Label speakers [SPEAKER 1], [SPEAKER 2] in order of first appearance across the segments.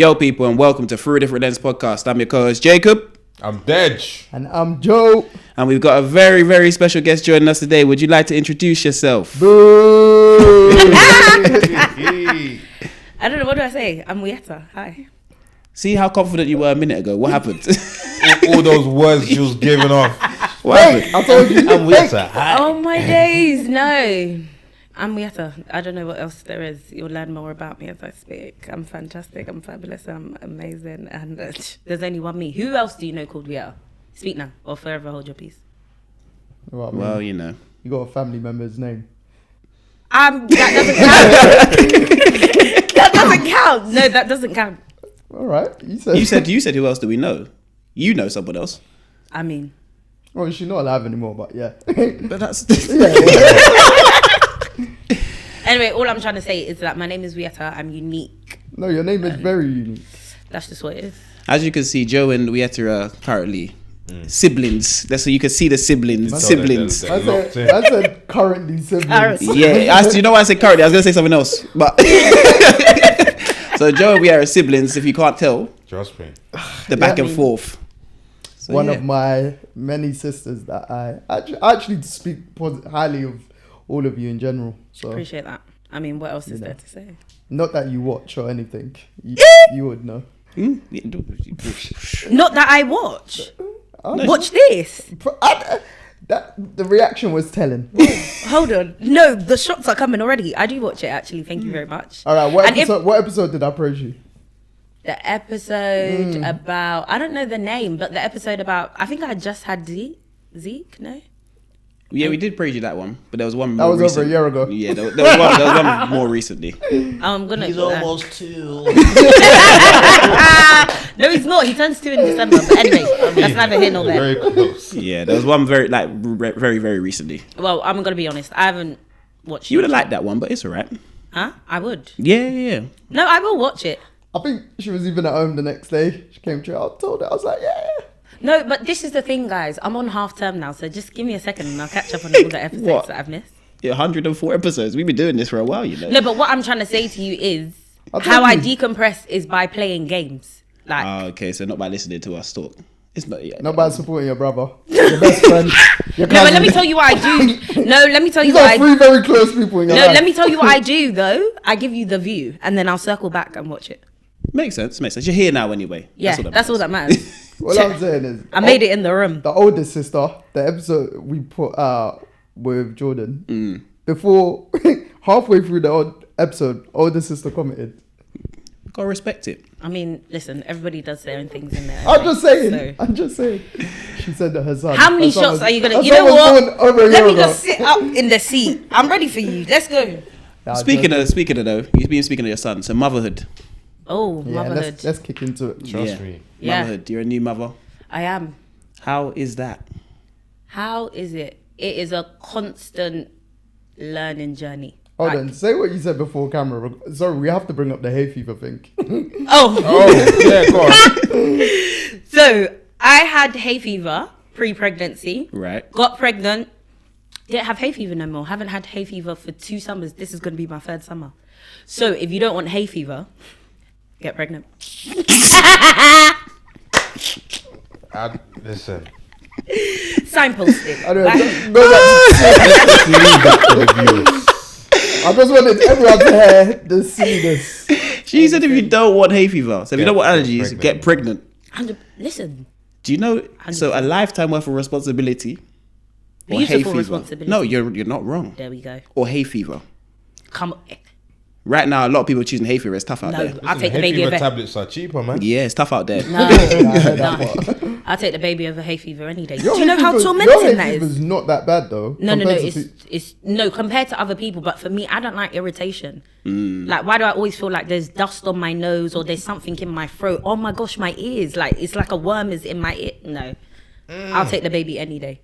[SPEAKER 1] Yo, people, and welcome to Through a Different Lens podcast. I'm your co-host, Jacob.
[SPEAKER 2] I'm Dej.
[SPEAKER 3] And I'm Joe.
[SPEAKER 1] And we've got a very, very special guest joining us today. Would you like to introduce yourself?
[SPEAKER 3] Boo!
[SPEAKER 4] I don't know, what do I say? I'm Wuyata. Hi.
[SPEAKER 1] See how confident you were a minute ago. What happened?
[SPEAKER 2] all those words she was giving off.
[SPEAKER 1] What happened?
[SPEAKER 3] I told you.
[SPEAKER 2] I'm Wuyata. Hi.
[SPEAKER 4] Oh my days, no. I'm Wuyata. I don't know what else there is. You'll learn more about me as I speak. I'm fantastic, I'm fabulous, I'm amazing, and there's only one me. Who else do you know called Wuyata? Speak now, or forever hold your peace.
[SPEAKER 1] Well, you know.
[SPEAKER 3] You got a family member's name.
[SPEAKER 4] That doesn't count. That doesn't count. No, that doesn't count.
[SPEAKER 3] All right.
[SPEAKER 1] You said who else do we know? You know someone else.
[SPEAKER 4] I mean.
[SPEAKER 3] Well, she's not alive anymore, but yeah.
[SPEAKER 1] But that's...
[SPEAKER 4] Anyway, all I'm trying to say is that my name is Wuyata. I'm unique.
[SPEAKER 3] No, your name is very unique.
[SPEAKER 4] That's just what it is.
[SPEAKER 1] As you can see, Joe and Wuyata are currently siblings. That's so you can see the siblings. Siblings.
[SPEAKER 3] I said currently siblings.
[SPEAKER 1] Yeah. Do you know why I said currently? I was going to say something else. But so Joe and Wuyata are siblings, if you can't tell.
[SPEAKER 2] Trust me.
[SPEAKER 1] The back and forth. So,
[SPEAKER 3] One of my many sisters that I actually speak highly of all of you in general. So
[SPEAKER 4] Appreciate that. I mean, what else is there to say?
[SPEAKER 3] not that you watch or anything. You would know.
[SPEAKER 4] Not that I watch.
[SPEAKER 3] No,
[SPEAKER 4] Watch this.
[SPEAKER 3] The reaction was telling.
[SPEAKER 4] Hold on. No, the shots are coming already. I do watch it, actually. Thank you very much.
[SPEAKER 3] All right. What episode did I praise you?
[SPEAKER 4] The episode about, I don't know the name, but the episode about, I think I just had Zeke, no?
[SPEAKER 1] Yeah, we did praise you that one, but there was one
[SPEAKER 3] That
[SPEAKER 1] more
[SPEAKER 3] was
[SPEAKER 1] recent.
[SPEAKER 3] over a year ago.
[SPEAKER 1] Yeah, there was one more recently.
[SPEAKER 4] I'm gonna.
[SPEAKER 2] He's almost 2.
[SPEAKER 4] No, he's not. He turns 2 in December. But anyway, that's neither here nor there.
[SPEAKER 2] Very close.
[SPEAKER 1] Yeah, there was one very recently.
[SPEAKER 4] Well, I'm gonna be honest. I haven't watched.
[SPEAKER 1] You would have liked that one, but it's alright.
[SPEAKER 4] Huh? I would.
[SPEAKER 1] Yeah.
[SPEAKER 4] No, I will watch it.
[SPEAKER 3] I think she was even at home the next day. She came to me. I told her. I was like, yeah.
[SPEAKER 4] No, but this is the thing, guys. I'm on half term now, so just give me a second and I'll catch up on all the episodes that I've missed.
[SPEAKER 1] Yeah, 104 episodes. We've been doing this for a while, you know.
[SPEAKER 4] No, but what I'm trying to say to you is how I decompress is by playing games. Like,
[SPEAKER 1] okay, so not by listening to us talk. It's not yet.
[SPEAKER 3] Not by supporting your brother, your best friend, your cousin.
[SPEAKER 4] no, but let me tell you what I do. No, let me tell you
[SPEAKER 3] You
[SPEAKER 4] what
[SPEAKER 3] got 3 very close people in your
[SPEAKER 4] No,
[SPEAKER 3] life.
[SPEAKER 4] let me tell you what I do though. I give you the view and then I'll circle back and watch it.
[SPEAKER 1] Makes sense. You're here now anyway.
[SPEAKER 4] Yeah, that's all that matters.
[SPEAKER 3] What I'm saying is,
[SPEAKER 4] I made it in the room.
[SPEAKER 3] the oldest sister, the episode we put out with Jordan, before halfway through the episode, older sister commented.
[SPEAKER 1] Gotta respect it.
[SPEAKER 4] I mean, listen, everybody does their own things in there.
[SPEAKER 3] I'm just saying.
[SPEAKER 4] So.
[SPEAKER 3] I'm just saying. She said that her son.
[SPEAKER 4] How many
[SPEAKER 3] her son
[SPEAKER 4] shots
[SPEAKER 3] was-
[SPEAKER 4] are you gonna?
[SPEAKER 3] her
[SPEAKER 4] You
[SPEAKER 3] son
[SPEAKER 4] know
[SPEAKER 3] was
[SPEAKER 4] what?
[SPEAKER 3] born over a
[SPEAKER 4] Let
[SPEAKER 3] year
[SPEAKER 4] me
[SPEAKER 3] ago.
[SPEAKER 4] just sit up in the seat. I'm ready for you. Let's go.
[SPEAKER 3] Nah,
[SPEAKER 1] Speaking of though, you've been speaking of your son. So motherhood.
[SPEAKER 4] Oh,
[SPEAKER 3] yeah,
[SPEAKER 4] motherhood.
[SPEAKER 3] let's kick into it.
[SPEAKER 2] Trust me.
[SPEAKER 4] Yeah.
[SPEAKER 1] Motherhood. You're a new mother.
[SPEAKER 4] I am.
[SPEAKER 1] How is that?
[SPEAKER 4] How is it? It is a constant learning journey.
[SPEAKER 3] Hold on, say what you said before camera. Sorry, we have to bring up the hay fever thing.
[SPEAKER 4] Oh,
[SPEAKER 2] Yeah, go on.
[SPEAKER 4] so I had hay fever pre-pregnancy.
[SPEAKER 1] Right.
[SPEAKER 4] Got pregnant. Didn't have hay fever no more. Haven't had hay fever for 2 summers. This is going to be my 3rd summer. So if you don't want hay fever, get pregnant.
[SPEAKER 2] Listen.
[SPEAKER 4] Signposted.
[SPEAKER 3] I don't
[SPEAKER 4] Like,
[SPEAKER 3] know.
[SPEAKER 2] Let's leave that to the viewers.
[SPEAKER 3] I just wanted everyone to hear to see this.
[SPEAKER 1] She said if you don't want hay fever, so if you don't want allergies,
[SPEAKER 2] pregnant.
[SPEAKER 1] get pregnant.
[SPEAKER 4] listen,
[SPEAKER 1] Do you know? So a lifetime worth of responsibility. Or hay
[SPEAKER 4] beautiful
[SPEAKER 1] fever.
[SPEAKER 4] responsibility.
[SPEAKER 1] No, you're not wrong.
[SPEAKER 4] There we go.
[SPEAKER 1] Or hay fever.
[SPEAKER 4] Come.
[SPEAKER 1] Right now, a lot of people choosing hay fever. It's tough out
[SPEAKER 4] No,
[SPEAKER 1] there.
[SPEAKER 4] I'll take the
[SPEAKER 2] Hay
[SPEAKER 4] baby
[SPEAKER 2] fever
[SPEAKER 4] over.
[SPEAKER 2] tablets are cheaper, man.
[SPEAKER 1] Yeah, it's tough out there.
[SPEAKER 4] No, no. I'll take the baby over hay fever any day. Do you know how tormenting
[SPEAKER 3] your
[SPEAKER 4] that
[SPEAKER 3] hay
[SPEAKER 4] is?
[SPEAKER 3] fever's not that bad though.
[SPEAKER 4] No.
[SPEAKER 3] compared to
[SPEAKER 4] It's no compared to other people, but for me, I don't like irritation. Like, why do I always feel like there's dust on my nose or there's something in my throat? Oh my gosh, my ears! Like it's like a worm is in my ear. No, I'll take the baby any day.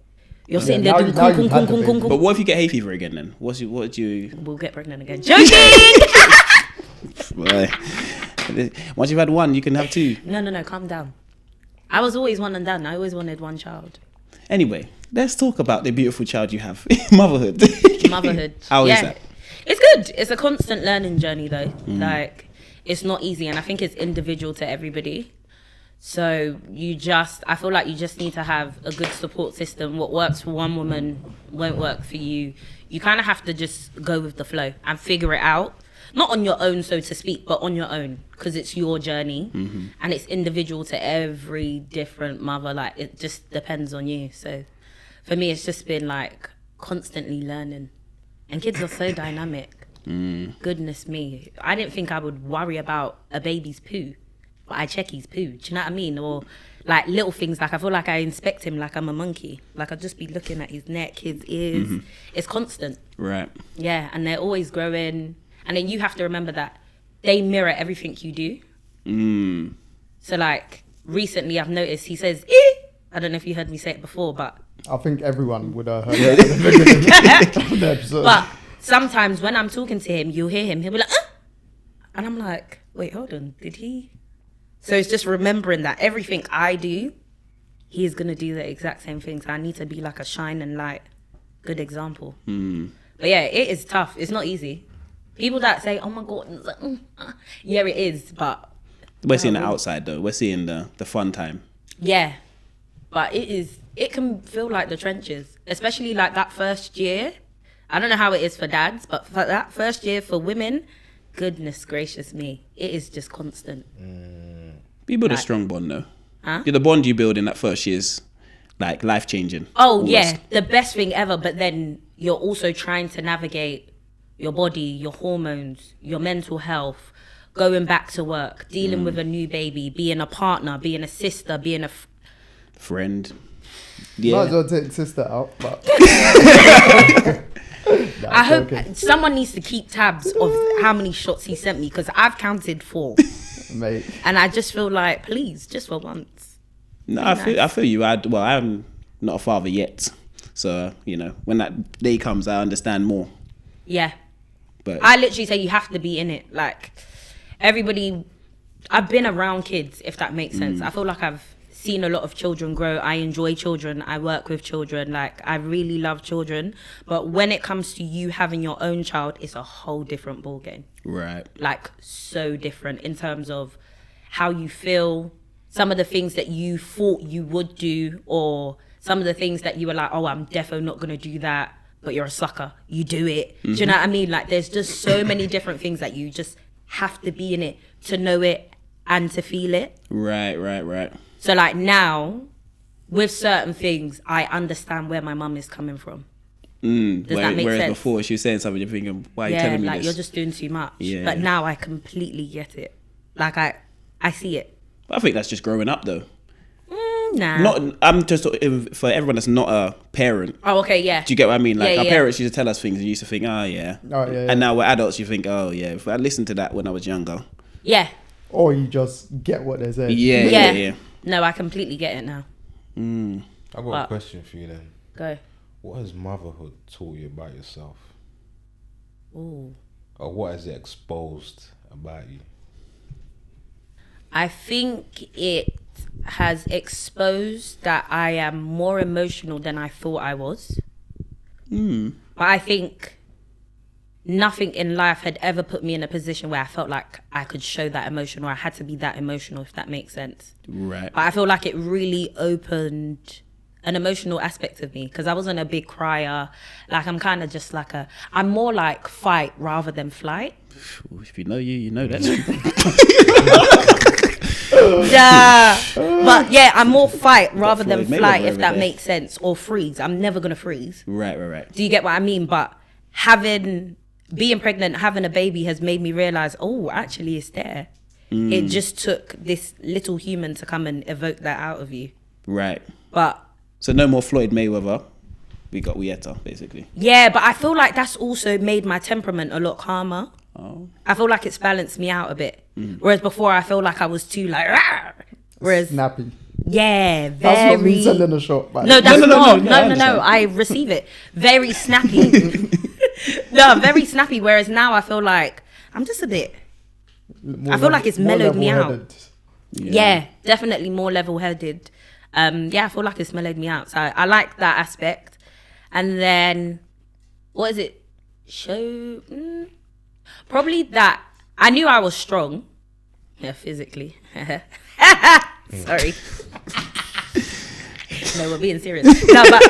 [SPEAKER 4] You're sitting there
[SPEAKER 3] now
[SPEAKER 4] doing
[SPEAKER 3] now
[SPEAKER 4] kung,
[SPEAKER 3] you've
[SPEAKER 4] kung,
[SPEAKER 3] had the
[SPEAKER 4] kung, kung,
[SPEAKER 3] baby.
[SPEAKER 4] kung.
[SPEAKER 1] But what if you get hay fever again then? What do you...
[SPEAKER 4] We'll get pregnant again. Joking.
[SPEAKER 1] Well, once you've had one, you can have 2.
[SPEAKER 4] No. Calm down. I was always one and done. I always wanted one child.
[SPEAKER 1] Anyway, let's talk about the beautiful child you have. Motherhood.
[SPEAKER 4] Motherhood.
[SPEAKER 1] How is that?
[SPEAKER 4] It's good. It's a constant learning journey though. Like it's not easy, and I think it's individual to everybody. So I feel like you just need to have a good support system. What works for one woman won't work for you. You kind of have to just go with the flow and figure it out. Not on your own, so to speak, but on your own, because it's your journey and it's individual to every different mother. Like, it just depends on you. So for me, it's just been like constantly learning. And kids are so dynamic. Goodness me. I didn't think I would worry about a baby's poo, but I check his poo. Do you know what I mean? Or like little things, like I feel like I inspect him like I'm a monkey. Like I'd just be looking at his neck, his ears. It's constant.
[SPEAKER 1] Right.
[SPEAKER 4] Yeah, and they're always growing. And then you have to remember that they mirror everything you do. So like recently I've noticed he says, "Eh." I don't know if you heard me say it before, but
[SPEAKER 3] I think everyone would have heard that in the episode.
[SPEAKER 4] but sometimes when I'm talking to him, you'll hear him, he'll be like, and I'm like, wait, hold on, did he? So it's just remembering that everything I do, he is going to do the exact same thing. So I need to be like a shine and light, good example. But yeah, it is tough. It's not easy. People that say, oh my God, it's like, yeah, it is, but...
[SPEAKER 1] We're seeing the outside though. We're seeing the fun time.
[SPEAKER 4] Yeah, but it can feel like the trenches, especially like that first year. I don't know how it is for dads, but for that first year for women, goodness gracious me, it is just constant.
[SPEAKER 1] You build a strong bond though.
[SPEAKER 4] Huh?
[SPEAKER 1] Yeah, the bond you build in that first year's like life changing.
[SPEAKER 4] Oh yeah, the best thing ever. But then you're also trying to navigate your body, your hormones, your mental health, going back to work, dealing with a new baby, being a partner, being a sister, being a
[SPEAKER 1] friend.
[SPEAKER 3] Might
[SPEAKER 1] Yeah.
[SPEAKER 3] as well take sister out, but
[SPEAKER 4] I hope someone needs to keep tabs of how many shots he sent me, because I've counted 4.
[SPEAKER 3] mate.
[SPEAKER 4] And I just feel like, please, just for once.
[SPEAKER 1] No, I feel you. I'm not a father yet, so when that day comes, I understand more.
[SPEAKER 4] Yeah.
[SPEAKER 1] But
[SPEAKER 4] I literally say you have to be in it. Like, everybody, I've been around kids, if that makes sense. I feel like I've seen a lot of children grow. I enjoy children. I work with children. Like, I really love children. But when it comes to you having your own child, it's a whole different ballgame.
[SPEAKER 1] right.
[SPEAKER 4] Like, so different in terms of how you feel, some of the things that you thought you would do, or some of the things that you were like, oh, I'm defo not going to do that. But you're a sucker. You do it. Do you know what I mean? Like, there's just so many different things that you just have to be in it to know it and to feel it.
[SPEAKER 1] Right.
[SPEAKER 4] So like now, with certain things, I understand where my mum is coming from. Does that make
[SPEAKER 1] Whereas
[SPEAKER 4] sense?
[SPEAKER 1] before she was saying something, you're thinking, why are you telling me
[SPEAKER 4] like
[SPEAKER 1] this?
[SPEAKER 4] you're just doing too much.
[SPEAKER 1] Yeah.
[SPEAKER 4] But now I completely get it. Like I see it.
[SPEAKER 1] I think that's just growing up though.
[SPEAKER 4] Nah.
[SPEAKER 1] I'm just for everyone that's not a parent.
[SPEAKER 4] Oh, okay, yeah.
[SPEAKER 1] Do you get what I mean? Like
[SPEAKER 4] Yeah,
[SPEAKER 1] our
[SPEAKER 4] yeah.
[SPEAKER 1] parents used to tell us things and you used to think, oh yeah. And now we're adults, you think, oh yeah, if I listened to that when I was younger.
[SPEAKER 4] Yeah.
[SPEAKER 3] Or you just get what they say.
[SPEAKER 1] Yeah.
[SPEAKER 4] No, I completely get it now.
[SPEAKER 2] I've got a question for you then.
[SPEAKER 4] Go.
[SPEAKER 2] What has motherhood taught you about yourself?
[SPEAKER 4] Ooh.
[SPEAKER 2] Or what has it exposed about you?
[SPEAKER 4] I think it has exposed that I am more emotional than I thought I was. But I think nothing in life had ever put me in a position where I felt like I could show that emotion, or I had to be that emotional, if that makes sense.
[SPEAKER 1] Right.
[SPEAKER 4] But I feel like it really opened an emotional aspect of me, because I wasn't a big crier. Like, I'm kind of just like I'm more like fight rather than flight.
[SPEAKER 1] If you know you know that.
[SPEAKER 4] Yeah. But yeah, I'm more fight rather than
[SPEAKER 1] Floyd Mayweather
[SPEAKER 4] flight, if
[SPEAKER 1] over
[SPEAKER 4] that
[SPEAKER 1] there.
[SPEAKER 4] makes sense, or freeze. I'm never going to freeze.
[SPEAKER 1] Right.
[SPEAKER 4] Do you get what I mean? But being pregnant, having a baby has made me realize, oh, actually it's there. It just took this little human to come and evoke that out of you.
[SPEAKER 1] Right.
[SPEAKER 4] But
[SPEAKER 1] So no more Floyd Mayweather. We got Wuyata, basically.
[SPEAKER 4] yeah, but I feel like that's also made my temperament a lot calmer.
[SPEAKER 1] Oh.
[SPEAKER 4] I feel like it's balanced me out a bit. Whereas before I feel like I was too like, "Rah!" Whereas
[SPEAKER 3] Snappy.
[SPEAKER 4] yeah,
[SPEAKER 3] That's not me
[SPEAKER 4] very.
[SPEAKER 3] sending a shot.
[SPEAKER 4] No, that's
[SPEAKER 1] No,
[SPEAKER 4] not.
[SPEAKER 1] I
[SPEAKER 4] No.
[SPEAKER 1] understand.
[SPEAKER 4] I receive it. Very snappy. No, very snappy. Whereas now I feel like I'm just a bit. I feel like it's mellowed me out.
[SPEAKER 3] level-headed.
[SPEAKER 4] Yeah, definitely more level-headed. Yeah, I feel like it's mellowed me out. So I like that aspect. And then, what is it? Probably that I knew I was strong. Yeah, physically. Sorry. No, we're being serious. No, but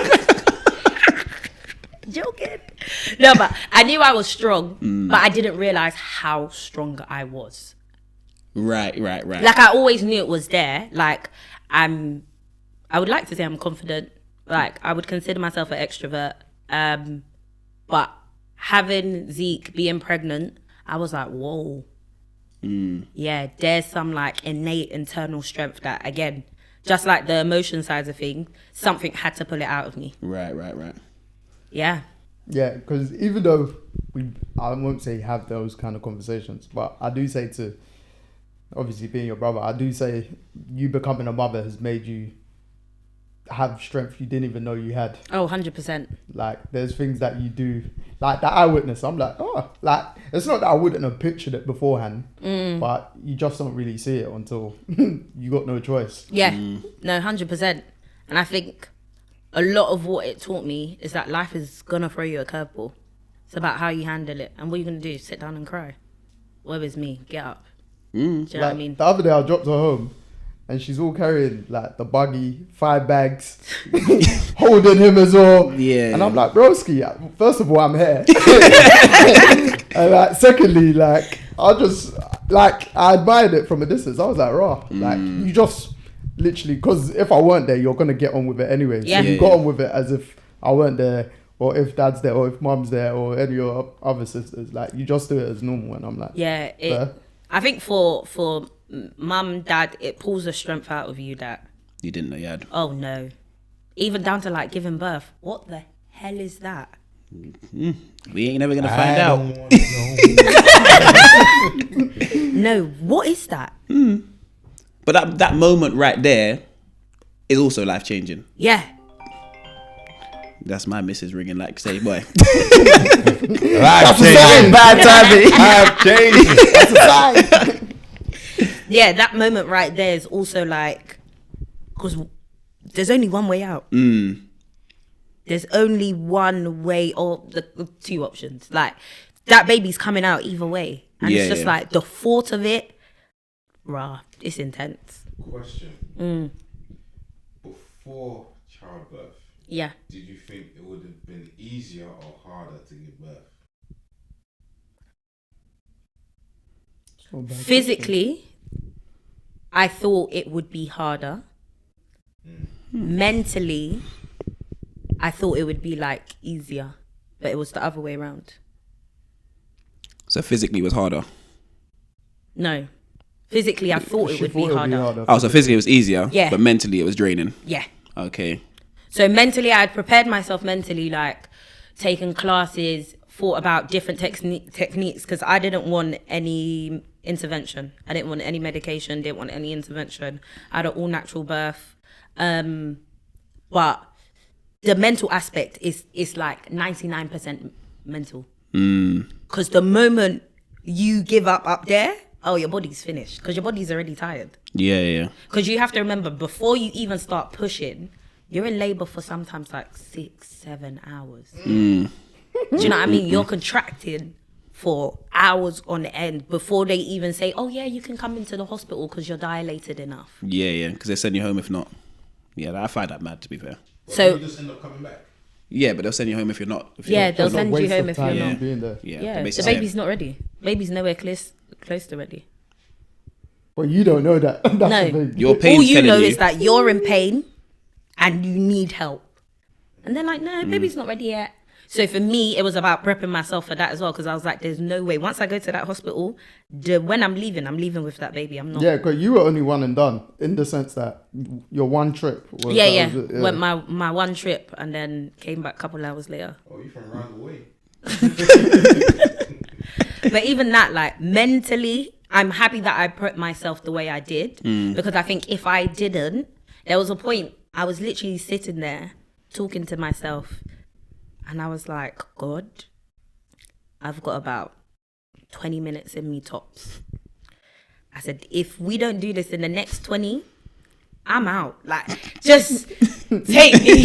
[SPEAKER 4] joking. No, but I knew I was strong, but I didn't realize how strong I was.
[SPEAKER 1] Right.
[SPEAKER 4] Like, I always knew it was there. Like, I would like to say I'm confident. Like, I would consider myself an extrovert. But having Zeke, being pregnant, I was like, whoa. Yeah, there's some like innate internal strength that, again, just like the emotion side of things, something had to pull it out of me.
[SPEAKER 1] Right.
[SPEAKER 4] Yeah.
[SPEAKER 3] Yeah, because even though I won't say have those kind of conversations, but I do say to, obviously being your brother, I do say you becoming a mother has made you have strength you didn't even know you had.
[SPEAKER 4] Oh, 100%.
[SPEAKER 3] Like, there's things that you do, like that I witnessed. I'm like, oh, like, it's not that I wouldn't have pictured it beforehand, but you just don't really see it until you got no choice.
[SPEAKER 4] Yeah, no, 100%. And I think a lot of what it taught me is that life is going to throw you a curveball. It's about how you handle it. And what you're going to do, sit down and cry. Where is me? Get up. Do you know what I mean?
[SPEAKER 3] The other day I dropped her home and she's all carrying like the buggy, 5 bags, holding him as well.
[SPEAKER 1] Yeah.
[SPEAKER 3] And I'm like, broski, first of all, I'm here. And like, secondly, like, I admired it from a distance. I was like, raw. Like, you just literally, because if I weren't there, you're going to get on with it anyway.
[SPEAKER 4] Yeah.
[SPEAKER 3] So you got on with it as if I weren't there, or if dad's there, or if mom's there, or any of your other sisters. Like, you just do it as normal. And I'm like,
[SPEAKER 4] yeah, I think for mum, dad, it pulls the strength out of you that
[SPEAKER 1] You didn't know you had.
[SPEAKER 4] oh no, even down to like giving birth. What the hell is that?
[SPEAKER 1] We ain't never gonna find out.
[SPEAKER 4] No, what is that?
[SPEAKER 1] But that moment right there is also life changing.
[SPEAKER 4] Yeah.
[SPEAKER 1] That's my missus ringing like, say, boy.
[SPEAKER 2] Life changing.
[SPEAKER 1] Bad timing.
[SPEAKER 2] Life changing.
[SPEAKER 3] that's a sign.
[SPEAKER 4] Yeah, that moment right there is also like, because there's only one way out. There's only one way, or the two options. Like, that baby's coming out either way. And it's just like the thought of it, rah, it's intense.
[SPEAKER 2] Question. Before childbirth,
[SPEAKER 4] Yeah.
[SPEAKER 2] did you think it would have been easier or harder to give birth?
[SPEAKER 4] Physically, I thought it would be harder. Mentally, I thought it would be like easier, but it was the other way around.
[SPEAKER 1] So physically it was harder.
[SPEAKER 4] No, physically I thought it would be harder.
[SPEAKER 1] Oh, so physically it was easier.
[SPEAKER 4] Yeah.
[SPEAKER 1] But mentally it was draining.
[SPEAKER 4] Yeah.
[SPEAKER 1] Okay.
[SPEAKER 4] So mentally, I had prepared myself mentally, like taken classes, thought about different techniques, because I didn't want any intervention. I didn't want any medication, didn't want any intervention. I had an all natural birth. But the mental aspect is like 99% mental. Because the moment you give up there, oh, your body's finished, because your body's already tired.
[SPEAKER 1] Yeah.
[SPEAKER 4] Because you have to remember, before you even start pushing, you're in labor for sometimes like 6-7 hours. Do you know what I mean? You're contracting for hours on end before they even say, oh yeah, you can come into the hospital because you're dilated enough.
[SPEAKER 1] Yeah. Because they send you home if not. Yeah, I find that mad, to be fair.
[SPEAKER 4] So
[SPEAKER 2] you just end up coming back.
[SPEAKER 1] Yeah, but they'll send you home if you're not.
[SPEAKER 4] they'll send you home if you're not.
[SPEAKER 3] Being there.
[SPEAKER 4] Yeah, the baby's not ready. Baby's nowhere close to ready.
[SPEAKER 3] But you don't know that. That's
[SPEAKER 4] No.
[SPEAKER 3] the thing.
[SPEAKER 1] Your pain's
[SPEAKER 4] All you
[SPEAKER 1] telling
[SPEAKER 4] know
[SPEAKER 1] you.
[SPEAKER 4] is that you're in pain and you need help. And they're like, no, baby's not ready yet. So for me, it was about prepping myself for that as well, because I was like, there's no way. Once I go to that hospital, when I'm leaving with that baby. I'm not.
[SPEAKER 3] Yeah, because you were only one and done, in the sense that your one trip was...
[SPEAKER 4] Yeah.
[SPEAKER 3] that was it,
[SPEAKER 4] Went my one trip and then came back a couple hours later.
[SPEAKER 2] Oh, you from round the way.
[SPEAKER 4] But even that, like, mentally, I'm happy that I prepped myself the way I did, because I think if I didn't, there was a point I was literally sitting there talking to myself, and I was like, God, I've got about 20 minutes in me tops. I said, if we don't do this in the next 20, I'm out. Like, just take me.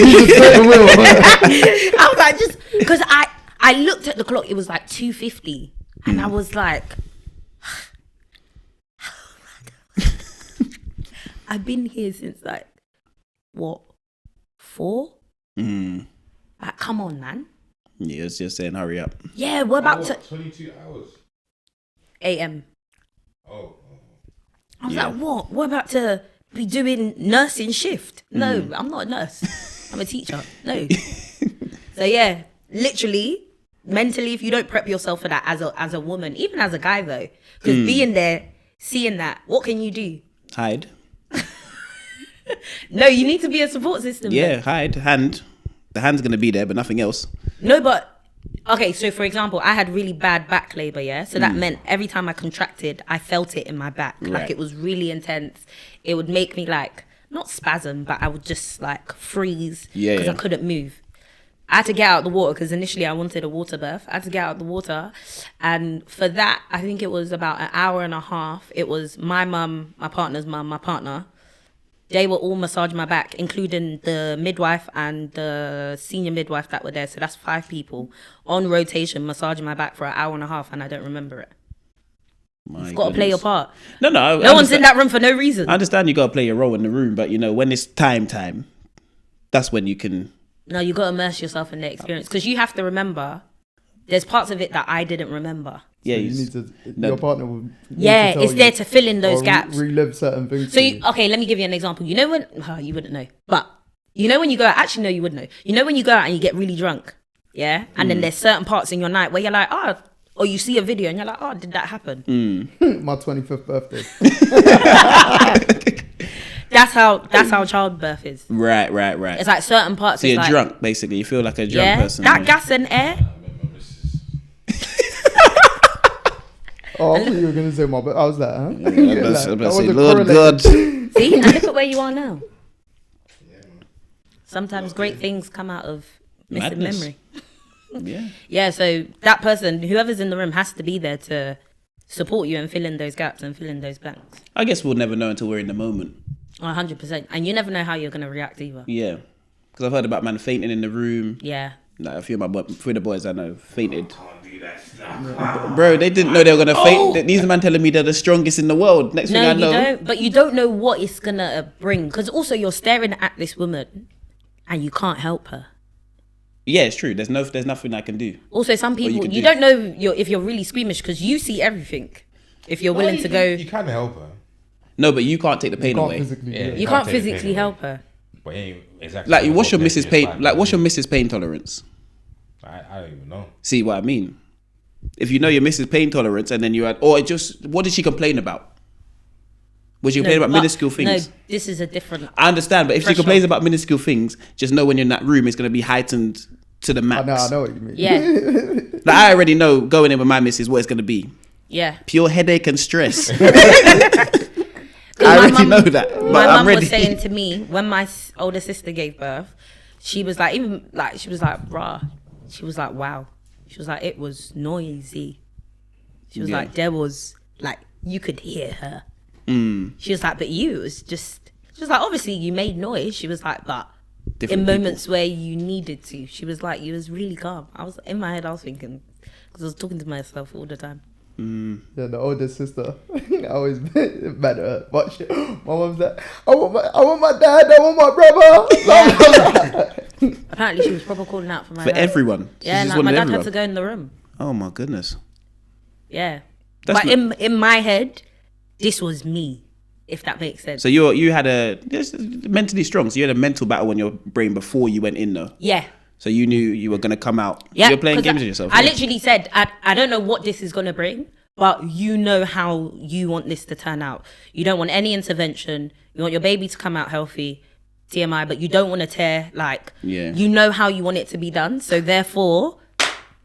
[SPEAKER 4] I was like, just because I looked at the clock, it was like 2:50, and I was like, I've been here since like, what, 4? Like, come on, man.
[SPEAKER 1] Yeah, it's just saying hurry up.
[SPEAKER 4] Yeah, we're about to
[SPEAKER 2] 22 hours.
[SPEAKER 4] AM.
[SPEAKER 2] Oh.
[SPEAKER 4] I was like, what? We're about to be doing nursing shift. No, I'm not a nurse. I'm a teacher. No. So yeah, literally, mentally, if you don't prep yourself for that as a woman, even as a guy though, because being there, seeing that, what can you do?
[SPEAKER 1] Hide.
[SPEAKER 4] No, you need to be a support system.
[SPEAKER 1] Yeah,
[SPEAKER 4] then.
[SPEAKER 1] hide. Hand. The hand's gonna be there, but nothing else.
[SPEAKER 4] No, but okay, so for example, I had really bad back labor, yeah? So that meant every time I contracted, I felt it in my back.
[SPEAKER 1] Right.
[SPEAKER 4] Like it was really intense. It would make me like, not spasm, but I would just like freeze because I couldn't move. I had to get out of the water because initially I wanted a water birth. I had to get out of the water. And for that, I think it was about an hour and a half. It was my mum, my partner's mum, my partner. They were all massaging my back, including the midwife and the senior midwife that were there. So that's 5 people on rotation massaging my back for an hour and a half, and I don't remember it. You've got to play your part.
[SPEAKER 1] No,
[SPEAKER 4] no one's in that room for no reason.
[SPEAKER 1] I understand you got to play your role in the room, but you know, when it's time, that's when you can.
[SPEAKER 4] No, you got to immerse yourself in the experience because you have to remember. There's parts of it that I didn't remember.
[SPEAKER 1] Yeah,
[SPEAKER 3] So you need to. Your partner will.
[SPEAKER 4] Yeah, it's there to fill in those
[SPEAKER 3] or
[SPEAKER 4] gaps.
[SPEAKER 3] Relive certain things.
[SPEAKER 4] So, okay, let me give you an example. You know when, you wouldn't know, but you know when you go out, actually, no, you would know. You know when you go out and you get really drunk, yeah? And then there's certain parts in your night where you're like, or you see a video and you're like, did that happen?
[SPEAKER 3] My 25th birthday.
[SPEAKER 4] That's how childbirth is.
[SPEAKER 1] Right.
[SPEAKER 4] It's like certain parts.
[SPEAKER 1] So you're
[SPEAKER 4] like,
[SPEAKER 1] drunk, basically. You feel like a drunk person.
[SPEAKER 4] That gas and air.
[SPEAKER 3] Oh, I thought you were going to say my, but I was like, huh?
[SPEAKER 1] I was about to say,
[SPEAKER 3] wasn't
[SPEAKER 1] Lord God.
[SPEAKER 3] correlated.
[SPEAKER 4] See, and look at where you are now. Sometimes great things come out of missing
[SPEAKER 1] Madness.
[SPEAKER 4] memory.
[SPEAKER 1] Yeah.
[SPEAKER 4] Yeah, so that person, whoever's in the room, has to be there to support you and fill in those gaps and fill in those blanks.
[SPEAKER 1] I guess we'll never know until we're in the moment.
[SPEAKER 4] 100%. And you never know how you're going to react either.
[SPEAKER 1] Yeah. Because I've heard about man fainting in the room.
[SPEAKER 4] Yeah.
[SPEAKER 1] Like a few of the boys I know fainted.
[SPEAKER 2] Can't do that stuff.
[SPEAKER 1] Bro, they didn't know they were going to faint. These men telling me they're the strongest in the world. Next thing I know.
[SPEAKER 4] No, you don't. But you don't know what it's going to bring. Because also you're staring at this woman and you can't help her.
[SPEAKER 1] Yeah, it's true. There's nothing I can do.
[SPEAKER 4] Also, some people,
[SPEAKER 1] you
[SPEAKER 4] you don't know if you're really squeamish because you see everything. If you're willing to go.
[SPEAKER 2] You can help her.
[SPEAKER 1] No, but you can't take the pain
[SPEAKER 3] Can't
[SPEAKER 1] away.
[SPEAKER 3] physically.
[SPEAKER 2] Yeah.
[SPEAKER 3] do it.
[SPEAKER 4] You can't
[SPEAKER 2] take the pain
[SPEAKER 4] physically
[SPEAKER 2] away.
[SPEAKER 4] help her.
[SPEAKER 2] But ain't exactly.
[SPEAKER 1] Like, what's your
[SPEAKER 2] what
[SPEAKER 1] Mrs.
[SPEAKER 2] makes
[SPEAKER 1] Pain?
[SPEAKER 2] it
[SPEAKER 1] Like, what's your
[SPEAKER 2] fine.
[SPEAKER 1] Mrs. Pain tolerance?
[SPEAKER 2] I don't even know.
[SPEAKER 1] See what I mean? If you know your Mrs. Pain tolerance, and then you had, or just what did she complain about? Was she complaining about
[SPEAKER 4] but-
[SPEAKER 1] minuscule things?
[SPEAKER 4] No, this is a different.
[SPEAKER 1] I understand, but if she
[SPEAKER 4] Threshold.
[SPEAKER 1] complains about minuscule things, just know when you're in that room, it's going to be heightened to the max.
[SPEAKER 3] I know what you mean.
[SPEAKER 4] Yeah.
[SPEAKER 1] Like, I already know going in with my missus what it's going to be.
[SPEAKER 4] Yeah.
[SPEAKER 1] Pure headache and stress. I
[SPEAKER 4] My
[SPEAKER 1] already
[SPEAKER 4] mum-
[SPEAKER 1] know that, but
[SPEAKER 4] My
[SPEAKER 1] I'm
[SPEAKER 4] mum
[SPEAKER 1] ready.
[SPEAKER 4] was saying to me when my older sister gave birth, she was like, she was like, bruh. She was like, wow. She was like, it was noisy. She was
[SPEAKER 1] Yeah.
[SPEAKER 4] like, there was like, you could hear her. She was like, but you, it was just, she was like, obviously you made noise. She was like, but
[SPEAKER 1] Different
[SPEAKER 4] in
[SPEAKER 1] people.
[SPEAKER 4] moments where you needed to, she was like, you was really calm. I was in my head, I was thinking, because I was talking to myself all the time.
[SPEAKER 3] Yeah, the older sister. I always mad at her. But my mom's like, I want my dad, I want my brother.
[SPEAKER 4] Apparently she was proper calling out for my
[SPEAKER 1] For
[SPEAKER 4] dad.
[SPEAKER 1] everyone. She's
[SPEAKER 4] Yeah,
[SPEAKER 1] just
[SPEAKER 4] like, my
[SPEAKER 1] wanted
[SPEAKER 4] dad
[SPEAKER 1] everyone.
[SPEAKER 4] had to go in the room.
[SPEAKER 1] Oh my goodness.
[SPEAKER 4] Yeah.
[SPEAKER 1] That's
[SPEAKER 4] But in my head, this was me, if that makes sense.
[SPEAKER 1] So you had just mentally strong. So you had a mental battle in your brain before you went in, though.
[SPEAKER 4] Yeah.
[SPEAKER 1] So you knew you were gonna come out.
[SPEAKER 4] Yeah.
[SPEAKER 1] You're playing
[SPEAKER 4] 'cause
[SPEAKER 1] games with yourself.
[SPEAKER 4] I
[SPEAKER 1] yeah.
[SPEAKER 4] literally said, I don't know what this is going to bring, but you know how you want this to turn out. You don't want any intervention. You want your baby to come out healthy, TMI, but you don't want to tear, like,
[SPEAKER 1] Yeah.
[SPEAKER 4] you know how you want it to be done. So therefore,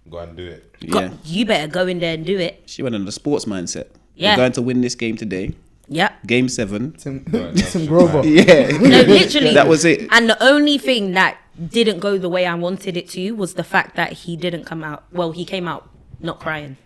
[SPEAKER 2] Go and do it.
[SPEAKER 1] Yeah.
[SPEAKER 4] you better go in there and do it.
[SPEAKER 1] She went on the sports mindset.
[SPEAKER 4] Yeah.
[SPEAKER 1] We're going to win this game today.
[SPEAKER 4] Yep.
[SPEAKER 1] Game 7.
[SPEAKER 3] Tim Grover.
[SPEAKER 1] Yeah.
[SPEAKER 4] No, literally.
[SPEAKER 1] That was it.
[SPEAKER 4] And the only thing that didn't go the way I wanted it to was the fact that he didn't come out. Well, he came out not crying.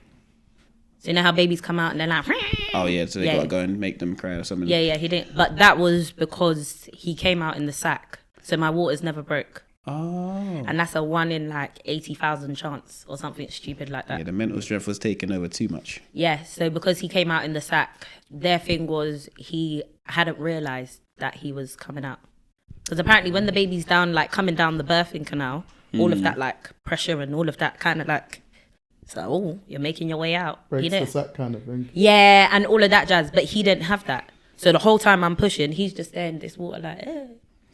[SPEAKER 4] So you know how babies come out and they're like,
[SPEAKER 1] Oh yeah. So they
[SPEAKER 4] Yeah.
[SPEAKER 1] gotta go and make them cry or something.
[SPEAKER 4] yeah, he didn't. But that was because he came out in the sack. So my waters never broke.
[SPEAKER 1] Oh.
[SPEAKER 4] And that's a 1 in like 80,000 chance or something stupid like that.
[SPEAKER 1] Yeah. The mental strength was taking over too much.
[SPEAKER 4] Yeah, so because he came out in the sack, their thing was he hadn't realised that he was coming out. Because apparently when the baby's down, like coming down the birthing canal, all of that like pressure and all of that kind of like, so oh, you're making your way out.
[SPEAKER 3] Breaks
[SPEAKER 4] You
[SPEAKER 3] the
[SPEAKER 4] know?
[SPEAKER 3] sack kind of thing.
[SPEAKER 4] Yeah, and all of that jazz. But he didn't have that. So the whole time I'm pushing, he's just there in this water like,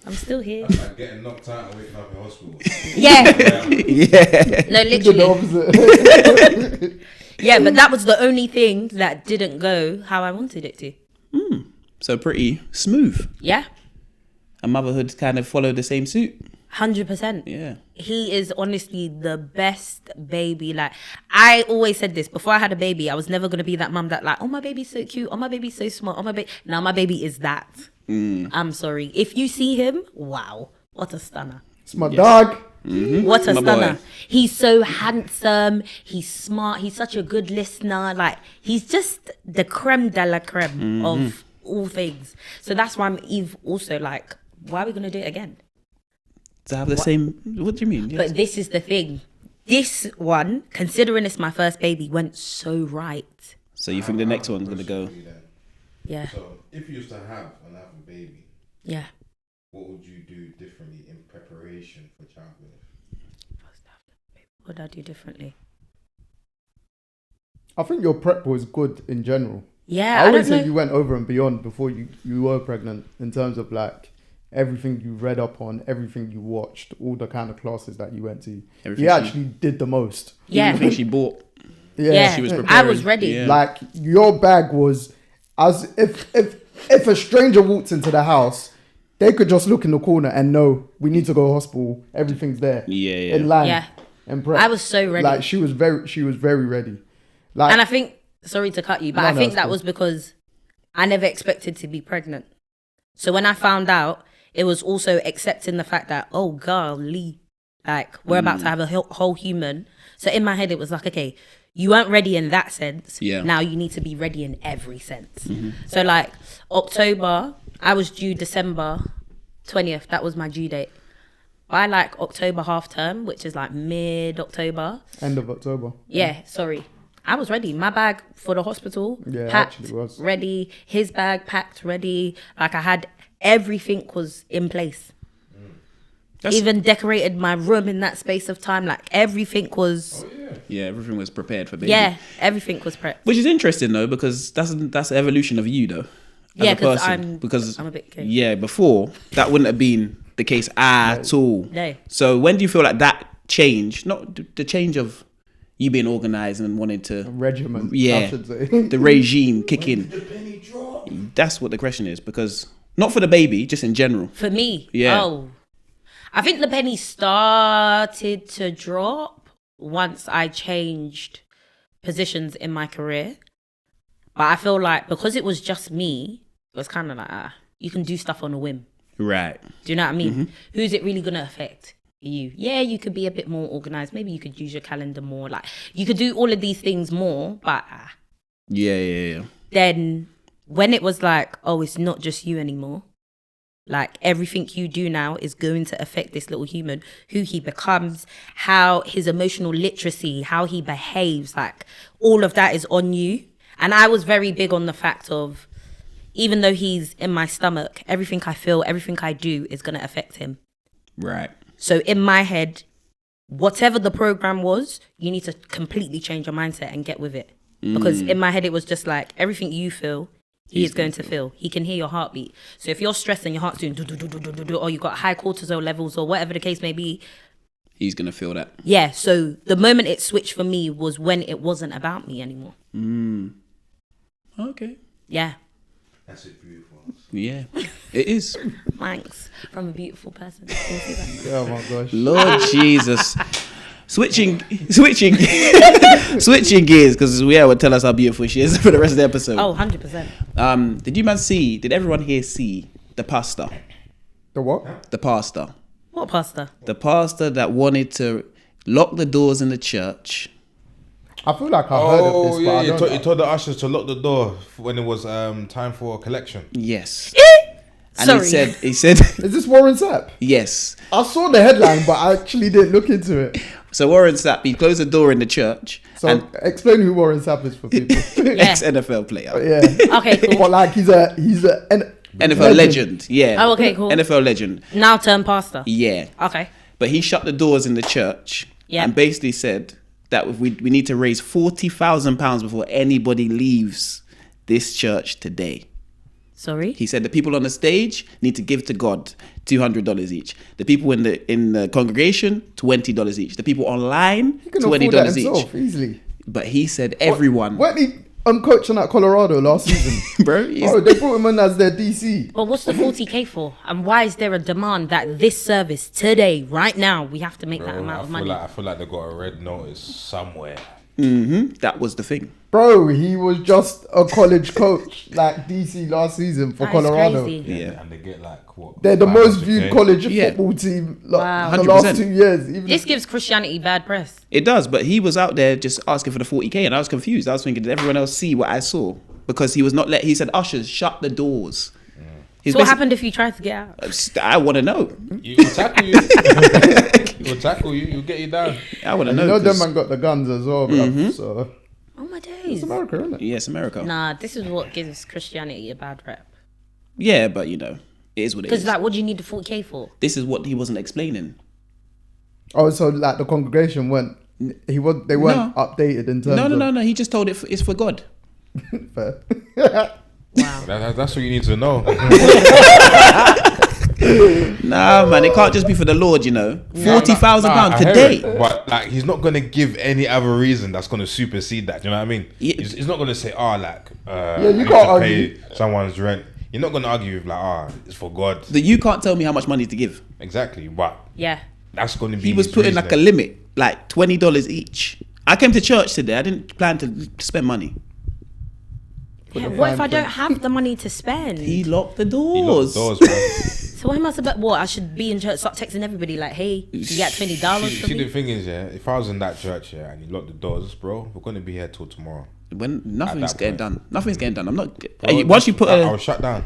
[SPEAKER 4] I'm still here.
[SPEAKER 2] That's like getting knocked out and waking up in hospital.
[SPEAKER 4] Yeah.
[SPEAKER 1] Yeah.
[SPEAKER 4] No,
[SPEAKER 3] He did the
[SPEAKER 4] literally.
[SPEAKER 3] opposite.
[SPEAKER 4] Yeah, but that was the only thing that didn't go how I wanted it to.
[SPEAKER 1] So pretty smooth.
[SPEAKER 4] Yeah.
[SPEAKER 1] And motherhood kind of followed the same suit.
[SPEAKER 4] 100%.
[SPEAKER 1] Yeah.
[SPEAKER 4] He is honestly the best baby. Like, I always said this before I had a baby. I was never going to be that mum that like, oh, my baby's so cute. Oh, my baby's so smart. Oh, my baby. Now my baby is that. I'm sorry. If you see him, wow. What a stunner.
[SPEAKER 3] It's my dog.
[SPEAKER 4] What a
[SPEAKER 1] My
[SPEAKER 4] stunner.
[SPEAKER 1] boy.
[SPEAKER 4] He's so handsome. He's smart. He's such a good listener. Like, he's just the creme de la creme of all things. So that's why I'm also like, why are we going to do it again?
[SPEAKER 1] To have the same. What do you mean? Yes.
[SPEAKER 4] But this is the thing. This one, considering it's my first baby, went so right.
[SPEAKER 1] So you think the next one's gonna go?
[SPEAKER 4] Yeah.
[SPEAKER 2] So if you used to have another baby,
[SPEAKER 4] Yeah.
[SPEAKER 2] what would you do differently in preparation for childbirth?
[SPEAKER 4] What would I do differently?
[SPEAKER 3] I think your prep was good in general.
[SPEAKER 4] Yeah,
[SPEAKER 3] I
[SPEAKER 4] I
[SPEAKER 3] always
[SPEAKER 4] don't
[SPEAKER 3] say
[SPEAKER 4] know.
[SPEAKER 3] you went over and beyond before you were pregnant in terms of like everything you read up on, everything you watched, all the kind of classes that you went to.
[SPEAKER 1] Everything
[SPEAKER 3] You
[SPEAKER 1] she-
[SPEAKER 3] actually did the most.
[SPEAKER 4] Yeah.
[SPEAKER 1] I think she bought.
[SPEAKER 4] Yeah.
[SPEAKER 1] She was
[SPEAKER 4] I
[SPEAKER 1] preparing.
[SPEAKER 4] was ready.
[SPEAKER 1] Yeah.
[SPEAKER 3] Like your bag was as if a stranger walked into the house, they could just look in the corner and know we need to go to hospital. Everything's there.
[SPEAKER 1] Yeah.
[SPEAKER 3] In line.
[SPEAKER 4] Yeah.
[SPEAKER 3] And prep.
[SPEAKER 4] I was so ready.
[SPEAKER 3] Like she was very ready. Like
[SPEAKER 4] And I think, sorry to cut you, but
[SPEAKER 3] No,
[SPEAKER 4] I
[SPEAKER 3] no,
[SPEAKER 4] think
[SPEAKER 3] it's
[SPEAKER 4] that
[SPEAKER 3] cool.
[SPEAKER 4] was because I never expected to be pregnant. So when I found out, it was also accepting the fact that, oh, golly, like we're about to have a whole human. So in my head, it was like, okay, you weren't ready in that sense.
[SPEAKER 1] Yeah.
[SPEAKER 4] Now you need to be ready in every sense. So like October, I was due December 20th. That was my due date. By like October half term, which is like mid-October.
[SPEAKER 3] end of October.
[SPEAKER 4] Yeah, sorry. I was ready. My bag for the hospital,
[SPEAKER 3] Yeah,
[SPEAKER 4] packed,
[SPEAKER 3] actually was.
[SPEAKER 4] ready. His bag packed, ready. Like I had everything was in place. Even decorated my room in that space of time. Like everything was,
[SPEAKER 1] Yeah, everything was prepared for baby.
[SPEAKER 4] yeah, everything was prepped.
[SPEAKER 1] Which is interesting though, because that's the evolution of you though. As
[SPEAKER 4] Yeah,
[SPEAKER 1] a
[SPEAKER 4] 'cause
[SPEAKER 1] person. Because
[SPEAKER 4] I'm a bit crazy.
[SPEAKER 1] yeah, before that wouldn't have been the case at all.
[SPEAKER 4] No.
[SPEAKER 1] So when do you feel like that change, not the change of you being organized and wanting to
[SPEAKER 3] Regiment.
[SPEAKER 1] Yeah.
[SPEAKER 3] I should say.
[SPEAKER 1] the regime kick in?
[SPEAKER 2] The penny drop.
[SPEAKER 1] That's what the question is, because not for the baby, just in general.
[SPEAKER 4] For me,
[SPEAKER 1] Yeah.
[SPEAKER 4] oh, I think the penny started to drop once I changed positions in my career. But I feel like because it was just me, it was kind of like, you can do stuff on a whim.
[SPEAKER 1] Right.
[SPEAKER 4] Do you know what I mean? Who's it really going to affect? You. Yeah, you could be a bit more organized. Maybe you could use your calendar more. Like, you could do all of these things more. But
[SPEAKER 1] Yeah.
[SPEAKER 4] then when it was like, oh, it's not just you anymore. Like, everything you do now is going to affect this little human, who he becomes, how his emotional literacy, how he behaves. Like, all of that is on you. And I was very big on the fact of, even though he's in my stomach, everything I feel, everything I do is going to affect him.
[SPEAKER 1] Right.
[SPEAKER 4] So in my head, whatever the program was, you need to completely change your mindset and get with it. Because in my head, it was just like, everything you feel, he is going to feel. He can hear your heartbeat. So if you're stressed and your heart's doing do, or you've got high cortisol levels or whatever the case may be,
[SPEAKER 1] He's gonna feel that.
[SPEAKER 4] yeah. So the moment it switched for me was when it wasn't about me anymore.
[SPEAKER 1] Okay.
[SPEAKER 4] Yeah.
[SPEAKER 2] That's a beautiful.
[SPEAKER 1] Yeah. It is.
[SPEAKER 4] Thanks. From a beautiful person. Can you see that?
[SPEAKER 3] Oh my gosh.
[SPEAKER 1] Lord Jesus. Switching gears, because will tell us how beautiful she is for the rest of the episode.
[SPEAKER 4] Oh, 100%.
[SPEAKER 1] Did everyone here see the pastor?
[SPEAKER 3] The what?
[SPEAKER 1] The pastor.
[SPEAKER 4] What pasta?
[SPEAKER 1] The pastor that wanted to lock the doors in the church.
[SPEAKER 3] I feel like I heard of
[SPEAKER 2] Oh
[SPEAKER 3] this, but
[SPEAKER 2] yeah,
[SPEAKER 3] I
[SPEAKER 2] he
[SPEAKER 3] don't
[SPEAKER 2] told,
[SPEAKER 3] know.
[SPEAKER 2] he told the ushers to lock the door when it was time for collection.
[SPEAKER 1] Yes. And
[SPEAKER 4] Sorry.
[SPEAKER 1] he said
[SPEAKER 3] Is this Warren Sapp?
[SPEAKER 1] yes.
[SPEAKER 3] I saw the headline, but I actually didn't look into it.
[SPEAKER 1] So Warren Sapp, he closed the door in the church.
[SPEAKER 3] So
[SPEAKER 1] and
[SPEAKER 3] explain who Warren Sapp is for people.
[SPEAKER 4] Yeah.
[SPEAKER 1] ex-NFL player.
[SPEAKER 3] Yeah.
[SPEAKER 4] Okay, cool.
[SPEAKER 3] But like he's a
[SPEAKER 1] NFL legend. Yeah.
[SPEAKER 4] Oh, okay, cool.
[SPEAKER 1] NFL legend.
[SPEAKER 4] Now turn pastor.
[SPEAKER 1] Yeah.
[SPEAKER 4] Okay.
[SPEAKER 1] But he shut the doors in the church and basically said that we need to raise £40,000 before anybody leaves this church today.
[SPEAKER 4] Sorry?
[SPEAKER 1] He said the people on the stage need to give to God $200 each. The people in the congregation, $20 each. The people online,
[SPEAKER 3] He can afford that
[SPEAKER 1] $20
[SPEAKER 3] himself,
[SPEAKER 1] each.
[SPEAKER 3] easily.
[SPEAKER 1] But he said everyone.
[SPEAKER 3] Weren't he coaching at Colorado last season?
[SPEAKER 1] Bro,
[SPEAKER 3] They brought him in as their DC.
[SPEAKER 4] But what's the 40K for? And why is there a demand that this service today, right now, we have to make that amount of money?
[SPEAKER 2] I feel like they got a red notice somewhere.
[SPEAKER 1] That was the thing.
[SPEAKER 3] Bro, he was just a college coach like DC last season for
[SPEAKER 4] That is
[SPEAKER 3] Colorado.
[SPEAKER 4] crazy.
[SPEAKER 1] Yeah.
[SPEAKER 2] And they get like what?
[SPEAKER 3] They're the most
[SPEAKER 2] 500K?
[SPEAKER 3] viewed college
[SPEAKER 1] Yeah.
[SPEAKER 3] football team like,
[SPEAKER 4] Wow.
[SPEAKER 3] the last
[SPEAKER 1] 100%.
[SPEAKER 3] 2 years. Even
[SPEAKER 4] This gives Christianity bad press.
[SPEAKER 1] It does, but he was out there just asking for the 40K and I was confused. I was thinking, did everyone else see what I saw? Because he was not he said, ushers, shut the doors. He's
[SPEAKER 4] So what
[SPEAKER 1] basic-
[SPEAKER 4] happened if you tried to get out?
[SPEAKER 1] I want to know.
[SPEAKER 2] He will tackle you. He will tackle you. He'll get you down.
[SPEAKER 1] I want to
[SPEAKER 3] you
[SPEAKER 1] know.
[SPEAKER 3] know them
[SPEAKER 1] 'cause-
[SPEAKER 3] man got the guns as well, bro. So
[SPEAKER 4] Oh my
[SPEAKER 3] it's
[SPEAKER 4] days.
[SPEAKER 3] America, isn't it?
[SPEAKER 1] Yes, America.
[SPEAKER 4] Nah, this is what gives Christianity a bad rep.
[SPEAKER 1] Yeah, but you know, it is what it
[SPEAKER 4] Because
[SPEAKER 1] is.
[SPEAKER 4] like, what do you need the 40K for?
[SPEAKER 1] This is what he wasn't explaining.
[SPEAKER 3] Oh, so like the congregation they weren't
[SPEAKER 1] No.
[SPEAKER 3] updated in terms
[SPEAKER 1] No. He just told it's for God.
[SPEAKER 3] of fair.
[SPEAKER 4] Wow.
[SPEAKER 2] That's what you need to know.
[SPEAKER 1] Nah, man, it can't just be for the Lord, you know. £40,000
[SPEAKER 2] I hear
[SPEAKER 1] today.
[SPEAKER 2] it, but like, he's not gonna give any other reason that's gonna supersede that. Do you know what I mean?
[SPEAKER 1] Yeah.
[SPEAKER 2] He's not gonna say, "Oh, like,
[SPEAKER 3] you
[SPEAKER 2] I need
[SPEAKER 3] can't
[SPEAKER 2] to pay
[SPEAKER 3] argue.
[SPEAKER 2] someone's rent." You're not gonna argue with like, it's for God."
[SPEAKER 1] You can't tell me how much money to give.
[SPEAKER 2] Exactly, but
[SPEAKER 4] Yeah.
[SPEAKER 2] that's gonna be.
[SPEAKER 1] He was
[SPEAKER 2] his
[SPEAKER 1] putting like a
[SPEAKER 2] reasoning.
[SPEAKER 1] limit, like $20 each. I came to church today. I didn't plan to spend money.
[SPEAKER 4] Yeah, what if I don't have the money to spend?
[SPEAKER 1] He locked the
[SPEAKER 2] He
[SPEAKER 1] doors.
[SPEAKER 2] locked the doors, man.
[SPEAKER 4] So what am I supposed? What I should be in church, start texting everybody like, "Hey, you got $20 for
[SPEAKER 2] See, the
[SPEAKER 4] me?"
[SPEAKER 2] thing is, yeah, if I was in that church, yeah, and you locked the doors, bro, we're gonna be here till tomorrow.
[SPEAKER 1] When nothing's
[SPEAKER 2] that
[SPEAKER 1] getting
[SPEAKER 2] point.
[SPEAKER 1] done. Nothing's getting done. I'm not.
[SPEAKER 2] Bro,
[SPEAKER 1] once you put
[SPEAKER 2] I
[SPEAKER 1] a
[SPEAKER 2] was shut down.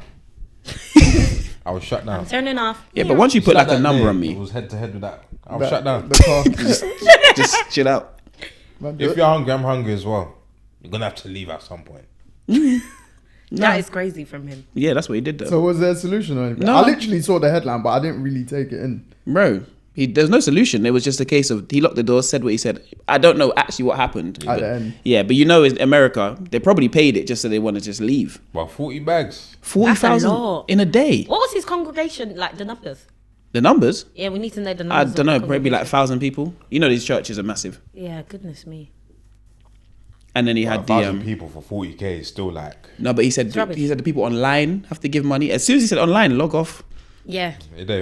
[SPEAKER 2] I was shut down.
[SPEAKER 4] Turning off.
[SPEAKER 1] yeah, but once you put like a
[SPEAKER 2] That
[SPEAKER 1] number
[SPEAKER 2] day,
[SPEAKER 1] on
[SPEAKER 2] It
[SPEAKER 1] me,
[SPEAKER 2] was head to head with that. I was shut down.
[SPEAKER 3] The car.
[SPEAKER 1] just chill out.
[SPEAKER 3] Man, do
[SPEAKER 2] If
[SPEAKER 3] it.
[SPEAKER 2] you're hungry, I'm hungry as well. You're gonna have to leave at some point.
[SPEAKER 4] That is crazy from him.
[SPEAKER 1] Yeah, that's what he did though,
[SPEAKER 3] So was there a solution or anything?
[SPEAKER 1] No.
[SPEAKER 3] I literally saw the headline, but I didn't really take it in.
[SPEAKER 1] bro. There's no solution. It was just a case of he locked the door, said what he said. I don't know actually what happened.
[SPEAKER 3] At
[SPEAKER 1] but-
[SPEAKER 3] the end.
[SPEAKER 1] yeah, but you know, in America, they probably paid it just so they want to just leave.
[SPEAKER 2] About 40 bags.
[SPEAKER 1] 40,000
[SPEAKER 4] lot.
[SPEAKER 1] in a day.
[SPEAKER 4] What was his congregation like? The numbers?
[SPEAKER 1] The numbers?
[SPEAKER 4] Yeah, we need to know the
[SPEAKER 1] I
[SPEAKER 4] numbers.
[SPEAKER 1] don't know.
[SPEAKER 4] of the
[SPEAKER 1] Probably like
[SPEAKER 4] congregation.
[SPEAKER 1] 1,000 people. You know, these churches are massive.
[SPEAKER 4] Yeah, goodness me.
[SPEAKER 1] And then he had the
[SPEAKER 2] 1,000 people for 40K is still like.
[SPEAKER 1] no, but he said
[SPEAKER 4] rubbish.
[SPEAKER 1] the people online have to give money. As soon as he said online, log off
[SPEAKER 4] Yeah.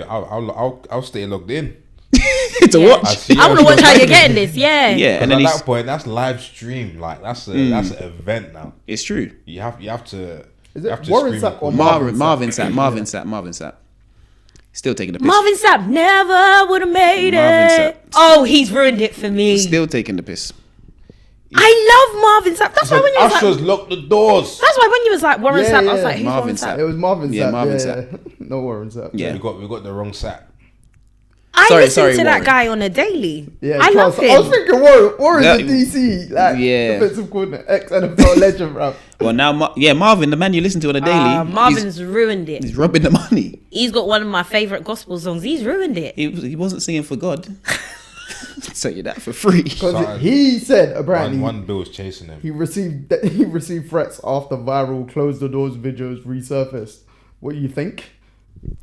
[SPEAKER 2] I'll stay logged in.
[SPEAKER 1] to
[SPEAKER 4] Yeah.
[SPEAKER 1] watch.
[SPEAKER 2] see
[SPEAKER 4] I want to
[SPEAKER 2] you.
[SPEAKER 4] watch how you're getting this. Yeah.
[SPEAKER 1] Yeah, and
[SPEAKER 2] And
[SPEAKER 1] then
[SPEAKER 2] at
[SPEAKER 1] he's,
[SPEAKER 2] that point, that's live stream. Like that's an event now.
[SPEAKER 1] it's true.
[SPEAKER 2] You have to.
[SPEAKER 3] Is
[SPEAKER 2] you
[SPEAKER 3] it
[SPEAKER 2] have to
[SPEAKER 3] Warren
[SPEAKER 2] scream
[SPEAKER 3] Sapp or
[SPEAKER 2] it.
[SPEAKER 1] Marvin Sapp. Still taking the piss.
[SPEAKER 4] Marvin Sapp never would have made
[SPEAKER 1] Marvin
[SPEAKER 4] it.
[SPEAKER 1] Sapp.
[SPEAKER 4] Oh, he's ruined it for me.
[SPEAKER 1] Still taking the piss.
[SPEAKER 4] I love Marvin Sapp. That's why when you was like,
[SPEAKER 2] Ushers lock the doors.
[SPEAKER 4] that's why when you was like Warren
[SPEAKER 3] Yeah,
[SPEAKER 4] Sapp, I was
[SPEAKER 3] yeah.
[SPEAKER 4] like, who's
[SPEAKER 1] Marvin
[SPEAKER 4] Warren
[SPEAKER 1] Sapp.
[SPEAKER 4] Sapp?
[SPEAKER 3] It was Marvin Sapp.
[SPEAKER 1] Yeah, Marvin
[SPEAKER 3] yeah. No Warren Sapp.
[SPEAKER 1] Yeah.
[SPEAKER 2] We got the wrong sack.
[SPEAKER 4] I
[SPEAKER 1] Sorry,
[SPEAKER 4] listen
[SPEAKER 1] sorry,
[SPEAKER 4] to that
[SPEAKER 1] Warren.
[SPEAKER 4] guy on a daily.
[SPEAKER 3] Yeah,
[SPEAKER 4] I love
[SPEAKER 3] trust.
[SPEAKER 4] him.
[SPEAKER 3] I was thinking Warren's
[SPEAKER 1] That-
[SPEAKER 3] in DC, like
[SPEAKER 1] Yeah.
[SPEAKER 3] defensive coordinator, ex-NFL legend, bro.
[SPEAKER 1] Well, now, Marvin, the man you listen to on a daily,
[SPEAKER 4] Marvin's ruined it.
[SPEAKER 1] he's robbing the money.
[SPEAKER 4] He's got one of my favorite gospel songs. He's ruined it.
[SPEAKER 1] He wasn't singing for God. Tell you that for free.
[SPEAKER 3] Because he said apparently
[SPEAKER 2] One bill's chasing him.
[SPEAKER 3] he received threats after viral close the doors videos resurfaced. What do you think?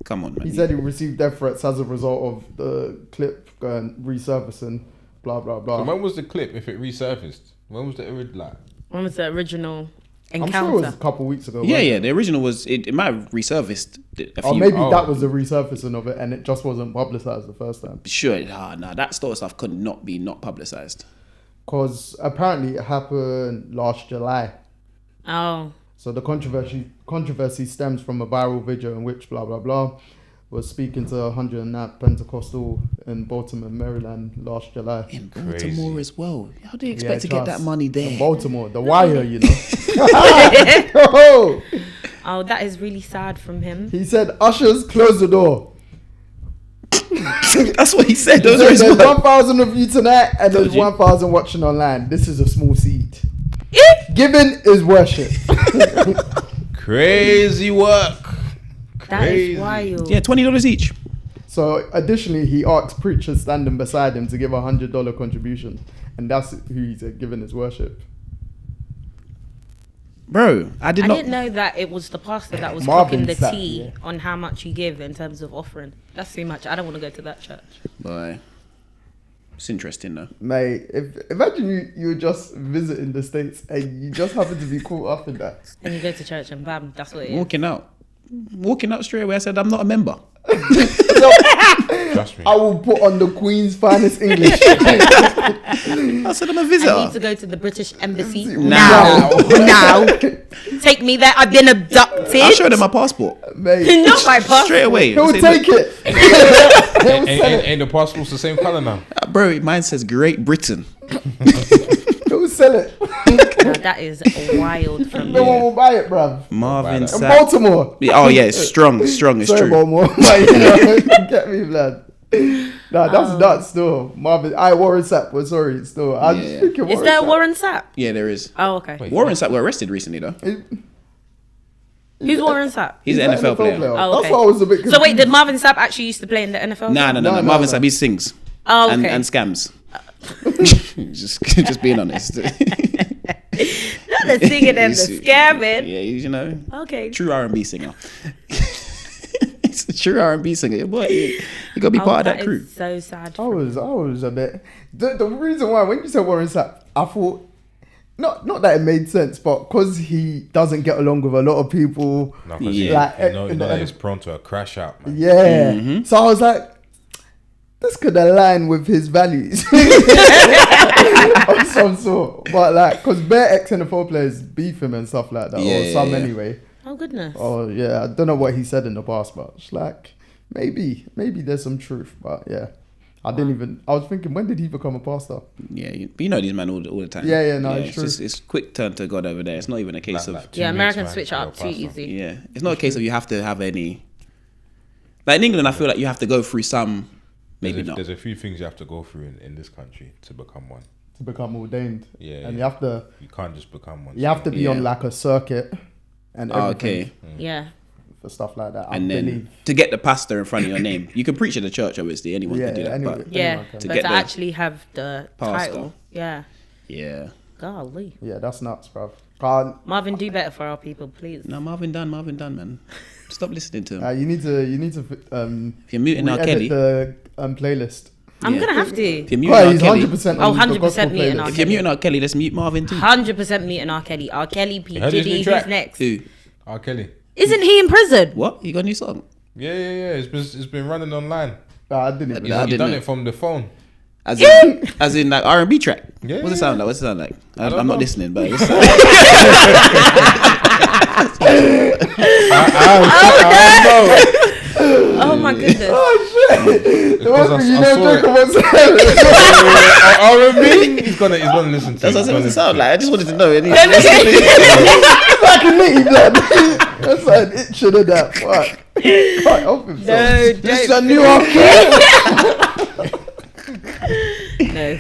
[SPEAKER 1] Come on, man.
[SPEAKER 3] He said he received death threats as a result of the clip going resurfacing. Blah blah blah.
[SPEAKER 2] So when was the clip? If it resurfaced, when was the like?
[SPEAKER 4] When was the original
[SPEAKER 3] I'm
[SPEAKER 4] encounter?
[SPEAKER 3] sure it was a couple weeks ago.
[SPEAKER 1] Yeah,
[SPEAKER 3] wasn't
[SPEAKER 1] yeah.
[SPEAKER 3] it?
[SPEAKER 1] The original was it might have resurfaced a few.
[SPEAKER 3] Or maybe
[SPEAKER 2] Oh.
[SPEAKER 3] that was the resurfacing of it, and it just wasn't publicized the first time.
[SPEAKER 1] Sure, that sort of stuff could not be not publicized.
[SPEAKER 3] Because apparently it happened last July.
[SPEAKER 4] Oh,
[SPEAKER 3] So the controversy stems from a viral video in which blah blah blah was speaking to 109 Pentecostal in Baltimore, Maryland last July.
[SPEAKER 1] In
[SPEAKER 2] Crazy.
[SPEAKER 1] Baltimore as well. How do you
[SPEAKER 3] Yeah,
[SPEAKER 1] expect to get
[SPEAKER 3] trust.
[SPEAKER 1] that money
[SPEAKER 3] In
[SPEAKER 1] there?
[SPEAKER 3] Baltimore, the wire, you know. Oh,
[SPEAKER 4] oh, that is really sad from him.
[SPEAKER 3] he said, "Ushers, close the door."
[SPEAKER 1] That's what he said.
[SPEAKER 3] He
[SPEAKER 1] Those are
[SPEAKER 3] said,
[SPEAKER 1] his
[SPEAKER 3] there's
[SPEAKER 1] words.
[SPEAKER 3] 1,000 of you tonight, and there's
[SPEAKER 1] Told you.
[SPEAKER 3] 1,000 watching online. This is a small seed. Giving is worship.
[SPEAKER 2] Crazy work.
[SPEAKER 4] That is wild.
[SPEAKER 1] Yeah, $20 each.
[SPEAKER 3] So additionally, he asked preachers standing beside him to give $100 contribution, and that's who he's giving his worship.
[SPEAKER 1] Bro, I didn't
[SPEAKER 4] know that it was the pastor that was
[SPEAKER 3] Marvin
[SPEAKER 4] cooking the
[SPEAKER 3] Sapp,
[SPEAKER 4] tea
[SPEAKER 3] yeah.
[SPEAKER 4] on how much you give in terms of offering. That's too much. I don't want to go to that church.
[SPEAKER 1] Boy, it's interesting though.
[SPEAKER 3] Mate, imagine you were just visiting the States and you just happen to be caught up in that.
[SPEAKER 4] And you go to church and bam, that's what it is.
[SPEAKER 1] Walking out straight away, I said, I'm not a member.
[SPEAKER 2] Trust me.
[SPEAKER 3] I will put on the Queen's finest English.
[SPEAKER 1] I said, I'm a visitor.
[SPEAKER 4] I need to go to the British Embassy
[SPEAKER 1] Now.
[SPEAKER 4] now. Take me there. I've been abducted.
[SPEAKER 1] I'll show them my passport.
[SPEAKER 3] Mate,
[SPEAKER 4] Not my passport.
[SPEAKER 1] Straight away.
[SPEAKER 3] he'll
[SPEAKER 1] Say,
[SPEAKER 3] take
[SPEAKER 1] look,
[SPEAKER 3] it. He'll sell it.
[SPEAKER 2] Ain't the passports the same colour now?
[SPEAKER 1] Bro, mine says Great Britain.
[SPEAKER 3] He'll sell it.
[SPEAKER 4] No, that is wild from
[SPEAKER 3] No
[SPEAKER 4] you.
[SPEAKER 3] one will buy it, bruv.
[SPEAKER 1] Marvin
[SPEAKER 3] In
[SPEAKER 1] Sapp.
[SPEAKER 3] Baltimore.
[SPEAKER 1] Oh yeah, it's strong. It's
[SPEAKER 3] Sorry,
[SPEAKER 1] true.
[SPEAKER 3] Baltimore. But, you know, get me, blood. Nah, that's nuts still. Marvin, Warren Sapp was sorry still. I just thinking
[SPEAKER 4] Is there a Warren Sapp?
[SPEAKER 1] Yeah, there is.
[SPEAKER 4] Oh, okay.
[SPEAKER 2] Wait.
[SPEAKER 1] Warren Sapp were arrested recently though.
[SPEAKER 4] Who's Warren Sapp?
[SPEAKER 1] He's an NFL player.
[SPEAKER 4] Oh, okay.
[SPEAKER 3] That's why I was a bit confused.
[SPEAKER 4] So wait, did Marvin Sapp actually used to play in the NFL?
[SPEAKER 1] No.
[SPEAKER 3] No,
[SPEAKER 1] Marvin
[SPEAKER 3] no.
[SPEAKER 1] Sapp, he sings.
[SPEAKER 4] Oh, okay.
[SPEAKER 1] And scams. just being honest.
[SPEAKER 4] Not the singing and the scamming.
[SPEAKER 1] Yeah, you know.
[SPEAKER 4] Okay.
[SPEAKER 1] True R&B singer. It's a true R&B singer. Boy, you gotta be part of that crew.
[SPEAKER 4] Is so sad.
[SPEAKER 3] I was a bit. The reason why when you said Warren Sapp, I thought not that it made sense, but because he doesn't get along with a lot of people.
[SPEAKER 2] No, because
[SPEAKER 1] Yeah.
[SPEAKER 2] you know that he's prone to a crash out, man.
[SPEAKER 3] Yeah.
[SPEAKER 1] Mm-hmm.
[SPEAKER 3] So I was like, this could align with his values of some sort. But like, because bare ex-NFL players beef him and stuff like that, or some anyway.
[SPEAKER 4] Oh goodness.
[SPEAKER 3] Oh yeah, I don't know what he said in the past, but it's like maybe there's some truth. But yeah, I was thinking, when did he become a pastor?
[SPEAKER 1] Yeah, you know these men all the time.
[SPEAKER 3] Yeah, no, it's true.
[SPEAKER 1] It's quick turn to God over there. It's not even a case of...
[SPEAKER 2] 2
[SPEAKER 4] Yeah,
[SPEAKER 2] minutes,
[SPEAKER 4] Americans
[SPEAKER 2] man,
[SPEAKER 4] switch
[SPEAKER 2] you're
[SPEAKER 4] up
[SPEAKER 2] a
[SPEAKER 4] too
[SPEAKER 2] pastor.
[SPEAKER 4] easy.
[SPEAKER 1] Yeah, it's not a case of you have to have any... Like in England, I feel like you have to go through some... Maybe not.
[SPEAKER 2] There's a few things you have to go through in this country to become one.
[SPEAKER 3] To become ordained.
[SPEAKER 2] Yeah,
[SPEAKER 3] And
[SPEAKER 2] yeah.
[SPEAKER 3] you
[SPEAKER 2] can't just become one.
[SPEAKER 3] have to be
[SPEAKER 1] Yeah.
[SPEAKER 3] on like a circuit and everything
[SPEAKER 1] Okay.
[SPEAKER 4] Yeah.
[SPEAKER 3] for stuff like that.
[SPEAKER 1] And
[SPEAKER 3] I
[SPEAKER 1] then
[SPEAKER 3] believe.
[SPEAKER 1] to get the pastor in front of your name, you can preach at the church, obviously. Anyone
[SPEAKER 3] Yeah,
[SPEAKER 1] can do that.
[SPEAKER 3] anyone.
[SPEAKER 1] But
[SPEAKER 4] Yeah.
[SPEAKER 3] Anyone can.
[SPEAKER 1] To
[SPEAKER 4] But
[SPEAKER 1] get
[SPEAKER 4] to
[SPEAKER 1] the
[SPEAKER 4] actually have the
[SPEAKER 1] pastor.
[SPEAKER 4] title. Yeah.
[SPEAKER 1] yeah.
[SPEAKER 4] Golly.
[SPEAKER 3] Yeah, that's nuts, bruv.
[SPEAKER 4] Marvin, do better for our people, please.
[SPEAKER 1] No, Marvin Dunn, man. Stop listening to him.
[SPEAKER 3] You need to
[SPEAKER 1] If you're muting R. Kelly,
[SPEAKER 3] the playlist.
[SPEAKER 4] I'm
[SPEAKER 1] Yeah.
[SPEAKER 4] going to have to.
[SPEAKER 1] if you're muting
[SPEAKER 3] Well,
[SPEAKER 1] R.
[SPEAKER 3] he's
[SPEAKER 1] Kelly,
[SPEAKER 3] 100%
[SPEAKER 4] Oh,
[SPEAKER 3] on the
[SPEAKER 4] 100%
[SPEAKER 3] gospel
[SPEAKER 4] muting
[SPEAKER 3] playlist.
[SPEAKER 4] R.
[SPEAKER 1] if you're muting R. Kelly, let's mute Marvin too.
[SPEAKER 4] 100% meeting R. Kelly. R. Kelly, P.
[SPEAKER 2] You heard his
[SPEAKER 4] Diddy,
[SPEAKER 2] new track?
[SPEAKER 4] who's next?
[SPEAKER 1] Who?
[SPEAKER 2] R. Kelly.
[SPEAKER 4] Isn't he in prison?
[SPEAKER 1] What? You got a new song?
[SPEAKER 2] Yeah. It's been running online.
[SPEAKER 3] I didn't even
[SPEAKER 1] I
[SPEAKER 3] know.
[SPEAKER 2] He
[SPEAKER 1] didn't
[SPEAKER 2] done
[SPEAKER 1] know.
[SPEAKER 2] it from the phone.
[SPEAKER 1] As in like R&B track?
[SPEAKER 2] Yeah,
[SPEAKER 1] What's it sound like?
[SPEAKER 2] I don't
[SPEAKER 1] I'm not
[SPEAKER 2] know.
[SPEAKER 1] listening, but it's
[SPEAKER 2] I
[SPEAKER 4] Oh my goodness.
[SPEAKER 3] Oh shit! The
[SPEAKER 2] Because
[SPEAKER 3] one
[SPEAKER 2] I
[SPEAKER 3] thing you
[SPEAKER 2] saw
[SPEAKER 3] know,
[SPEAKER 2] it.
[SPEAKER 3] Jacob was
[SPEAKER 2] R&B. He's gonna listen to.
[SPEAKER 1] that's what it sound like. I just wanted to know.
[SPEAKER 3] like a nitty blood. That's like it should have that. Fuck. Can't help himself.
[SPEAKER 4] No,
[SPEAKER 3] This is
[SPEAKER 4] don't.
[SPEAKER 3] a new arcade.
[SPEAKER 4] No.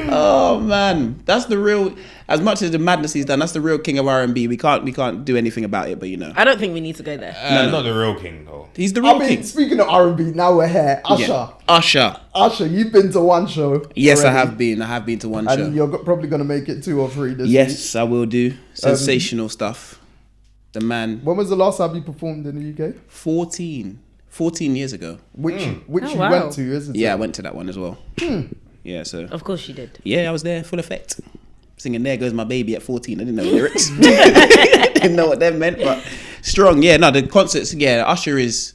[SPEAKER 1] Oh man, that's the real. As much as the madness he's done, that's the real king of R&B. We can't do anything about it, but you know,
[SPEAKER 4] I don't think we need to go there.
[SPEAKER 2] Not the real king though.
[SPEAKER 1] he's the
[SPEAKER 3] I
[SPEAKER 1] real
[SPEAKER 3] mean,
[SPEAKER 1] king.
[SPEAKER 3] speaking of R&B, now we're here.
[SPEAKER 1] Yeah. Usher.
[SPEAKER 3] Usher, you've been to one show.
[SPEAKER 1] Yes,
[SPEAKER 3] already,
[SPEAKER 1] I have been to one
[SPEAKER 3] And
[SPEAKER 1] show.
[SPEAKER 3] you're probably gonna make it 2 or 3 this week.
[SPEAKER 1] Yes, I will do. Sensational stuff. The man,
[SPEAKER 3] When was the last time you performed in the UK?
[SPEAKER 1] 14 years ago.
[SPEAKER 3] Which
[SPEAKER 4] Oh,
[SPEAKER 3] you
[SPEAKER 4] wow.
[SPEAKER 3] went to, isn't it?
[SPEAKER 1] Yeah, I went to that one as well. Yeah, so
[SPEAKER 4] Of course you did.
[SPEAKER 1] yeah, I was there, full effect. Singing "There Goes My Baby" at 14. I didn't know the lyrics. Didn't know what that meant, but strong. Yeah, no, the concerts. Yeah, Usher is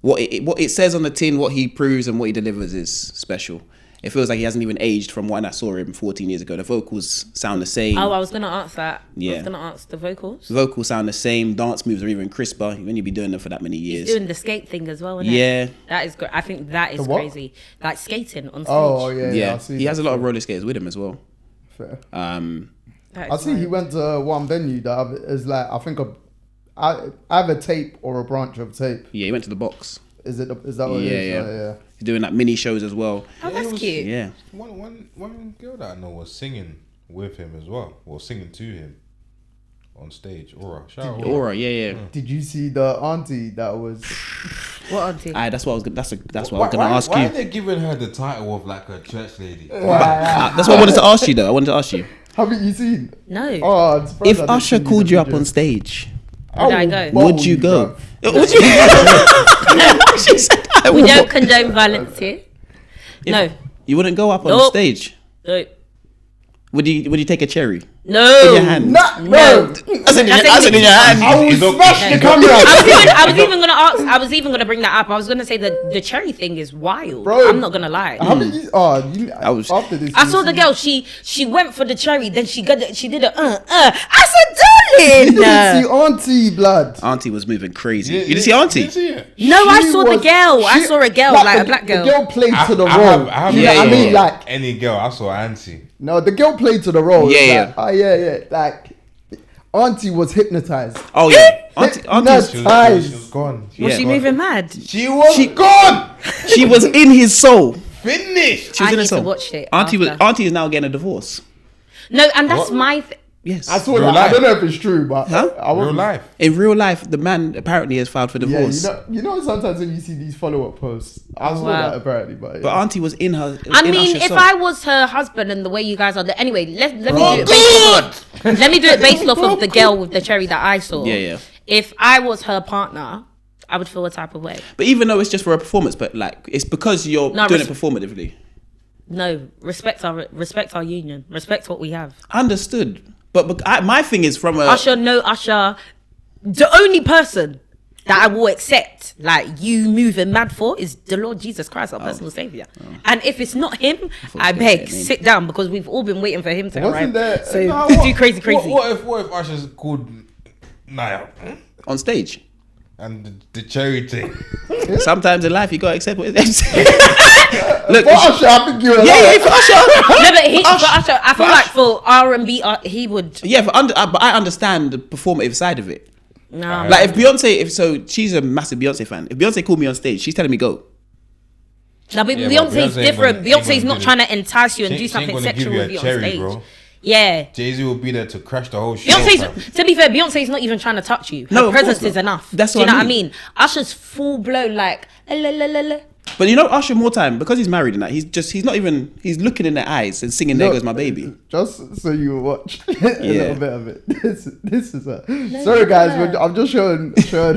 [SPEAKER 1] what it says on the tin. What he proves and what he delivers is special. It feels like he hasn't even aged from when I saw him 14 years ago. The vocals sound the same.
[SPEAKER 4] Oh, I was going to ask that. I
[SPEAKER 1] Yeah.
[SPEAKER 4] was going to ask the vocals.
[SPEAKER 1] Vocals sound the same. Dance moves are even crisper when you be doing them for that many years.
[SPEAKER 4] He's doing the skate thing as well, isn't
[SPEAKER 1] Yeah.
[SPEAKER 4] it? That is great. I think that is
[SPEAKER 3] The what?
[SPEAKER 4] crazy. Like skating on stage.
[SPEAKER 3] Oh yeah,
[SPEAKER 1] Yeah,
[SPEAKER 3] I see
[SPEAKER 1] he
[SPEAKER 3] that.
[SPEAKER 1] has a lot of roller skaters with him as well.
[SPEAKER 3] Fair.
[SPEAKER 4] That
[SPEAKER 3] I
[SPEAKER 4] is
[SPEAKER 3] see he
[SPEAKER 4] wild.
[SPEAKER 3] went to one venue that is like I think I have a tape or a branch of tape.
[SPEAKER 1] Yeah, he went to the box.
[SPEAKER 3] Is that what it is?
[SPEAKER 1] Yeah. He's doing like mini shows as well.
[SPEAKER 4] Oh, that's cute.
[SPEAKER 1] Yeah.
[SPEAKER 2] One girl that I know was singing with him as well. Well, singing to him on stage. Aura. Shout out
[SPEAKER 1] Aura, yeah.
[SPEAKER 3] Did you see the auntie that was?
[SPEAKER 4] What auntie?
[SPEAKER 1] Aye, that's what I was. That's what I was gonna ask
[SPEAKER 2] why
[SPEAKER 1] you.
[SPEAKER 2] are they giving her the title of like a church lady?
[SPEAKER 1] That's what I wanted to ask you though. I wanted to ask you
[SPEAKER 3] Haven't you seen?
[SPEAKER 4] No.
[SPEAKER 3] Oh, I'm surprised
[SPEAKER 1] if
[SPEAKER 3] I didn't
[SPEAKER 1] Usher
[SPEAKER 3] see
[SPEAKER 1] called you up
[SPEAKER 3] video.
[SPEAKER 1] on stage,
[SPEAKER 4] Would I
[SPEAKER 3] will
[SPEAKER 4] go?
[SPEAKER 3] bowl
[SPEAKER 1] would you go?
[SPEAKER 3] bruv.
[SPEAKER 1] Would you? She said, I
[SPEAKER 4] We
[SPEAKER 1] will
[SPEAKER 4] don't
[SPEAKER 1] bo-
[SPEAKER 4] condone violence here. No.
[SPEAKER 1] You wouldn't go up on
[SPEAKER 4] Nope.
[SPEAKER 1] stage.
[SPEAKER 4] No.
[SPEAKER 1] Would you take a cherry
[SPEAKER 4] No.
[SPEAKER 1] in your hand?
[SPEAKER 3] Nah,
[SPEAKER 4] No.
[SPEAKER 3] bro.
[SPEAKER 1] That's in your hand.
[SPEAKER 3] I will
[SPEAKER 2] He's not-
[SPEAKER 3] smash the
[SPEAKER 2] he's
[SPEAKER 3] camera.
[SPEAKER 4] I was even gonna ask. I was even gonna bring that up. I was gonna say that the cherry thing is wild.
[SPEAKER 3] Bro.
[SPEAKER 4] I'm not gonna lie.
[SPEAKER 3] Haven't you? Oh, you,
[SPEAKER 1] I was-
[SPEAKER 3] after this.
[SPEAKER 4] I
[SPEAKER 3] you
[SPEAKER 4] saw the
[SPEAKER 3] see-
[SPEAKER 4] girl. She went for the cherry. Then she did a. I said,
[SPEAKER 3] You didn't
[SPEAKER 4] darling.
[SPEAKER 3] see auntie blood.
[SPEAKER 1] Auntie was moving crazy. You didn't see Auntie?
[SPEAKER 2] You see it?
[SPEAKER 4] No, I
[SPEAKER 3] She
[SPEAKER 4] saw the
[SPEAKER 3] was-
[SPEAKER 4] girl. I
[SPEAKER 3] she-
[SPEAKER 4] saw a girl, like a
[SPEAKER 3] the-
[SPEAKER 4] black girl.
[SPEAKER 3] The girl played to the
[SPEAKER 2] I
[SPEAKER 3] role.
[SPEAKER 2] haven't
[SPEAKER 3] You know what I mean?
[SPEAKER 2] saw
[SPEAKER 3] Like,
[SPEAKER 2] any girl. I saw Auntie.
[SPEAKER 3] no, the girl played to the role.
[SPEAKER 1] Yeah,
[SPEAKER 3] It's
[SPEAKER 1] yeah.
[SPEAKER 3] like, oh yeah. Like, auntie was hypnotized.
[SPEAKER 1] Oh yeah, Auntie.
[SPEAKER 3] Hypnotized.
[SPEAKER 2] She was gone.
[SPEAKER 4] Was
[SPEAKER 1] Yeah.
[SPEAKER 4] she moving mad?
[SPEAKER 2] She was gone.
[SPEAKER 1] She was in his soul.
[SPEAKER 2] Finished.
[SPEAKER 1] She was
[SPEAKER 4] I
[SPEAKER 1] in
[SPEAKER 4] need
[SPEAKER 1] his
[SPEAKER 4] to
[SPEAKER 1] soul.
[SPEAKER 4] watch it
[SPEAKER 1] Auntie
[SPEAKER 4] after.
[SPEAKER 1] Auntie is now getting a divorce.
[SPEAKER 4] No, and that's
[SPEAKER 2] What?
[SPEAKER 4] my.
[SPEAKER 1] Yes.
[SPEAKER 3] I saw
[SPEAKER 2] Real
[SPEAKER 3] that.
[SPEAKER 2] life.
[SPEAKER 3] I don't know if it's true, but
[SPEAKER 1] Huh?
[SPEAKER 3] I
[SPEAKER 2] Real
[SPEAKER 3] wasn't-
[SPEAKER 2] life.
[SPEAKER 1] In real life, the man apparently has filed for
[SPEAKER 3] Yeah,
[SPEAKER 1] divorce.
[SPEAKER 3] you know, sometimes when you see these follow-up posts, I saw
[SPEAKER 4] wow.
[SPEAKER 3] that apparently, but,
[SPEAKER 1] But Auntie was in her.
[SPEAKER 4] I
[SPEAKER 1] in
[SPEAKER 4] mean,
[SPEAKER 1] Usher's
[SPEAKER 4] if
[SPEAKER 1] soul.
[SPEAKER 4] I was her husband and the way you guys are, anyway, let me do
[SPEAKER 2] Oh,
[SPEAKER 4] it based off. Let me do it based off of the girl with the cherry that I saw.
[SPEAKER 1] Yeah.
[SPEAKER 4] If I was her partner, I would feel a type of way.
[SPEAKER 1] But even though it's just for a performance, but like it's because you're
[SPEAKER 4] No,
[SPEAKER 1] doing it performatively.
[SPEAKER 4] No, respect our union. Respect what we have.
[SPEAKER 1] Understood. But my thing is from a
[SPEAKER 4] Usher, no Usher. The only person that I will accept, like you moving mad for, is the Lord Jesus Christ, our personal savior. And if it's not him, I
[SPEAKER 1] gonna
[SPEAKER 4] beg,
[SPEAKER 1] say a name.
[SPEAKER 4] sit down because we've all been waiting for him to
[SPEAKER 3] Wasn't
[SPEAKER 4] arrive.
[SPEAKER 3] there-
[SPEAKER 4] So
[SPEAKER 2] Nah,
[SPEAKER 4] do crazy.
[SPEAKER 2] What if Usher's called Naya
[SPEAKER 1] on stage.
[SPEAKER 2] and the cherry thing?
[SPEAKER 1] Sometimes in life you gotta accept what it is. Look,
[SPEAKER 3] For Usher, I think you're
[SPEAKER 1] yeah, for Usher.
[SPEAKER 4] No, but for Usher, I feel like for R&B, he would.
[SPEAKER 1] Yeah, but I understand the performative side of it.
[SPEAKER 4] No,
[SPEAKER 1] Like if Beyonce, she's a massive Beyonce fan. If Beyonce called me on stage, she's telling me go.
[SPEAKER 4] no, but
[SPEAKER 2] Yeah, but
[SPEAKER 4] Beyonce's
[SPEAKER 2] Beyonce ain't
[SPEAKER 4] different.
[SPEAKER 2] gonna- ain't
[SPEAKER 4] Beyonce's
[SPEAKER 2] gonna
[SPEAKER 4] not
[SPEAKER 2] do
[SPEAKER 4] trying to entice you and
[SPEAKER 2] She-
[SPEAKER 4] do
[SPEAKER 2] she ain't
[SPEAKER 4] something
[SPEAKER 2] gonna give
[SPEAKER 4] sexual
[SPEAKER 2] you a
[SPEAKER 4] with you on
[SPEAKER 2] cherry,
[SPEAKER 4] stage.
[SPEAKER 2] bro.
[SPEAKER 4] Yeah.
[SPEAKER 2] Jay-Z will be there to crash the whole show. fam.
[SPEAKER 4] Beyonce's, to be fair, Beyonce's not even trying to touch you. Her
[SPEAKER 1] No, of course
[SPEAKER 4] presence
[SPEAKER 1] not.
[SPEAKER 4] is enough.
[SPEAKER 1] That's
[SPEAKER 4] Do you
[SPEAKER 1] what
[SPEAKER 4] know
[SPEAKER 1] I
[SPEAKER 4] what I
[SPEAKER 1] mean.
[SPEAKER 4] mean? Usher's full blown like, la, la, la, la.
[SPEAKER 1] But you know, Usher more time because he's married and that he's looking in their eyes and singing "There Goes My Baby."
[SPEAKER 3] Just so you watch a
[SPEAKER 1] Yeah.
[SPEAKER 3] little bit of it. This is a. Sorry guys, I'm just showing her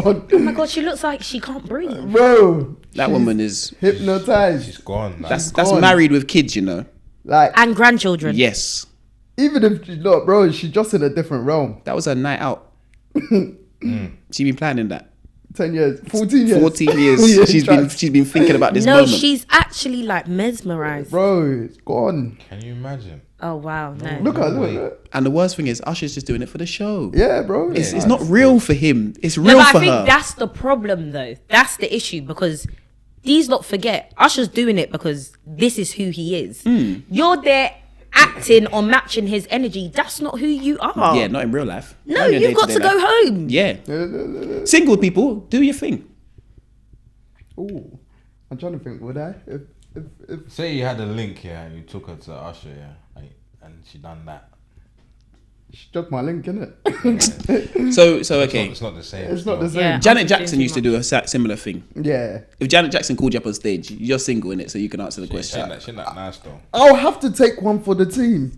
[SPEAKER 3] on.
[SPEAKER 4] Oh my god, she looks like she can't breathe.
[SPEAKER 3] Bro,
[SPEAKER 1] That
[SPEAKER 3] she's
[SPEAKER 1] woman is
[SPEAKER 3] hypnotized.
[SPEAKER 2] She's gone. Like,
[SPEAKER 1] that's
[SPEAKER 3] gone.
[SPEAKER 1] married with kids, you know.
[SPEAKER 3] Like,
[SPEAKER 4] And grandchildren.
[SPEAKER 1] Yes,
[SPEAKER 3] even if she's not, bro, she's just in a different realm.
[SPEAKER 1] that was her night out. She been planning that
[SPEAKER 3] 10 years, 14 years.
[SPEAKER 1] 14 years.
[SPEAKER 3] Yeah,
[SPEAKER 1] she's been thinking about this
[SPEAKER 4] No,
[SPEAKER 1] moment.
[SPEAKER 4] she's actually like mesmerized.
[SPEAKER 3] Bro, it's gone.
[SPEAKER 2] can you imagine?
[SPEAKER 4] Oh wow, no.
[SPEAKER 3] Look at
[SPEAKER 2] Wait.
[SPEAKER 3] look.
[SPEAKER 1] And the worst thing is, Usher's just doing it for the show.
[SPEAKER 3] Yeah, bro.
[SPEAKER 1] It's not real for him. It's
[SPEAKER 4] No,
[SPEAKER 1] real
[SPEAKER 4] but
[SPEAKER 1] for
[SPEAKER 4] I think
[SPEAKER 1] her.
[SPEAKER 4] that's the problem though. That's the issue because these lot forget Usher's doing it because this is who he is.
[SPEAKER 1] Hmm.
[SPEAKER 4] You're there acting or matching his energy. That's not who you are.
[SPEAKER 1] Yeah, not in real life.
[SPEAKER 4] No,
[SPEAKER 1] Not in your
[SPEAKER 4] you've got to
[SPEAKER 1] day-to-day
[SPEAKER 4] go
[SPEAKER 1] life.
[SPEAKER 4] home.
[SPEAKER 1] Yeah. Single people, do your thing.
[SPEAKER 3] Ooh, I'm trying to think. Would I? If
[SPEAKER 2] Say you had a link here and you took her to Usher, yeah, and she done that.
[SPEAKER 3] she took my link, innit?
[SPEAKER 1] So okay.
[SPEAKER 2] It's not the same.
[SPEAKER 3] It's not the same.
[SPEAKER 4] Yeah.
[SPEAKER 1] Janet
[SPEAKER 4] I'm
[SPEAKER 1] Jackson
[SPEAKER 4] doing
[SPEAKER 1] used to
[SPEAKER 4] too
[SPEAKER 1] do a similar thing.
[SPEAKER 3] Yeah.
[SPEAKER 1] If Janet Jackson called you up on stage, you're single in it, so you can answer the
[SPEAKER 2] She
[SPEAKER 1] question.
[SPEAKER 2] ain't that nice though.
[SPEAKER 3] I'll have to take one for the team.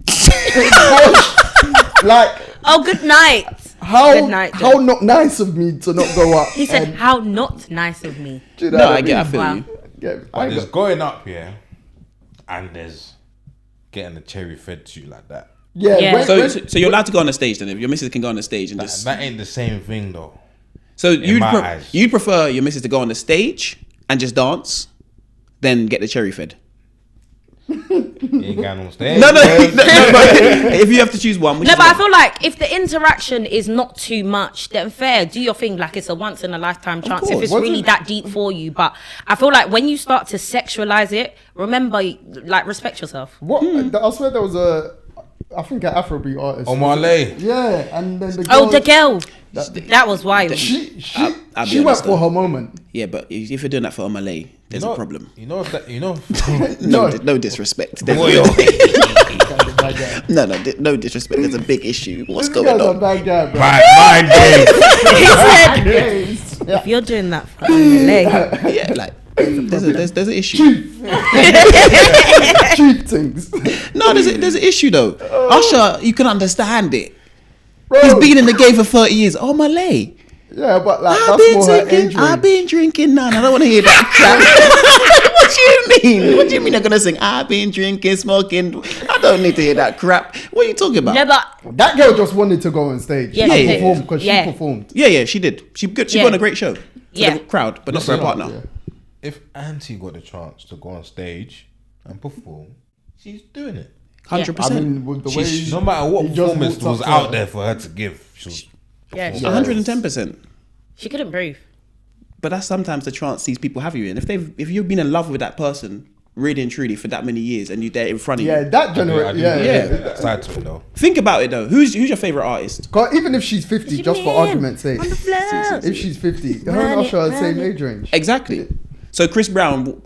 [SPEAKER 3] Like,
[SPEAKER 4] Oh, good night.
[SPEAKER 3] how
[SPEAKER 4] Good night,
[SPEAKER 3] how
[SPEAKER 4] Joe.
[SPEAKER 3] not nice of me to not go up.
[SPEAKER 4] He said,
[SPEAKER 3] and-
[SPEAKER 4] "How not nice of me."
[SPEAKER 3] do you know
[SPEAKER 1] No,
[SPEAKER 3] what
[SPEAKER 1] I feel
[SPEAKER 4] Wow.
[SPEAKER 1] you.
[SPEAKER 3] Yeah,
[SPEAKER 2] But there's going up here, and there's getting the cherry fed to you like that.
[SPEAKER 3] yeah.
[SPEAKER 4] Yeah.
[SPEAKER 1] So you're allowed to go on the stage then. If your missus can go on the stage and just
[SPEAKER 2] That ain't the same thing though.
[SPEAKER 1] so
[SPEAKER 2] my eyes.
[SPEAKER 1] you'd prefer your missus to go on the stage and just dance, then get the cherry fed.
[SPEAKER 2] You ain't going on stage.
[SPEAKER 1] No, but if you have to choose one, which
[SPEAKER 4] No,
[SPEAKER 1] is
[SPEAKER 4] but I
[SPEAKER 1] one?
[SPEAKER 4] feel like if the interaction is not too much, then fair, do your thing like it's a once in a lifetime chance. If
[SPEAKER 3] course.
[SPEAKER 4] it's
[SPEAKER 3] Wasn't
[SPEAKER 4] really
[SPEAKER 3] it-
[SPEAKER 4] that deep for you, but I feel like when you start to sexualize it, remember, like, respect yourself.
[SPEAKER 3] What? I swear there was I think an Afrobeat artist.
[SPEAKER 2] Omale.
[SPEAKER 3] Yeah, and then the girl.
[SPEAKER 4] Oh, the girl, that was wild.
[SPEAKER 3] She
[SPEAKER 1] I'll be
[SPEAKER 3] she went
[SPEAKER 1] honest,
[SPEAKER 3] for
[SPEAKER 1] though.
[SPEAKER 3] her moment.
[SPEAKER 1] Yeah, but if you're doing that for Malay, there's a problem.
[SPEAKER 2] You know that. You know.
[SPEAKER 1] No,
[SPEAKER 3] No.
[SPEAKER 1] no disrespect.
[SPEAKER 2] Boy,
[SPEAKER 3] bad guy.
[SPEAKER 1] No disrespect. There's a big issue. What's
[SPEAKER 3] This
[SPEAKER 1] going
[SPEAKER 3] guy's a
[SPEAKER 1] on?
[SPEAKER 3] bad guy, bro.
[SPEAKER 2] Mind games.
[SPEAKER 3] Yeah.
[SPEAKER 4] If you're doing that for like,
[SPEAKER 1] Yeah, like there's an issue.
[SPEAKER 3] Cheap things.
[SPEAKER 1] No, there's an issue though. Usher, you can understand it.
[SPEAKER 3] Bro.
[SPEAKER 1] He's been in the game for 30 years. Oh, Malay.
[SPEAKER 3] Yeah, but like
[SPEAKER 1] I've
[SPEAKER 3] that's
[SPEAKER 1] been
[SPEAKER 3] more her
[SPEAKER 1] drinking.
[SPEAKER 3] age
[SPEAKER 1] I've
[SPEAKER 3] range.
[SPEAKER 1] been drinking none. I don't want to hear that crap. What do you mean? What do you mean they're gonna sing? I've been drinking, smoking. I don't need to hear that crap. What are you talking about?
[SPEAKER 4] no, but
[SPEAKER 3] That girl just wanted to go on stage.
[SPEAKER 4] Yeah,
[SPEAKER 3] and
[SPEAKER 1] she did.
[SPEAKER 3] perform because
[SPEAKER 4] Yeah.
[SPEAKER 3] she performed.
[SPEAKER 1] Yeah, she did. She put
[SPEAKER 4] Yeah.
[SPEAKER 1] on a great show for
[SPEAKER 4] Yeah.
[SPEAKER 1] the crowd, but not for her partner.
[SPEAKER 3] Yeah.
[SPEAKER 2] If Auntie got the chance to go on stage and perform, she's doing it.
[SPEAKER 1] 100%.
[SPEAKER 3] I mean, with the way
[SPEAKER 2] No matter what
[SPEAKER 3] he just
[SPEAKER 2] performance
[SPEAKER 3] walked
[SPEAKER 2] was
[SPEAKER 3] up to
[SPEAKER 2] out
[SPEAKER 3] her.
[SPEAKER 2] there for her to give, she was
[SPEAKER 4] yeah,
[SPEAKER 2] performing.
[SPEAKER 1] 110%.
[SPEAKER 4] she couldn't breathe.
[SPEAKER 1] But that's sometimes the trance these people have you in. If you've been in love with that person really and truly for that many years and you're there in front of
[SPEAKER 3] Yeah,
[SPEAKER 1] you,
[SPEAKER 3] that
[SPEAKER 2] I
[SPEAKER 3] generation.
[SPEAKER 2] do
[SPEAKER 3] Yeah,
[SPEAKER 2] believe
[SPEAKER 3] yeah.
[SPEAKER 2] that side to it though.
[SPEAKER 1] think about it though. Who's your favorite artist?
[SPEAKER 3] 'Cause even if she's 50, just for argument's sake,
[SPEAKER 4] On the floor.
[SPEAKER 3] if she's 50, her
[SPEAKER 4] Run
[SPEAKER 3] and
[SPEAKER 4] it,
[SPEAKER 3] Usher are the same
[SPEAKER 4] run it.
[SPEAKER 3] age range.
[SPEAKER 1] Exactly. So Chris Brown,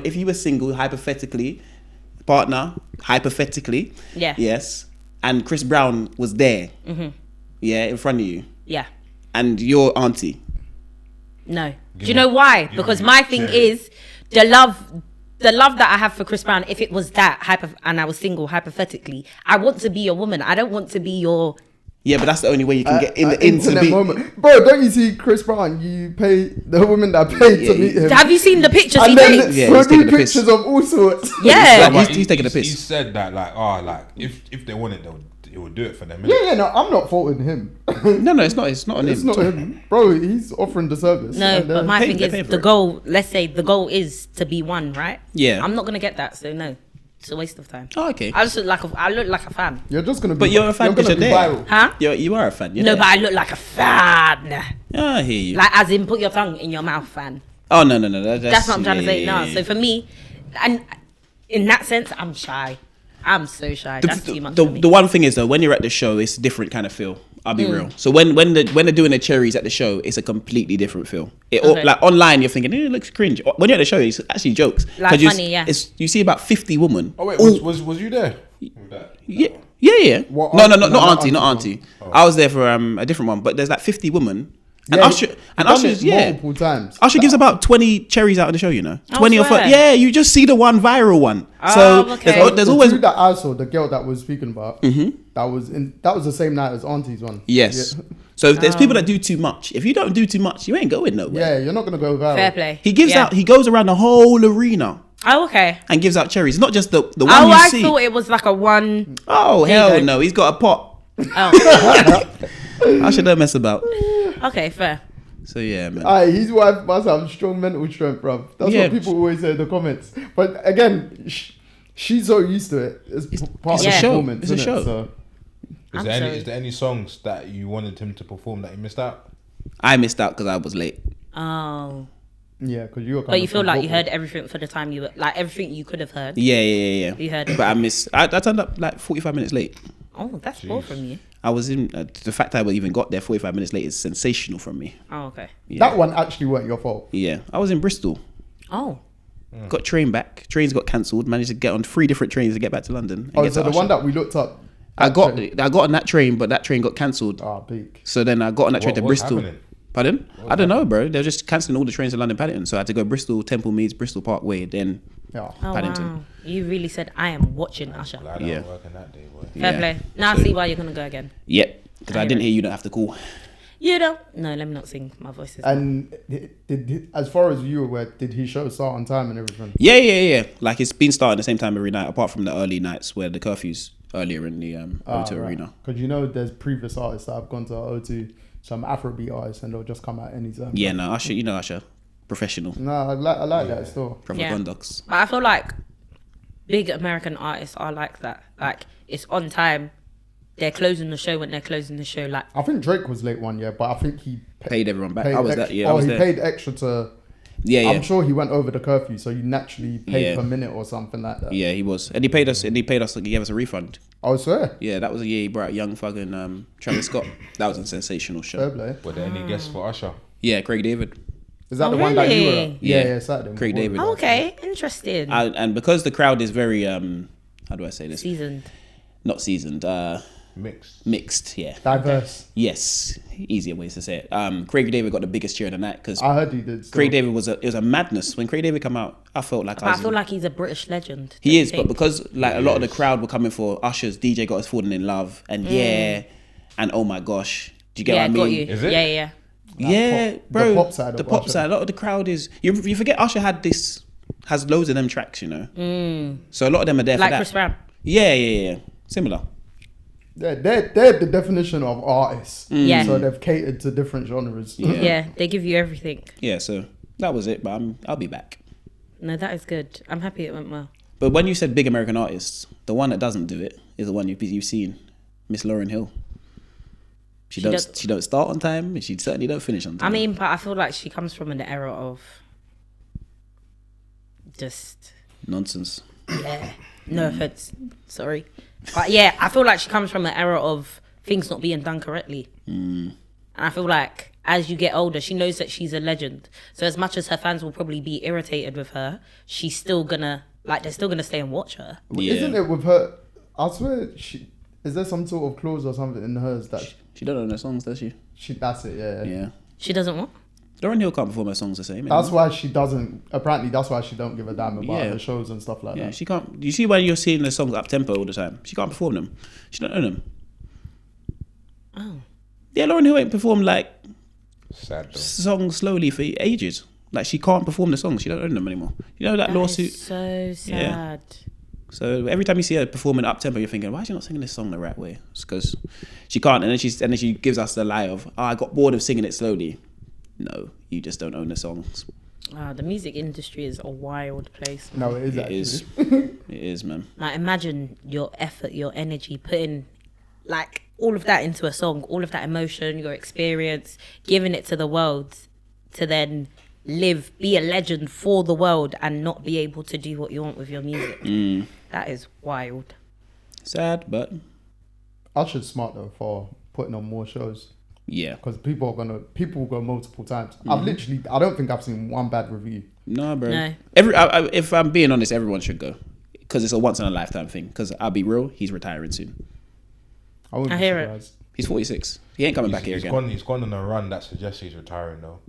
[SPEAKER 1] if he was single, hypothetically, partner, hypothetically,
[SPEAKER 4] Yeah.
[SPEAKER 1] yes, and Chris Brown was there, yeah, in front of you,
[SPEAKER 4] Yeah.
[SPEAKER 1] and your auntie,
[SPEAKER 4] No. Do you know why? Because my thing is the love that I have for Chris Brown. If it was that and I was single, hypothetically, I want to be your woman. I don't want to be your.
[SPEAKER 1] yeah, but that's the only way you can get into the
[SPEAKER 3] internet
[SPEAKER 1] beat.
[SPEAKER 3] moment. Bro, don't you see Chris Brown? You pay the women that paid to meet him.
[SPEAKER 4] Have you seen the pictures he
[SPEAKER 3] And then
[SPEAKER 4] takes?
[SPEAKER 1] Yeah,
[SPEAKER 3] we'll
[SPEAKER 1] he's taking
[SPEAKER 3] do
[SPEAKER 1] the piss.
[SPEAKER 3] pictures of all sorts.
[SPEAKER 4] Yeah.
[SPEAKER 1] Like, he's taking a
[SPEAKER 2] He
[SPEAKER 1] piss.
[SPEAKER 2] said that like if they want it, he would do it for them.
[SPEAKER 3] Yeah, no, I'm not faulting him.
[SPEAKER 1] No, it's not. It's not on
[SPEAKER 3] It's
[SPEAKER 1] him.
[SPEAKER 3] not him. Bro, he's offering the service.
[SPEAKER 4] No,
[SPEAKER 3] And,
[SPEAKER 4] but my
[SPEAKER 1] pay-
[SPEAKER 4] thing
[SPEAKER 1] they pay
[SPEAKER 4] is
[SPEAKER 1] for
[SPEAKER 4] the
[SPEAKER 1] it.
[SPEAKER 4] goal. Let's say the goal is to be one, right?
[SPEAKER 1] Yeah.
[SPEAKER 4] I'm not gonna get that, so no, it's a waste of time.
[SPEAKER 1] Oh, okay.
[SPEAKER 4] I just look like I look like a fan.
[SPEAKER 3] You're just gonna be.
[SPEAKER 1] But you're a fan
[SPEAKER 3] gonna
[SPEAKER 1] 'cause
[SPEAKER 3] be
[SPEAKER 1] you're there.
[SPEAKER 3] viral.
[SPEAKER 4] Huh?
[SPEAKER 1] You are a fan. You're
[SPEAKER 4] No,
[SPEAKER 1] there.
[SPEAKER 4] but I look like a fan.
[SPEAKER 1] I hear you.
[SPEAKER 4] Like as in put your tongue in your mouth, fan.
[SPEAKER 1] Oh no.
[SPEAKER 4] That's what I'm trying to say.
[SPEAKER 1] yeah,
[SPEAKER 4] No,
[SPEAKER 1] yeah,
[SPEAKER 4] so for me, and in that sense, I'm shy. I'm so shy. That's too much for me.
[SPEAKER 1] The one thing is though, when you're at the show, it's a different kind of feel. I'll be real. So when they're doing the cherries at the show, it's a completely different feel.
[SPEAKER 4] Okay.
[SPEAKER 1] Like online, you're thinking it looks cringe. When you're at the show, it's actually jokes.
[SPEAKER 4] Like
[SPEAKER 1] 'Cause
[SPEAKER 4] funny, yeah.
[SPEAKER 1] You see about 50 women.
[SPEAKER 2] Oh wait,
[SPEAKER 1] all-
[SPEAKER 2] was you there? With that?
[SPEAKER 1] Yeah.
[SPEAKER 3] What
[SPEAKER 1] No,
[SPEAKER 3] auntie?
[SPEAKER 1] not
[SPEAKER 3] No,
[SPEAKER 1] auntie, not
[SPEAKER 3] auntie.
[SPEAKER 1] auntie. I was there for a different one, but there's like 50 women. And
[SPEAKER 3] Yeah,
[SPEAKER 1] Usher,
[SPEAKER 3] he
[SPEAKER 1] and
[SPEAKER 3] done
[SPEAKER 1] Usher's,
[SPEAKER 3] it
[SPEAKER 1] yeah.
[SPEAKER 3] multiple times.
[SPEAKER 1] Usher gives about 20 cherries out of the show, you know.
[SPEAKER 4] I
[SPEAKER 1] 20 or
[SPEAKER 4] swear.
[SPEAKER 1] 30. Yeah, you just see the one viral one.
[SPEAKER 4] Oh,
[SPEAKER 1] So
[SPEAKER 4] okay.
[SPEAKER 1] there's
[SPEAKER 3] The
[SPEAKER 1] always
[SPEAKER 3] two that I saw, the girl that was speaking about, that was the same night as Auntie's one.
[SPEAKER 1] yes.
[SPEAKER 3] Yeah.
[SPEAKER 1] So if there's people that do too much. If you don't do too much, you ain't going nowhere.
[SPEAKER 3] Yeah, you're not gonna go viral.
[SPEAKER 4] Fair play.
[SPEAKER 1] He gives
[SPEAKER 4] Yeah.
[SPEAKER 1] out. He goes around the whole arena
[SPEAKER 4] Oh, okay.
[SPEAKER 1] and gives out cherries. Not just the one
[SPEAKER 4] Oh,
[SPEAKER 1] you
[SPEAKER 4] I
[SPEAKER 1] see.
[SPEAKER 4] thought it was like a one.
[SPEAKER 1] Oh
[SPEAKER 4] There you
[SPEAKER 1] hell
[SPEAKER 4] go.
[SPEAKER 1] no! He's got a pot.
[SPEAKER 4] Oh,
[SPEAKER 1] Usher don't mess about.
[SPEAKER 4] okay, fair.
[SPEAKER 1] So yeah, man.
[SPEAKER 3] Aye, his wife must have strong mental strength, bro. That's
[SPEAKER 1] Yeah.
[SPEAKER 3] what people always say in the comments. But again, she's so used to it. It's part
[SPEAKER 1] it's
[SPEAKER 3] of
[SPEAKER 4] a
[SPEAKER 3] the
[SPEAKER 4] show.
[SPEAKER 3] performance.
[SPEAKER 1] It's a
[SPEAKER 3] innit?
[SPEAKER 1] show.
[SPEAKER 3] So,
[SPEAKER 4] I'm sorry.
[SPEAKER 2] Is there any songs that you wanted him to perform that he missed out?
[SPEAKER 1] I missed out because I was late.
[SPEAKER 4] Oh,
[SPEAKER 3] yeah, because you were.
[SPEAKER 4] but you feel like you heard everything for the time you were like everything you could have heard.
[SPEAKER 1] Yeah.
[SPEAKER 4] You heard it.
[SPEAKER 1] But I missed. I turned up like 45 minutes late.
[SPEAKER 4] Oh, that's poor from you.
[SPEAKER 1] I was in. The fact I even got there 45 minutes late is sensational from me.
[SPEAKER 4] Oh, okay.
[SPEAKER 1] Yeah.
[SPEAKER 3] That one actually weren't your fault.
[SPEAKER 1] Yeah, I was in Bristol.
[SPEAKER 4] Oh,
[SPEAKER 1] Got train back. Trains got cancelled. Managed to get on 3 different trains to get back to London. and
[SPEAKER 3] Oh,
[SPEAKER 1] get
[SPEAKER 3] so
[SPEAKER 1] to
[SPEAKER 3] the one
[SPEAKER 1] Usher.
[SPEAKER 3] that we looked up.
[SPEAKER 1] I got on that train, but that train got cancelled.
[SPEAKER 3] Ah, peak.
[SPEAKER 1] So then I got on that train to
[SPEAKER 2] What's
[SPEAKER 1] Bristol.
[SPEAKER 2] happening?
[SPEAKER 1] Pardon? I don't know, bro. They're just cancelling all the trains to London Paddington. So I had to go Bristol, Temple Meads, Bristol Parkway, then
[SPEAKER 3] Yeah.
[SPEAKER 4] oh
[SPEAKER 1] Paddington.
[SPEAKER 4] wow. You really said I am watching Usher.
[SPEAKER 2] Like,
[SPEAKER 1] Yeah.
[SPEAKER 2] I'm working that day, boy.
[SPEAKER 4] Fair
[SPEAKER 1] Yeah.
[SPEAKER 4] play. Now I see why you're gonna go again.
[SPEAKER 1] Yep. Because I didn't hear you don't have to call.
[SPEAKER 4] You don't. No, let me not sing. My voice is.
[SPEAKER 3] And as far as you were aware, did his show start on time and everything?
[SPEAKER 1] Yeah. Like it's been starting the same time every night, apart from the early nights where the curfew's earlier in the O2 Arena.
[SPEAKER 3] Because you know there's previous artists that have gone to O2, some Afrobeat artists, and they'll just come out anytime.
[SPEAKER 1] Yeah, no, Usher, you know Usher. Professional.
[SPEAKER 3] No, I like that still.
[SPEAKER 1] Proper
[SPEAKER 4] Yeah.
[SPEAKER 1] conducts.
[SPEAKER 4] But I feel like big American artists are like that. Like it's on time. They're closing the show when they're closing the show. Like
[SPEAKER 3] I think Drake was late one year, but I think he
[SPEAKER 1] Paid everyone back.
[SPEAKER 3] paid
[SPEAKER 1] I was
[SPEAKER 3] extra.
[SPEAKER 1] that. Yeah, I was
[SPEAKER 3] he
[SPEAKER 1] there.
[SPEAKER 3] paid extra to.
[SPEAKER 1] Yeah.
[SPEAKER 3] I'm sure he went over the curfew, so you naturally paid
[SPEAKER 1] Yeah.
[SPEAKER 3] per minute or something like that.
[SPEAKER 1] Yeah, he was, and he paid us. He gave us a refund.
[SPEAKER 3] I swear.
[SPEAKER 1] Yeah, that was the year he brought Young Thug and Travis Scott. That was a sensational
[SPEAKER 3] Fair
[SPEAKER 1] show.
[SPEAKER 3] play.
[SPEAKER 2] Were there any guests for Usher?
[SPEAKER 1] Yeah, Craig David.
[SPEAKER 3] Is that
[SPEAKER 4] Oh,
[SPEAKER 3] the one that you were
[SPEAKER 4] really?
[SPEAKER 3] at? Yeah,
[SPEAKER 1] Yeah.
[SPEAKER 3] Saturday.
[SPEAKER 1] Craig
[SPEAKER 3] before.
[SPEAKER 1] David.
[SPEAKER 4] oh, okay, interesting.
[SPEAKER 1] And because the crowd is very how do I say this?
[SPEAKER 4] Seasoned.
[SPEAKER 1] not seasoned,
[SPEAKER 2] Mixed.
[SPEAKER 1] yeah.
[SPEAKER 3] Diverse.
[SPEAKER 1] Yes, easier ways to say it. Craig David got the biggest cheer of the night because
[SPEAKER 3] I heard he did. So.
[SPEAKER 1] Craig David it was a madness when Craig David came out. I felt like
[SPEAKER 4] But I feel like he's a British legend.
[SPEAKER 1] he
[SPEAKER 4] don't you
[SPEAKER 1] is, but
[SPEAKER 4] think?
[SPEAKER 1] because like a lot of the crowd were coming for Usher's DJ Got Us Falling in Love and and Oh My Gosh, do you get what I mean?
[SPEAKER 4] got you.
[SPEAKER 2] Is it?
[SPEAKER 4] Yeah.
[SPEAKER 1] Yeah,
[SPEAKER 3] pop-
[SPEAKER 1] bro.
[SPEAKER 3] the pop side
[SPEAKER 1] The
[SPEAKER 3] of
[SPEAKER 1] pop
[SPEAKER 3] Usher.
[SPEAKER 1] side. A lot of the crowd is you forget Usher has loads of them tracks, you know. So a lot of them are there
[SPEAKER 4] Like
[SPEAKER 1] for that.
[SPEAKER 4] Chris Brown.
[SPEAKER 1] Yeah. Similar.
[SPEAKER 3] They're the definition of artists.
[SPEAKER 4] Yeah.
[SPEAKER 3] So they've catered to different genres.
[SPEAKER 4] Yeah, they give you everything.
[SPEAKER 1] Yeah, so that was it. But I'll be back.
[SPEAKER 4] No, that is good. I'm happy it went well.
[SPEAKER 1] But when you said big American artists, the one that doesn't do it is the one you've seen, Miss Lauryn Hill. She don't start on time, and she certainly don't finish on time.
[SPEAKER 4] I mean, but I feel like she comes from an era of just
[SPEAKER 1] nonsense.
[SPEAKER 4] no offense, sorry, but yeah, I feel like she comes from an era of things not being done correctly, and I feel like as you get older, she knows that she's a legend. So as much as her fans will probably be irritated with her, she's still gonna they're still gonna stay and watch her.
[SPEAKER 1] Yeah.
[SPEAKER 3] Isn't it with her? I swear, is there some sort of clause or something in hers that
[SPEAKER 1] She don't know her songs, does she?
[SPEAKER 3] that's it? Yeah.
[SPEAKER 1] Yeah.
[SPEAKER 4] She doesn't what?
[SPEAKER 1] Lauryn Hill can't perform her songs the same.
[SPEAKER 3] That's why she doesn't. Apparently, that's why she don't give a damn about the shows and stuff like
[SPEAKER 1] Yeah,
[SPEAKER 3] that.
[SPEAKER 1] she can't. You see when you're seeing the songs up tempo all the time, she can't perform them. She don't own them.
[SPEAKER 4] Oh,
[SPEAKER 1] Yeah, Lauryn Hill ain't performed like
[SPEAKER 2] Sad though.
[SPEAKER 1] songs slowly for ages. Like she can't perform the songs. She don't own them anymore. You know that lawsuit.
[SPEAKER 4] is so sad.
[SPEAKER 1] So every time you see her performing up tempo, you're thinking, why is she not singing this song the right way? It's because she can't. And then she gives us the lie of, I got bored of singing it slowly. No, you just don't own the songs.
[SPEAKER 4] The music industry is a wild place.
[SPEAKER 3] No, it is
[SPEAKER 1] It
[SPEAKER 3] actually.
[SPEAKER 1] is. It is, man.
[SPEAKER 4] Like imagine your effort, your energy, putting like all of that into a song, all of that emotion, your experience, giving it to the world to then be a legend for the world and not be able to do what you want with your music. That is wild.
[SPEAKER 1] Sad, but
[SPEAKER 3] Usher's smart though for putting on more shows
[SPEAKER 1] yeah.
[SPEAKER 3] because people will go multiple times. I don't think I've seen one bad review.
[SPEAKER 1] No, bro.
[SPEAKER 4] No.
[SPEAKER 1] If I'm being honest, everyone should go because it's a once in a lifetime thing. Because I'll be real, he's retiring soon.
[SPEAKER 3] I wouldn't
[SPEAKER 4] I
[SPEAKER 3] be
[SPEAKER 4] hear it.
[SPEAKER 3] surprised.
[SPEAKER 1] He's 46. He ain't coming back here again.
[SPEAKER 2] He's gone on a run that suggests he's retiring though.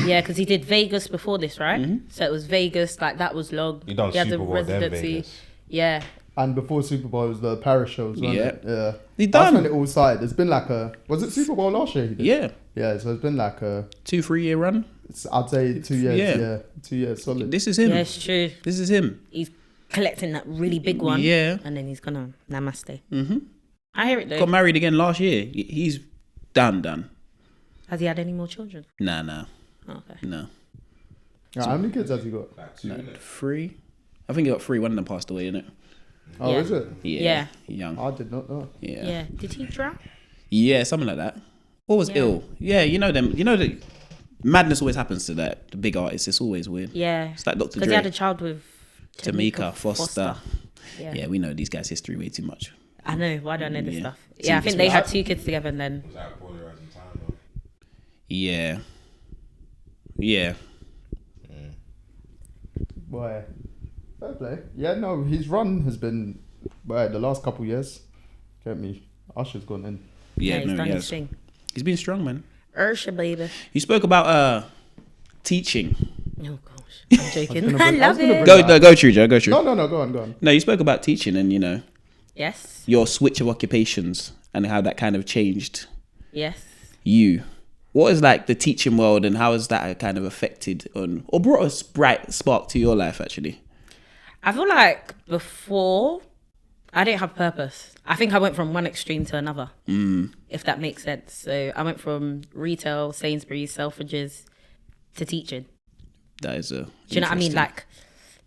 [SPEAKER 4] Yeah, because he did Vegas before this, right? So it was Vegas, like that was long.
[SPEAKER 2] He done
[SPEAKER 4] had
[SPEAKER 2] Super
[SPEAKER 4] the
[SPEAKER 2] Bowl, then
[SPEAKER 4] residency.
[SPEAKER 2] Vegas.
[SPEAKER 4] Yeah.
[SPEAKER 3] And before Super Bowl, it was the Paris shows, wasn't
[SPEAKER 1] Yeah.
[SPEAKER 3] it? Yeah.
[SPEAKER 1] He
[SPEAKER 3] That's
[SPEAKER 1] done.
[SPEAKER 3] when it all started. It's been like was it Super Bowl last year? He did?
[SPEAKER 1] Yeah.
[SPEAKER 3] Yeah, so it's been like
[SPEAKER 1] 2-3 year run.
[SPEAKER 3] I'd say 2 years.
[SPEAKER 1] Yeah.
[SPEAKER 3] Yeah. 2 years solid.
[SPEAKER 1] This is him.
[SPEAKER 4] Yeah, it's true.
[SPEAKER 1] This is him.
[SPEAKER 4] He's collecting that really big one.
[SPEAKER 1] Yeah.
[SPEAKER 4] And then he's gonna namaste. I hear it though.
[SPEAKER 1] Got married again last year. He's done.
[SPEAKER 4] Has he had any more children?
[SPEAKER 1] Nah.
[SPEAKER 4] Oh, okay.
[SPEAKER 1] No.
[SPEAKER 3] Yeah, how many kids has he got?
[SPEAKER 1] No, 3. I think he got 3. One of them passed away, innit?
[SPEAKER 3] Oh,
[SPEAKER 4] Yeah.
[SPEAKER 3] is it?
[SPEAKER 1] Yeah. Young.
[SPEAKER 3] I did not know.
[SPEAKER 1] Yeah.
[SPEAKER 4] Yeah. Did he drown?
[SPEAKER 1] Yeah, something like that. Or was ill. Yeah, you know them. You know that madness always happens to the big artists. It's always weird.
[SPEAKER 4] Yeah.
[SPEAKER 1] It's like Dr.
[SPEAKER 4] Because he had a child with
[SPEAKER 1] Tamika Foster.
[SPEAKER 4] Yeah.
[SPEAKER 1] Yeah, we know these guys' history way too much.
[SPEAKER 4] I know. Why do I know this
[SPEAKER 1] Yeah.
[SPEAKER 4] stuff? Yeah, I think they had 2 kids together and then.
[SPEAKER 2] Was that polarizing time though?
[SPEAKER 1] Yeah.
[SPEAKER 3] Boy, fair play. Yeah, no, his run has been, the last couple years. Get me. Usher's gone in.
[SPEAKER 1] Yeah,
[SPEAKER 4] he's
[SPEAKER 1] no,
[SPEAKER 4] done
[SPEAKER 1] he
[SPEAKER 4] his
[SPEAKER 1] has.
[SPEAKER 4] thing.
[SPEAKER 1] He's been strong, man.
[SPEAKER 4] Ursha, baby.
[SPEAKER 1] You spoke about teaching.
[SPEAKER 4] Oh gosh, I'm joking. I
[SPEAKER 3] I was
[SPEAKER 4] love
[SPEAKER 3] gonna
[SPEAKER 4] it.
[SPEAKER 3] bring-
[SPEAKER 1] Go true, Joe. Go true.
[SPEAKER 3] No, go on.
[SPEAKER 1] No, you spoke about teaching and, you know,
[SPEAKER 4] Yes.
[SPEAKER 1] your switch of occupations and how that kind of changed
[SPEAKER 4] Yes.
[SPEAKER 1] you. What is like the teaching world and how has that kind of affected on or brought a bright spark to your life actually?
[SPEAKER 4] I feel like before I didn't have purpose. I think I went from one extreme to another, if that makes sense. So I went from retail, Sainsbury's, Selfridges to teaching.
[SPEAKER 1] That is a
[SPEAKER 4] Do you know what I mean? Like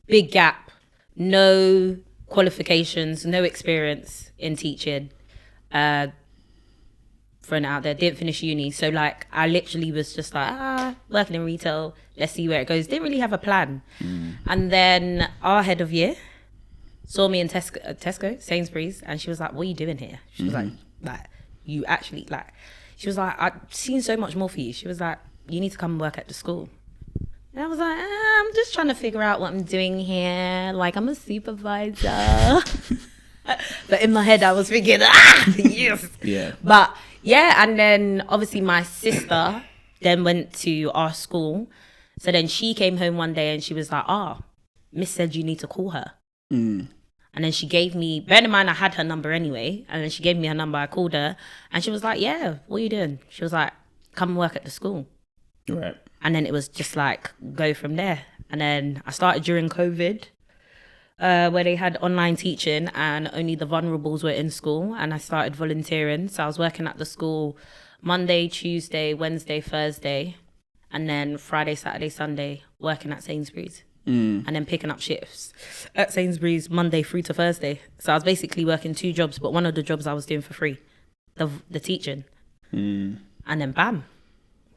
[SPEAKER 4] big gap, no qualifications, no experience in teaching. Thrown it out there, didn't finish uni. So like I literally was just like, working in retail, let's see where it goes. Didn't really have a plan. And then our head of year saw me in Tesco, Sainsbury's, and she was like, what are you doing here? She was like, you actually, like, she was like, I've seen so much more for you. She was like, you need to come and work at the school. And I was like, I'm just trying to figure out what I'm doing here. Like, I'm a supervisor. But in my head, I was thinking, yes.
[SPEAKER 1] Yeah.
[SPEAKER 4] But yeah, and then obviously my sister then went to our school. So then she came home one day and she was like, Miss said you need to call her. And then she gave me, bear in mind I had her number anyway, and then she gave me her number. I called her and she was like, yeah, what are you doing? She was like, come and work at the school.
[SPEAKER 1] Right.
[SPEAKER 4] And then it was just like, go from there. And then I started during COVID, where they had online teaching and only the vulnerables were in school. And I started volunteering. So I was working at the school Monday, Tuesday, Wednesday, Thursday, and then Friday, Saturday, Sunday, working at Sainsbury's. And then picking up shifts at Sainsbury's Monday through to Thursday. So I was basically working 2 jobs, but one of the jobs I was doing for free, the teaching. And then bam,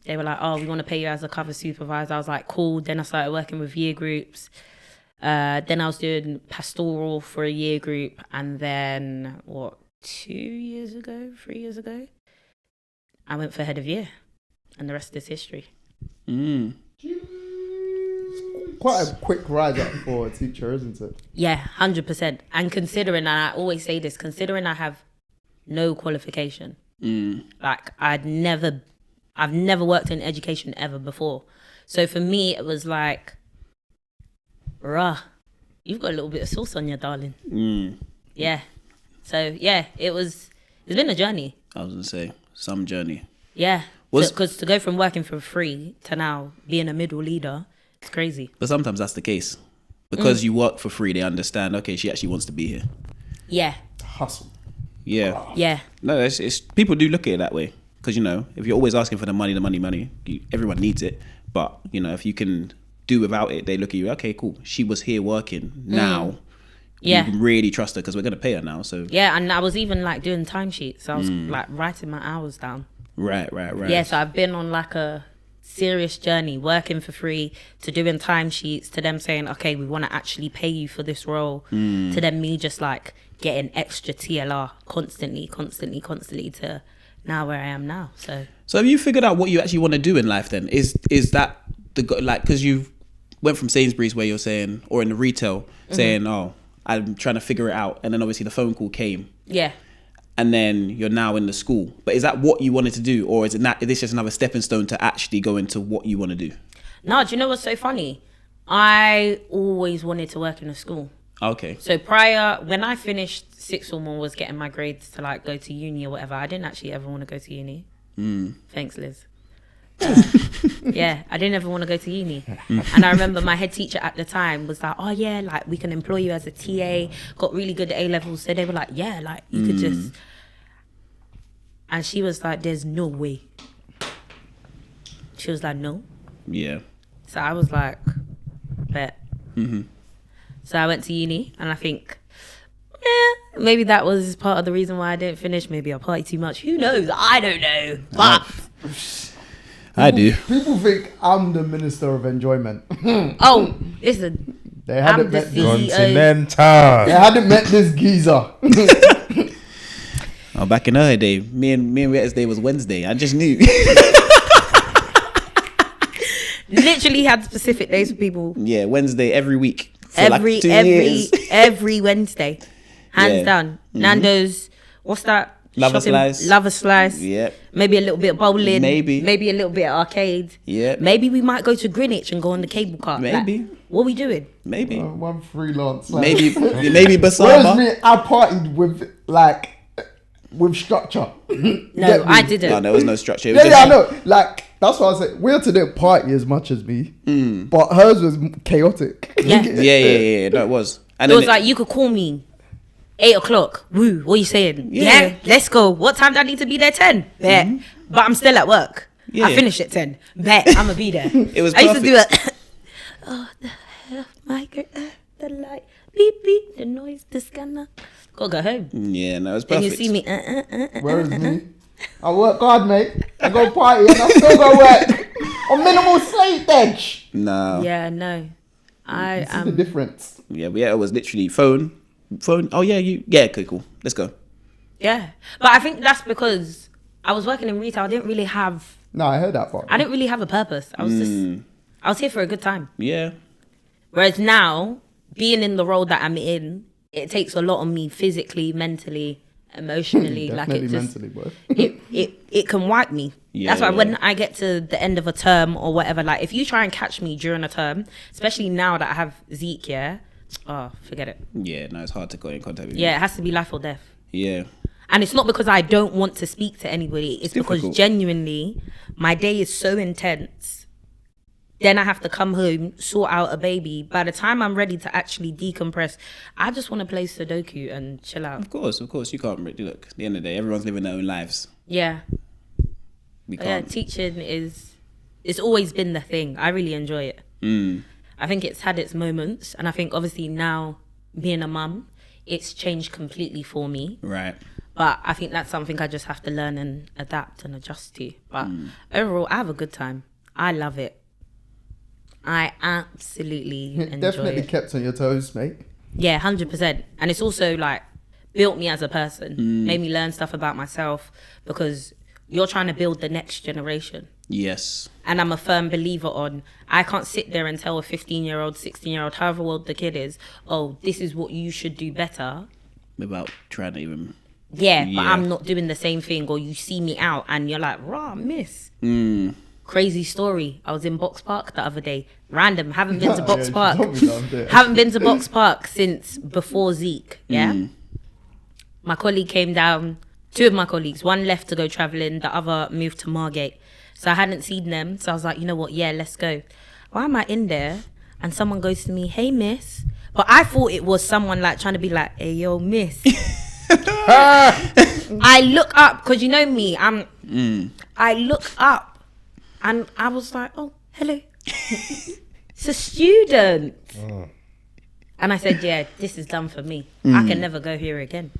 [SPEAKER 4] they were like, we want to pay you as a cover supervisor. I was like, cool. Then I started working with year groups. Then I was doing pastoral for a year group. And then 3 years ago, I went for head of year. And the rest is history.
[SPEAKER 3] Quite a quick ride up for a teacher, isn't it?
[SPEAKER 4] Yeah, 100%. And considering, and I always say this, considering I have no qualification, like I've never worked in education ever before. So for me, it was like, you've got a little bit of sauce on you, darling. Yeah. So yeah, it's been a journey.
[SPEAKER 1] I was gonna say some journey.
[SPEAKER 4] Yeah. Because to go from working for free to now being a middle leader, it's crazy.
[SPEAKER 1] But sometimes that's the case. Because you work for free, they understand, okay, she actually wants to be here.
[SPEAKER 4] Yeah.
[SPEAKER 3] Hustle.
[SPEAKER 1] Yeah.
[SPEAKER 4] Yeah.
[SPEAKER 1] No, it's people do look at it that way. Because, if you're always asking for the money, everyone needs it. But, if you can do without it, they look at you, okay, cool. She was here working. Now, you can really trust her because we're going to pay her now. So
[SPEAKER 4] yeah, and I was even like doing timesheets. So I was like writing my hours down.
[SPEAKER 1] Right.
[SPEAKER 4] Yeah, so I've been on like a serious journey, working for free, to doing timesheets, to them saying, okay, we want to actually pay you for this role, to then me just like getting extra TLR constantly to now where I am now. So
[SPEAKER 1] have you figured out what you actually want to do in life then? Is that because you went from Sainsbury's where you're saying, or in the retail, saying, I'm trying to figure it out, and then obviously the phone call came.
[SPEAKER 4] Yeah.
[SPEAKER 1] And then you're now in the school. But is that what you wanted to do? Or is this just another stepping stone to actually go into what you want to do?
[SPEAKER 4] No, do you know what's so funny? I always wanted to work in a school.
[SPEAKER 1] Okay.
[SPEAKER 4] So prior, when I finished sixth form and was getting my grades to like go to uni or whatever, I didn't actually ever want to go to uni. Thanks, Liz. Yeah, I didn't ever want to go to uni. And I remember my head teacher at the time was like, oh yeah, like we can employ you as a TA, got really good A levels. So they were like, yeah, like you could just. And she was like, there's no way. She was like, no.
[SPEAKER 1] Yeah.
[SPEAKER 4] So I was like, bet. So I went to uni, and I think, maybe that was part of the reason why I didn't finish. Maybe I partied too much. Who knows? I don't know. But
[SPEAKER 1] I do.
[SPEAKER 3] People think I'm the minister of enjoyment.
[SPEAKER 4] Listen.
[SPEAKER 3] They hadn't met this.
[SPEAKER 2] Continental.
[SPEAKER 3] They hadn't met this geezer.
[SPEAKER 1] Back in her day, me and Rhetta's day was Wednesday. I just knew.
[SPEAKER 4] Literally had specific days for people.
[SPEAKER 1] Yeah, Wednesday every week.
[SPEAKER 4] Every Wednesday. Hands down. Nando's, what's that?
[SPEAKER 1] Lover Slice.
[SPEAKER 4] Lover Slice.
[SPEAKER 1] Yep.
[SPEAKER 4] Maybe a little bit of bowling.
[SPEAKER 1] Maybe
[SPEAKER 4] a little bit of arcade.
[SPEAKER 1] Yeah.
[SPEAKER 4] Maybe we might go to Greenwich and go on the cable car.
[SPEAKER 1] Maybe.
[SPEAKER 4] Like, what are we doing?
[SPEAKER 1] Maybe.
[SPEAKER 3] One freelance.
[SPEAKER 1] Maybe
[SPEAKER 3] Whereas
[SPEAKER 1] Basama.
[SPEAKER 3] me, I partied with structure.
[SPEAKER 4] No, I didn't.
[SPEAKER 1] No, there was no structure. It
[SPEAKER 3] Yeah,
[SPEAKER 1] was
[SPEAKER 3] I
[SPEAKER 1] just,
[SPEAKER 3] know. Like, that's why I said Wuyata didn't party as much as me, but hers was chaotic.
[SPEAKER 4] Yeah.
[SPEAKER 1] Yeah. No, it was. And
[SPEAKER 4] It
[SPEAKER 1] then
[SPEAKER 4] was like, you could call me 8 o'clock. Woo, what are you saying?
[SPEAKER 1] Yeah.
[SPEAKER 4] Yeah, let's go. What time do I need to be there? 10. Bet. But I'm still at work.
[SPEAKER 1] Yeah.
[SPEAKER 4] I finish at 10. Bet. I'm going to be there.
[SPEAKER 1] It was
[SPEAKER 4] I used to do
[SPEAKER 1] perfect.
[SPEAKER 4] it. Oh, the hell, my girl, the light. Beep, beep, the noise, the scanner. Gotta go home.
[SPEAKER 1] Yeah, no, it was
[SPEAKER 4] Then
[SPEAKER 1] perfect.
[SPEAKER 4] you see me.
[SPEAKER 3] Whereas me, I work hard, mate. I go party and I still go work on minimal sleep edge.
[SPEAKER 1] No.
[SPEAKER 4] Yeah, no. I
[SPEAKER 3] See the difference.
[SPEAKER 1] Yeah, it was literally phone. Oh yeah, okay, cool. Let's go.
[SPEAKER 4] Yeah. But I think that's because I was working in retail. I didn't really have a purpose. I was here for a good time.
[SPEAKER 1] Yeah.
[SPEAKER 4] Whereas now, being in the role that I'm in, it takes a lot on me physically, mentally, emotionally. Like
[SPEAKER 3] Definitely
[SPEAKER 4] it just,
[SPEAKER 3] mentally, boy.
[SPEAKER 4] it can wipe me.
[SPEAKER 1] Yeah,
[SPEAKER 4] That's why
[SPEAKER 1] yeah.
[SPEAKER 4] when I get to the end of a term or whatever, like if you try and catch me during a term, especially now that I have Zeke, forget it.
[SPEAKER 1] Yeah, no, it's hard to go in contact with you.
[SPEAKER 4] Yeah, it has to be life or death.
[SPEAKER 1] Yeah.
[SPEAKER 4] And it's not because I don't want to speak to anybody. It's because
[SPEAKER 1] difficult.
[SPEAKER 4] genuinely my day is so intense. Then I have to come home, sort out a baby. By the time I'm ready to actually decompress, I just want to play Sudoku and chill out.
[SPEAKER 1] Of course. You can't really look. At the end of the day, everyone's living their own lives.
[SPEAKER 4] Yeah.
[SPEAKER 1] We
[SPEAKER 4] But yeah,
[SPEAKER 1] can't.
[SPEAKER 4] teaching it's always been the thing. I really enjoy it. I think it's had its moments. And I think obviously now being a mum, it's changed completely for me.
[SPEAKER 1] Right.
[SPEAKER 4] But I think that's something I just have to learn and adapt and adjust to. But overall, I have a good time. I love it. I absolutely enjoy
[SPEAKER 3] Definitely
[SPEAKER 4] it.
[SPEAKER 3] kept on your toes, mate.
[SPEAKER 4] Yeah, 100%. And it's also like built me as a person, made me learn stuff about myself because you're trying to build the next generation.
[SPEAKER 1] Yes.
[SPEAKER 4] And I'm a firm believer on, I can't sit there and tell a 15-year-old, 16-year-old, however old the kid is, oh, this is what you should do better.
[SPEAKER 1] Without trying to even.
[SPEAKER 4] Yeah, but
[SPEAKER 1] Yeah.
[SPEAKER 4] I'm not doing the same thing. Or you see me out and you're like, rah, miss.
[SPEAKER 1] Mm.
[SPEAKER 4] Crazy story. I was in Box Park the other day. Random. Haven't been to Box
[SPEAKER 3] Yeah,
[SPEAKER 4] Park.
[SPEAKER 3] you told me that, yeah.
[SPEAKER 4] Haven't been to Box Park since before Zeke. Yeah. My colleague came down. Two of my colleagues. One left to go traveling. The other moved to Margate. So I hadn't seen them. So I was like, you know what? Yeah, let's go. Why am I in there? And someone goes to me, hey, miss. But I thought it was someone like trying to be like, hey, yo, miss. I look up because you know me. I look up and I was like, oh, hello. It's a student. And I said, yeah, this is done for me. I can never go here again.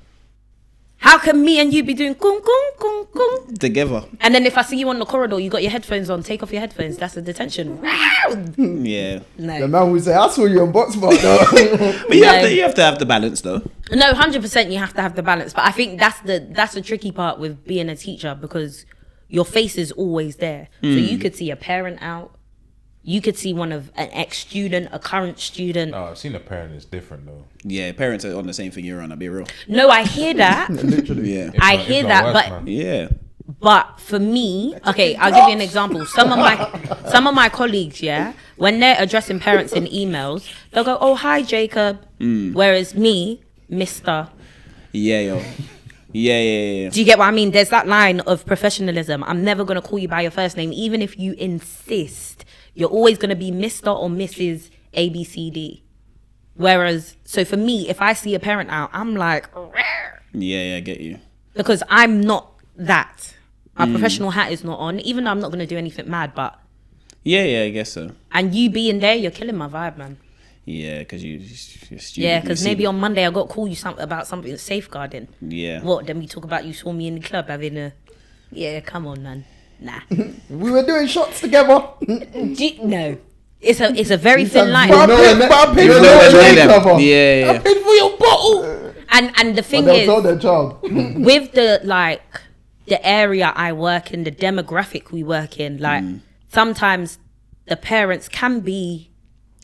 [SPEAKER 4] How can me and you be doing kung kung kung kung?
[SPEAKER 1] Together.
[SPEAKER 4] And then if I see you on the corridor, you got your headphones on, take off your headphones. That's a detention.
[SPEAKER 1] Yeah.
[SPEAKER 3] The
[SPEAKER 4] No,
[SPEAKER 3] man would say, I saw you on Box Park, though.
[SPEAKER 1] But you have to have the balance though.
[SPEAKER 4] no, 100%. You have to have the balance. But I think that's the tricky part with being a teacher because your face is always there. So you could see a parent out. You could see one of an ex-student, a current student.
[SPEAKER 2] No, I've seen a parent is different though.
[SPEAKER 1] Yeah, parents are on the same thing you're on, I'll be real.
[SPEAKER 4] No, I hear that.
[SPEAKER 3] Literally.
[SPEAKER 1] Yeah.
[SPEAKER 4] I
[SPEAKER 2] If
[SPEAKER 4] hear
[SPEAKER 2] not
[SPEAKER 4] that,
[SPEAKER 2] worse,
[SPEAKER 4] but
[SPEAKER 2] man.
[SPEAKER 1] Yeah.
[SPEAKER 4] But for me, okay, I'll give you an example. Some of my colleagues, yeah, when they're addressing parents in emails, they'll go, "Oh, hi, Jacob," whereas me, Mister.
[SPEAKER 1] Yeah, yo. Yeah.
[SPEAKER 4] Do you get what I mean? There's that line of professionalism. I'm never gonna call you by your first name, even if you insist. You're always gonna be Mister or Mrs. ABCD. Whereas, so for me, if I see a parent out, I'm like,
[SPEAKER 1] Yeah, I get you.
[SPEAKER 4] because I'm not that. My professional hat is not on, even though I'm not going to do anything mad, but...
[SPEAKER 1] Yeah, I guess so.
[SPEAKER 4] And you being there, you're killing my vibe, man.
[SPEAKER 1] Yeah, because you're student.
[SPEAKER 4] Yeah, because maybe on Monday I got to call you about something safeguarding.
[SPEAKER 1] Yeah.
[SPEAKER 4] What, then we talk about you saw me in the club having a... Yeah, come on, man. Nah.
[SPEAKER 3] We were doing shots together.
[SPEAKER 4] No. It's a very thin line.
[SPEAKER 3] But I paid for
[SPEAKER 1] No,
[SPEAKER 3] your
[SPEAKER 1] no,
[SPEAKER 3] drink
[SPEAKER 1] them.
[SPEAKER 3] cover.
[SPEAKER 1] Yeah.
[SPEAKER 3] I paid for your bottle.
[SPEAKER 4] And the thing
[SPEAKER 3] They'll
[SPEAKER 4] is...
[SPEAKER 3] tell their child.
[SPEAKER 4] with the area I work in, the demographic we work in, like sometimes the parents can be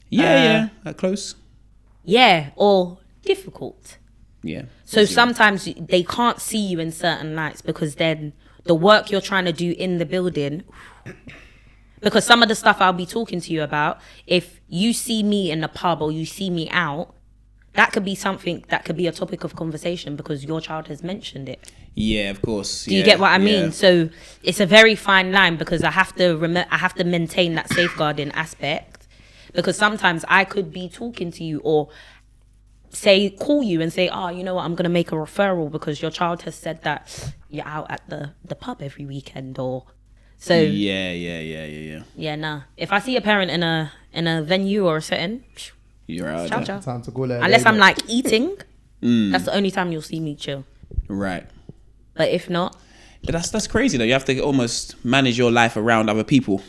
[SPEAKER 1] Yeah. Close.
[SPEAKER 4] or difficult.
[SPEAKER 1] Yeah.
[SPEAKER 4] So sometimes they can't see you in certain lights because then the work you're trying to do in the building, because some of the stuff I'll be talking to you about, if you see me in the pub or you see me out, that could be something that could be a topic of conversation because your child has mentioned it.
[SPEAKER 1] Yeah, of course.
[SPEAKER 4] Do you get what I mean? So it's a very fine line because I have to maintain that safeguarding aspect, because sometimes I could be talking to you or call you and say, oh, you know what, I'm going to make a referral because your child has said that you're out at the pub every weekend or so.
[SPEAKER 1] Yeah.
[SPEAKER 4] Nah. If I see a parent in a venue or a setting,
[SPEAKER 1] You're out
[SPEAKER 4] ciao,
[SPEAKER 1] there.
[SPEAKER 4] ciao.
[SPEAKER 3] Time to call it.
[SPEAKER 4] Unless I'm like eating, that's the only time you'll see me chill.
[SPEAKER 1] Right.
[SPEAKER 4] But if not,
[SPEAKER 1] But that's crazy though. You have to almost manage your life around other people.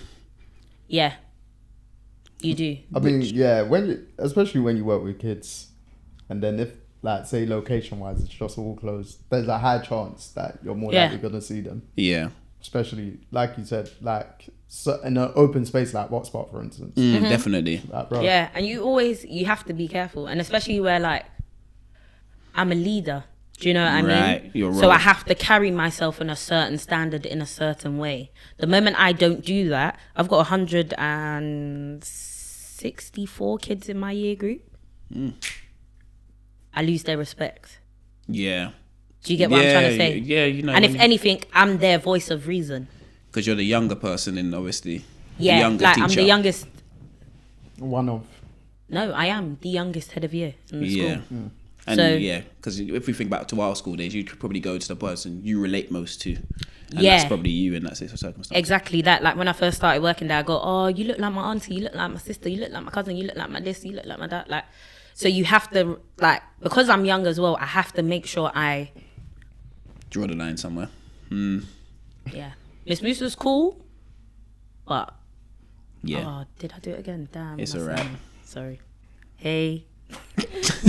[SPEAKER 4] yeah, you do.
[SPEAKER 3] I mean, yeah, especially when you work with kids, and then if, like, say location-wise, it's just all closed, there's a high chance that you're more likely gonna see them.
[SPEAKER 1] Yeah.
[SPEAKER 3] Especially, like you said, like in an open space like Box Park, for instance.
[SPEAKER 1] Definitely.
[SPEAKER 3] Like, bro,
[SPEAKER 4] Yeah, and you have to be careful, and especially where like I'm a leader. Do you know what I mean?
[SPEAKER 1] Right, your
[SPEAKER 4] So
[SPEAKER 1] role.
[SPEAKER 4] I have to carry myself in a certain standard in a certain way. The moment I don't do that, I've got 164 kids in my year group. I lose their respect.
[SPEAKER 1] Yeah.
[SPEAKER 4] Do you get what I'm trying to say?
[SPEAKER 1] Yeah, you know.
[SPEAKER 4] And if anything, I'm their voice of reason.
[SPEAKER 1] Because you're the younger person and obviously the
[SPEAKER 4] Yeah,
[SPEAKER 1] younger
[SPEAKER 4] like
[SPEAKER 1] teacher.
[SPEAKER 4] I'm the youngest.
[SPEAKER 3] One of.
[SPEAKER 4] No, I am the youngest head of year in the
[SPEAKER 1] Yeah.
[SPEAKER 4] school.
[SPEAKER 1] And
[SPEAKER 4] So-
[SPEAKER 1] yeah, because if we think back to our school days, you'd probably go to the person you relate most to. And
[SPEAKER 4] Yeah.
[SPEAKER 1] that's probably you in that circumstance.
[SPEAKER 4] Exactly that. Like when I first started working there, I go, oh, you look like my auntie, you look like my sister, you look like my cousin, you look like my this, you look like my that. Like, so you have to, like, because I'm young as well, I have to make sure I,
[SPEAKER 1] Draw the line somewhere.
[SPEAKER 4] yeah. Miss Moose was cool, but,
[SPEAKER 1] Yeah.
[SPEAKER 4] oh, did I do it again? Damn.
[SPEAKER 1] It's
[SPEAKER 4] my
[SPEAKER 1] alright.
[SPEAKER 4] son. Sorry. Hey.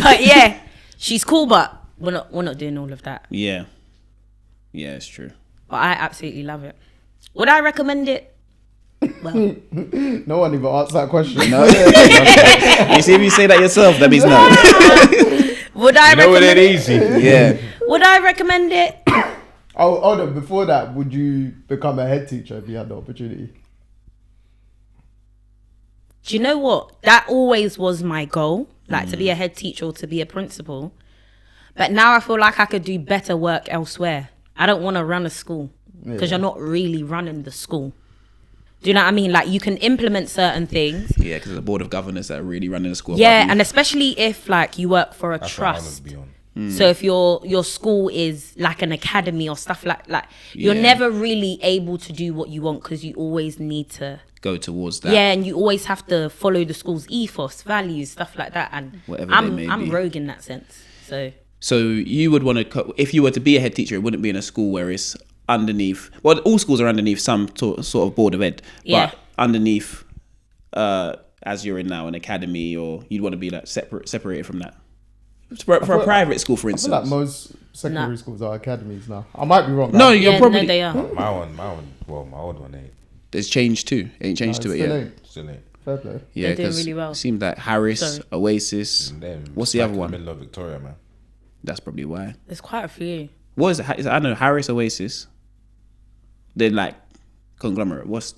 [SPEAKER 4] But yeah, she's cool, but we're not doing all of that.
[SPEAKER 1] Yeah. Yeah, it's true.
[SPEAKER 4] But I absolutely love it. Would I recommend it? Well,
[SPEAKER 3] No one even asked that question.
[SPEAKER 1] No. You see, if you say that yourself, that means no.
[SPEAKER 4] would I
[SPEAKER 2] You know what
[SPEAKER 4] recommend
[SPEAKER 2] it
[SPEAKER 4] it?
[SPEAKER 2] easy.
[SPEAKER 1] Yeah.
[SPEAKER 4] Would I recommend it?
[SPEAKER 3] Oh, no, before that, would you become a head teacher if you had the opportunity?
[SPEAKER 4] Do you know what? That always was my goal, like to be a head teacher or to be a principal. But now I feel like I could do better work elsewhere. I don't want to run a school because you're not really running the school. Do you know what I mean? Like you can implement certain things.
[SPEAKER 1] Yeah, because the board of governors that are really running the school.
[SPEAKER 4] Yeah,
[SPEAKER 1] above
[SPEAKER 4] and
[SPEAKER 1] you.
[SPEAKER 4] especially if like you work for a
[SPEAKER 2] That's what I want
[SPEAKER 4] trust.
[SPEAKER 2] to be on.
[SPEAKER 4] So if your school is like an academy or stuff like you're
[SPEAKER 1] Yeah.
[SPEAKER 4] never really able to do what you want because you always need to.
[SPEAKER 1] Go towards that.
[SPEAKER 4] Yeah, and you always have to follow the school's ethos, values, stuff like that. And
[SPEAKER 1] Whatever they may
[SPEAKER 4] I'm
[SPEAKER 1] be.
[SPEAKER 4] rogue in that sense.
[SPEAKER 1] So you would want to, if you were to be a head teacher, it wouldn't be in a school where it's underneath. Well, all schools are underneath some sort of board of ed,
[SPEAKER 4] Yeah.
[SPEAKER 1] but underneath, as you're in now, an academy, or you'd want to be like separated from that. For a private school, for
[SPEAKER 3] I feel
[SPEAKER 1] instance.
[SPEAKER 3] like most secondary
[SPEAKER 4] Nah.
[SPEAKER 3] schools are academies now. I might be wrong.
[SPEAKER 1] No,
[SPEAKER 3] guys.
[SPEAKER 1] you're
[SPEAKER 4] yeah,
[SPEAKER 1] probably.
[SPEAKER 4] no, they are.
[SPEAKER 2] My one, well, my old one ain't.
[SPEAKER 1] There's change too. Ain't changed to it
[SPEAKER 3] Still
[SPEAKER 1] yet.
[SPEAKER 3] ain't.
[SPEAKER 2] Still ain't.
[SPEAKER 3] Fair play.
[SPEAKER 1] Yeah,
[SPEAKER 4] They're doing
[SPEAKER 1] 'cause
[SPEAKER 4] really well.
[SPEAKER 1] it seemed like Harris,
[SPEAKER 4] Sorry.
[SPEAKER 1] Oasis.
[SPEAKER 2] And then
[SPEAKER 1] What's the
[SPEAKER 2] smack
[SPEAKER 1] other
[SPEAKER 2] in
[SPEAKER 1] one?
[SPEAKER 2] Middle of Victoria, man.
[SPEAKER 1] That's probably why.
[SPEAKER 4] There's quite a few.
[SPEAKER 1] What is it? I know Harris, Oasis. Then like conglomerate. What's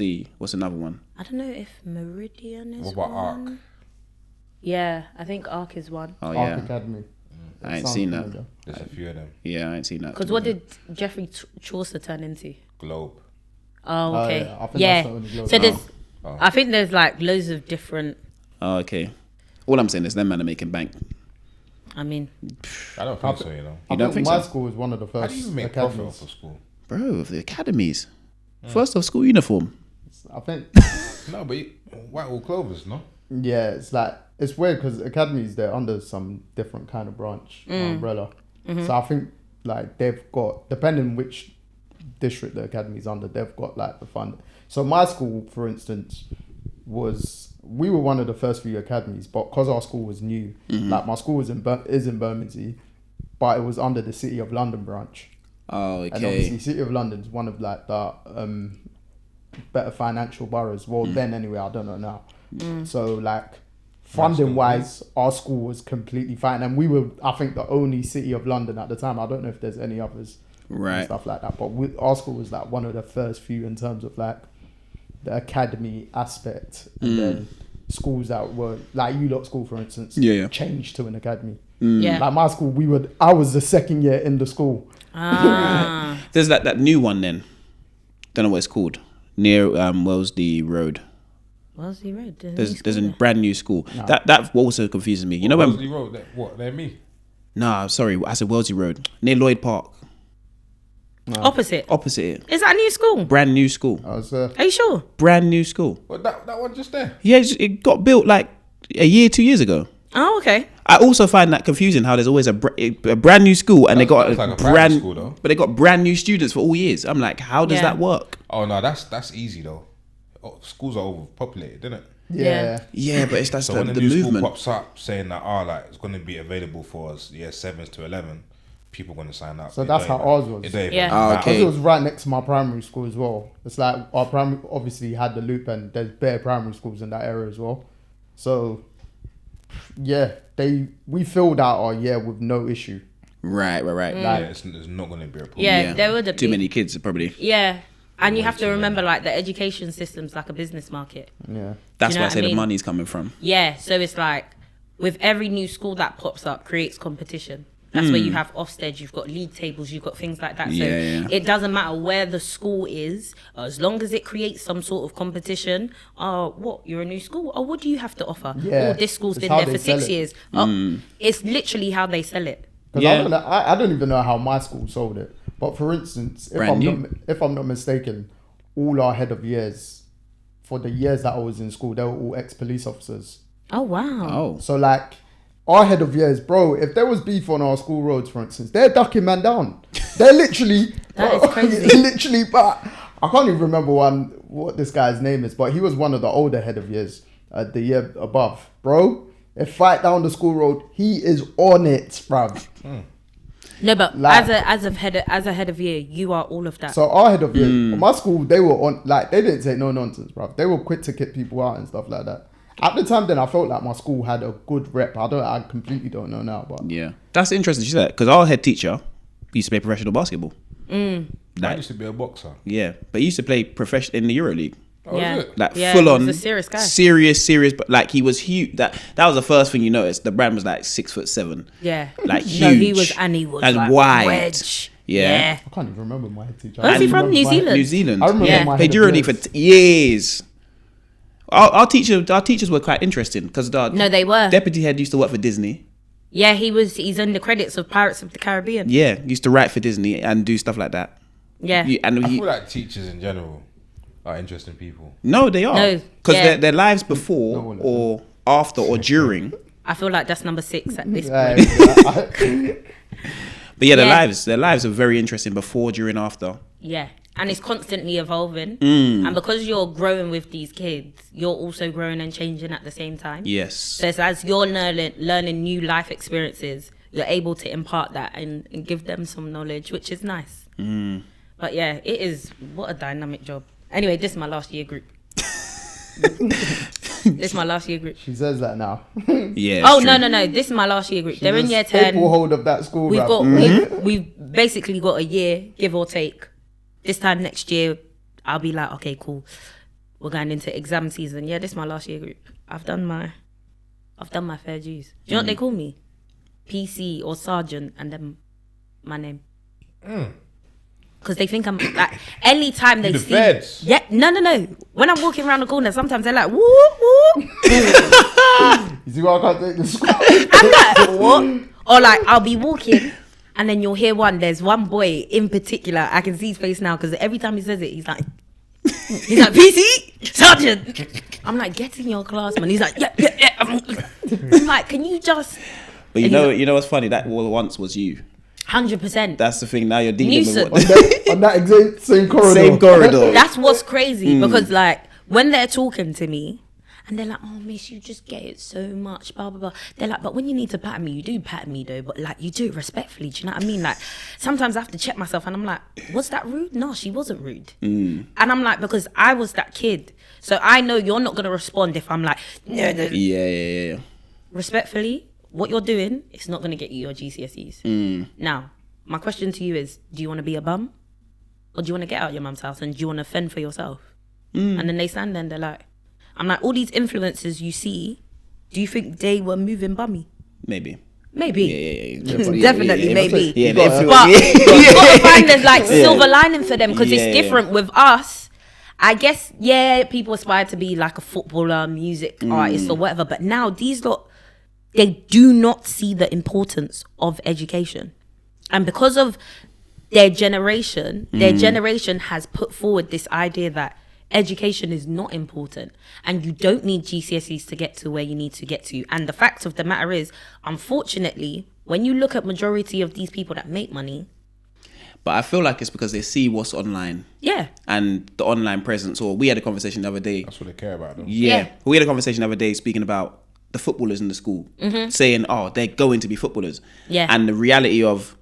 [SPEAKER 1] another one?
[SPEAKER 4] I don't know if Meridian is
[SPEAKER 2] What about
[SPEAKER 4] one.
[SPEAKER 2] Arc?
[SPEAKER 4] Yeah, I think Arc is one.
[SPEAKER 1] Oh
[SPEAKER 3] Arc
[SPEAKER 1] yeah,
[SPEAKER 3] Academy.
[SPEAKER 1] I ain't
[SPEAKER 3] Sounds
[SPEAKER 1] seen that.
[SPEAKER 3] familiar.
[SPEAKER 2] There's a few of them.
[SPEAKER 1] Yeah, I ain't seen that.
[SPEAKER 4] Because what did Jeffrey Chaucer turn into?
[SPEAKER 2] Globe.
[SPEAKER 4] Oh,
[SPEAKER 3] Oh,
[SPEAKER 4] okay.
[SPEAKER 3] yeah, I think
[SPEAKER 4] Yeah.
[SPEAKER 3] that's the only Globe.
[SPEAKER 4] So there's,
[SPEAKER 2] Oh.
[SPEAKER 4] I think there's like loads of different.
[SPEAKER 1] Oh, okay. All I'm saying is them man are making bank.
[SPEAKER 4] I mean,
[SPEAKER 2] I don't think so, you know.
[SPEAKER 3] I
[SPEAKER 1] don't
[SPEAKER 3] think
[SPEAKER 1] think
[SPEAKER 3] my
[SPEAKER 1] so?
[SPEAKER 3] school was one of the
[SPEAKER 2] How
[SPEAKER 3] first
[SPEAKER 2] do you even make profit
[SPEAKER 3] academies.
[SPEAKER 2] off of school?
[SPEAKER 1] Bro, the academies. First off, school uniform.
[SPEAKER 3] I think,
[SPEAKER 2] No, but white all clovers, no?
[SPEAKER 3] yeah, it's like, it's weird because academies, they're under some different kind of branch or umbrella. So I think like they've got, depending which district the academy's under, they've got like the fund. So my school, for instance, we were one of the first few academies, but because our school was new, like my school is in Bermondsey, but it was under the City of London branch.
[SPEAKER 1] Oh,
[SPEAKER 3] And obviously,
[SPEAKER 1] okay.
[SPEAKER 3] City of London is one of like the better financial boroughs. Well, then anyway, I don't know now. So like funding wise, our school was completely fine, and we were, I think, the only City of London at the time. I don't know if there's any others and
[SPEAKER 1] Right.
[SPEAKER 3] stuff like that, but our school was like one of the first few in terms of like the academy aspect, and then schools that were like you lot school, for instance,
[SPEAKER 1] Yeah.
[SPEAKER 3] changed to an academy.
[SPEAKER 4] yeah.
[SPEAKER 3] Like my school, I was the second year in the school.
[SPEAKER 4] Ah,
[SPEAKER 1] There's that new one then. Don't know what it's called. Near Wellesley Road.
[SPEAKER 4] what's the road?
[SPEAKER 1] There's a brand new school. That also confuses me. You know when?
[SPEAKER 2] Wellesley Road, what? They're me.
[SPEAKER 1] Nah, sorry, I said Wellesley Road near Lloyd Park,
[SPEAKER 4] opposite.
[SPEAKER 1] opposite it.
[SPEAKER 4] Is that a new school?
[SPEAKER 1] Brand new school.
[SPEAKER 3] I was
[SPEAKER 4] Are you sure?
[SPEAKER 1] Brand new school.
[SPEAKER 2] What, that one just there?
[SPEAKER 1] Yeah, it got built like a year, 2 years ago.
[SPEAKER 4] Oh, okay.
[SPEAKER 1] I also find that confusing how there's always a brand new school and they got
[SPEAKER 2] That's like a private
[SPEAKER 1] brand
[SPEAKER 2] school, though.
[SPEAKER 1] but they got brand new students for all years. I'm like, how does
[SPEAKER 4] Yeah.
[SPEAKER 1] that work?
[SPEAKER 2] Oh no, that's easy though. Schools are overpopulated, isn't it?
[SPEAKER 3] yeah.
[SPEAKER 1] Yeah, but it's that's
[SPEAKER 2] So when
[SPEAKER 1] the
[SPEAKER 2] the new
[SPEAKER 1] movement.
[SPEAKER 2] school pops up saying that like it's going to be available for us year 7s to 11, people going to sign up.
[SPEAKER 3] So
[SPEAKER 2] It
[SPEAKER 3] that's
[SPEAKER 2] don't
[SPEAKER 3] how
[SPEAKER 2] even-
[SPEAKER 3] ours was.
[SPEAKER 2] it don't even
[SPEAKER 4] Yeah.
[SPEAKER 1] Ah,
[SPEAKER 2] matter.
[SPEAKER 1] okay.
[SPEAKER 3] Because it was right next to my primary school as well. It's like our primary obviously had the loop, and there's bare primary schools in that area as well. So yeah, we filled out our year with no issue.
[SPEAKER 1] Right.
[SPEAKER 2] Yeah, it's not going to be a problem.
[SPEAKER 4] Yeah, there would
[SPEAKER 1] Too
[SPEAKER 4] be.
[SPEAKER 1] many kids, probably.
[SPEAKER 4] Yeah. And you have to remember, like, the education system's like a business market.
[SPEAKER 3] Yeah.
[SPEAKER 1] That's
[SPEAKER 4] know
[SPEAKER 1] where I
[SPEAKER 4] what
[SPEAKER 1] say
[SPEAKER 4] I
[SPEAKER 1] the
[SPEAKER 4] mean?
[SPEAKER 1] money's coming from.
[SPEAKER 4] Yeah, so it's like, with every new school that pops up, creates competition. That's where you have Ofsted, you've got league tables, you've got things like that. So
[SPEAKER 1] Yeah.
[SPEAKER 4] it doesn't matter where the school is, as long as it creates some sort of competition. What, you're a new school? Oh, what do you have to offer?
[SPEAKER 3] Yeah,
[SPEAKER 4] Oh, this school's
[SPEAKER 3] it's
[SPEAKER 4] been
[SPEAKER 3] how
[SPEAKER 4] there
[SPEAKER 3] they
[SPEAKER 4] for 6
[SPEAKER 3] sell it.
[SPEAKER 4] years. Oh, it's literally how they sell it.
[SPEAKER 3] Because
[SPEAKER 1] Yeah.
[SPEAKER 3] I don't even know how my school sold it. But for instance, if I'm not mistaken, all our head of years, for the years that I was in school, they were all ex-police officers.
[SPEAKER 4] Oh, wow.
[SPEAKER 1] Oh.
[SPEAKER 3] So like, our head of years, bro, if there was beef on our school roads, for instance, they're ducking man down. They're literally...
[SPEAKER 4] That is crazy.
[SPEAKER 3] Literally, but I can't even remember what this guy's name is, but he was one of the older head of years, the year above. Bro, if fight down the school road, he is on it, bruv.
[SPEAKER 4] No, but
[SPEAKER 3] Like-
[SPEAKER 4] as a head of year, you are all of that.
[SPEAKER 3] So our head of year, my school, they were on, like, they didn't say no nonsense, bruv. They were quick to kick people out and stuff like that. At the time, then I felt like my school had a good rep. I completely don't know now, but
[SPEAKER 1] Yeah. That's interesting you said that, because our head teacher used to play professional basketball.
[SPEAKER 2] I
[SPEAKER 1] Like,
[SPEAKER 2] used to be a boxer.
[SPEAKER 1] yeah. But he used to play in the EuroLeague.
[SPEAKER 2] Oh,
[SPEAKER 4] yeah.
[SPEAKER 2] is it?
[SPEAKER 1] Like
[SPEAKER 4] Yeah,
[SPEAKER 1] full
[SPEAKER 4] he
[SPEAKER 1] on,
[SPEAKER 4] was a serious guy.
[SPEAKER 1] serious, but like he was huge. That was the first thing you noticed. The brand was like 6'7".
[SPEAKER 4] Yeah.
[SPEAKER 1] Like huge.
[SPEAKER 4] No, he was
[SPEAKER 1] and
[SPEAKER 4] like
[SPEAKER 1] wide.
[SPEAKER 4] wedge.
[SPEAKER 1] Yeah.
[SPEAKER 3] I can't even remember my head teacher.
[SPEAKER 4] Where's
[SPEAKER 3] I
[SPEAKER 4] he
[SPEAKER 3] don't
[SPEAKER 4] from?
[SPEAKER 3] remember
[SPEAKER 4] New
[SPEAKER 3] my-
[SPEAKER 4] Zealand?
[SPEAKER 1] New Zealand.
[SPEAKER 3] I remember
[SPEAKER 4] Yeah.
[SPEAKER 3] my
[SPEAKER 1] Played
[SPEAKER 3] head of
[SPEAKER 1] EuroLeague for
[SPEAKER 3] years.
[SPEAKER 1] years. Our teachers were quite interesting because the
[SPEAKER 4] No, they were.
[SPEAKER 1] deputy head used to work for Disney.
[SPEAKER 4] Yeah, he's in the credits of Pirates of the Caribbean.
[SPEAKER 1] Yeah, used to write for Disney and do stuff like that.
[SPEAKER 4] Yeah.
[SPEAKER 1] And
[SPEAKER 2] I
[SPEAKER 1] he,
[SPEAKER 2] feel like teachers in general are interesting people.
[SPEAKER 1] no, they are
[SPEAKER 4] No,
[SPEAKER 1] because
[SPEAKER 4] yeah.
[SPEAKER 1] their lives before
[SPEAKER 3] No, no.
[SPEAKER 1] or after or during.
[SPEAKER 4] I feel like that's number 6 at this
[SPEAKER 3] Yeah,
[SPEAKER 4] point.
[SPEAKER 1] But yeah,
[SPEAKER 4] Yeah.
[SPEAKER 1] their lives are very interesting before, during, after.
[SPEAKER 4] Yeah. And it's constantly evolving.
[SPEAKER 1] Mm.
[SPEAKER 4] And because you're growing with these kids, you're also growing and changing at the same time.
[SPEAKER 1] Yes.
[SPEAKER 4] So it's as you're learning new life experiences, you're able to impart that and give them some knowledge, which is nice.
[SPEAKER 1] Mm.
[SPEAKER 4] But yeah, it is, what a dynamic job. Anyway, this is my last year group. This is my last year group.
[SPEAKER 3] She says that now.
[SPEAKER 1] Yeah.
[SPEAKER 4] Oh,
[SPEAKER 1] it's
[SPEAKER 4] no,
[SPEAKER 1] true.
[SPEAKER 4] no. This is my last year group.
[SPEAKER 3] She's
[SPEAKER 4] They're in
[SPEAKER 3] a
[SPEAKER 4] year 10.
[SPEAKER 3] staple hold of that school,
[SPEAKER 4] We've
[SPEAKER 3] bruv.
[SPEAKER 4] got we've basically got a year, give or take. This time next year, I'll be like, okay, cool. We're going into exam season. Yeah, this is my last year group. I've done my fair dues. Do you know what they call me? PC or sergeant, and then my name. Because they think I'm like, anytime they
[SPEAKER 2] The
[SPEAKER 4] see,
[SPEAKER 2] feds.
[SPEAKER 4] yeah, no. When I'm walking around the corner, sometimes they're like, whoop whoop.
[SPEAKER 3] You see why I can't take the school?
[SPEAKER 4] I'm like, what? Or like, I'll be walking, and then you'll hear There's one boy in particular. I can see his face now because every time he says it, he's like, PC sergeant. I'm like, get in your class, man. He's like, yeah. I'm like, can you just?
[SPEAKER 1] But
[SPEAKER 4] And
[SPEAKER 1] you know what's funny? That once was you.
[SPEAKER 4] 100%.
[SPEAKER 1] That's the thing. Now you're dealing
[SPEAKER 4] Nuisance.
[SPEAKER 1] with what,
[SPEAKER 3] on that exact same corridor.
[SPEAKER 1] same corridor.
[SPEAKER 4] That's what's crazy because like when they're talking to me and they're like, oh miss, you just get it so much, blah blah blah. They're like, but when you need to pat me, you do pat me though, but like you do it respectfully. Do you know what I mean? Like sometimes I have to check myself and I'm like, was that rude? No, she wasn't rude. And I'm like, because I was that kid, so I know you're not gonna respond if I'm like, no.
[SPEAKER 1] Yeah.
[SPEAKER 4] Respectfully, what you're doing, it's not gonna get you your GCSEs. Now, my question to you is, do you want to be a bum? Or do you want to get out of your mum's house and do you want to fend for yourself? And then they stand there and they're like, I'm like, all these influencers you see, do you think they were moving bummy?
[SPEAKER 1] Maybe.
[SPEAKER 4] Maybe.
[SPEAKER 1] Yeah.
[SPEAKER 4] Definitely, maybe.
[SPEAKER 1] Yeah,
[SPEAKER 3] You gotta-
[SPEAKER 4] But you've got to find there's like
[SPEAKER 1] Yeah.
[SPEAKER 4] silver lining for them because
[SPEAKER 1] Yeah.
[SPEAKER 4] it's different with us. I guess, yeah, people aspire to be like a footballer, music artist or whatever. But now these lot, they do not see the importance of education. And because of their generation has put forward this idea that education is not important and you don't need GCSEs to get to where you need to get to. And the fact of the matter is, unfortunately, when you look at majority of these people that make money,
[SPEAKER 1] But I feel like it's because they see what's online
[SPEAKER 4] yeah,
[SPEAKER 1] and the online presence. Or we had a conversation the other day.
[SPEAKER 2] That's what they care about, though.
[SPEAKER 1] Yeah.
[SPEAKER 4] Yeah.
[SPEAKER 1] We had a conversation the other day speaking about the footballers in the school, saying, oh, they're going to be footballers.
[SPEAKER 4] Yeah.
[SPEAKER 1] And the reality of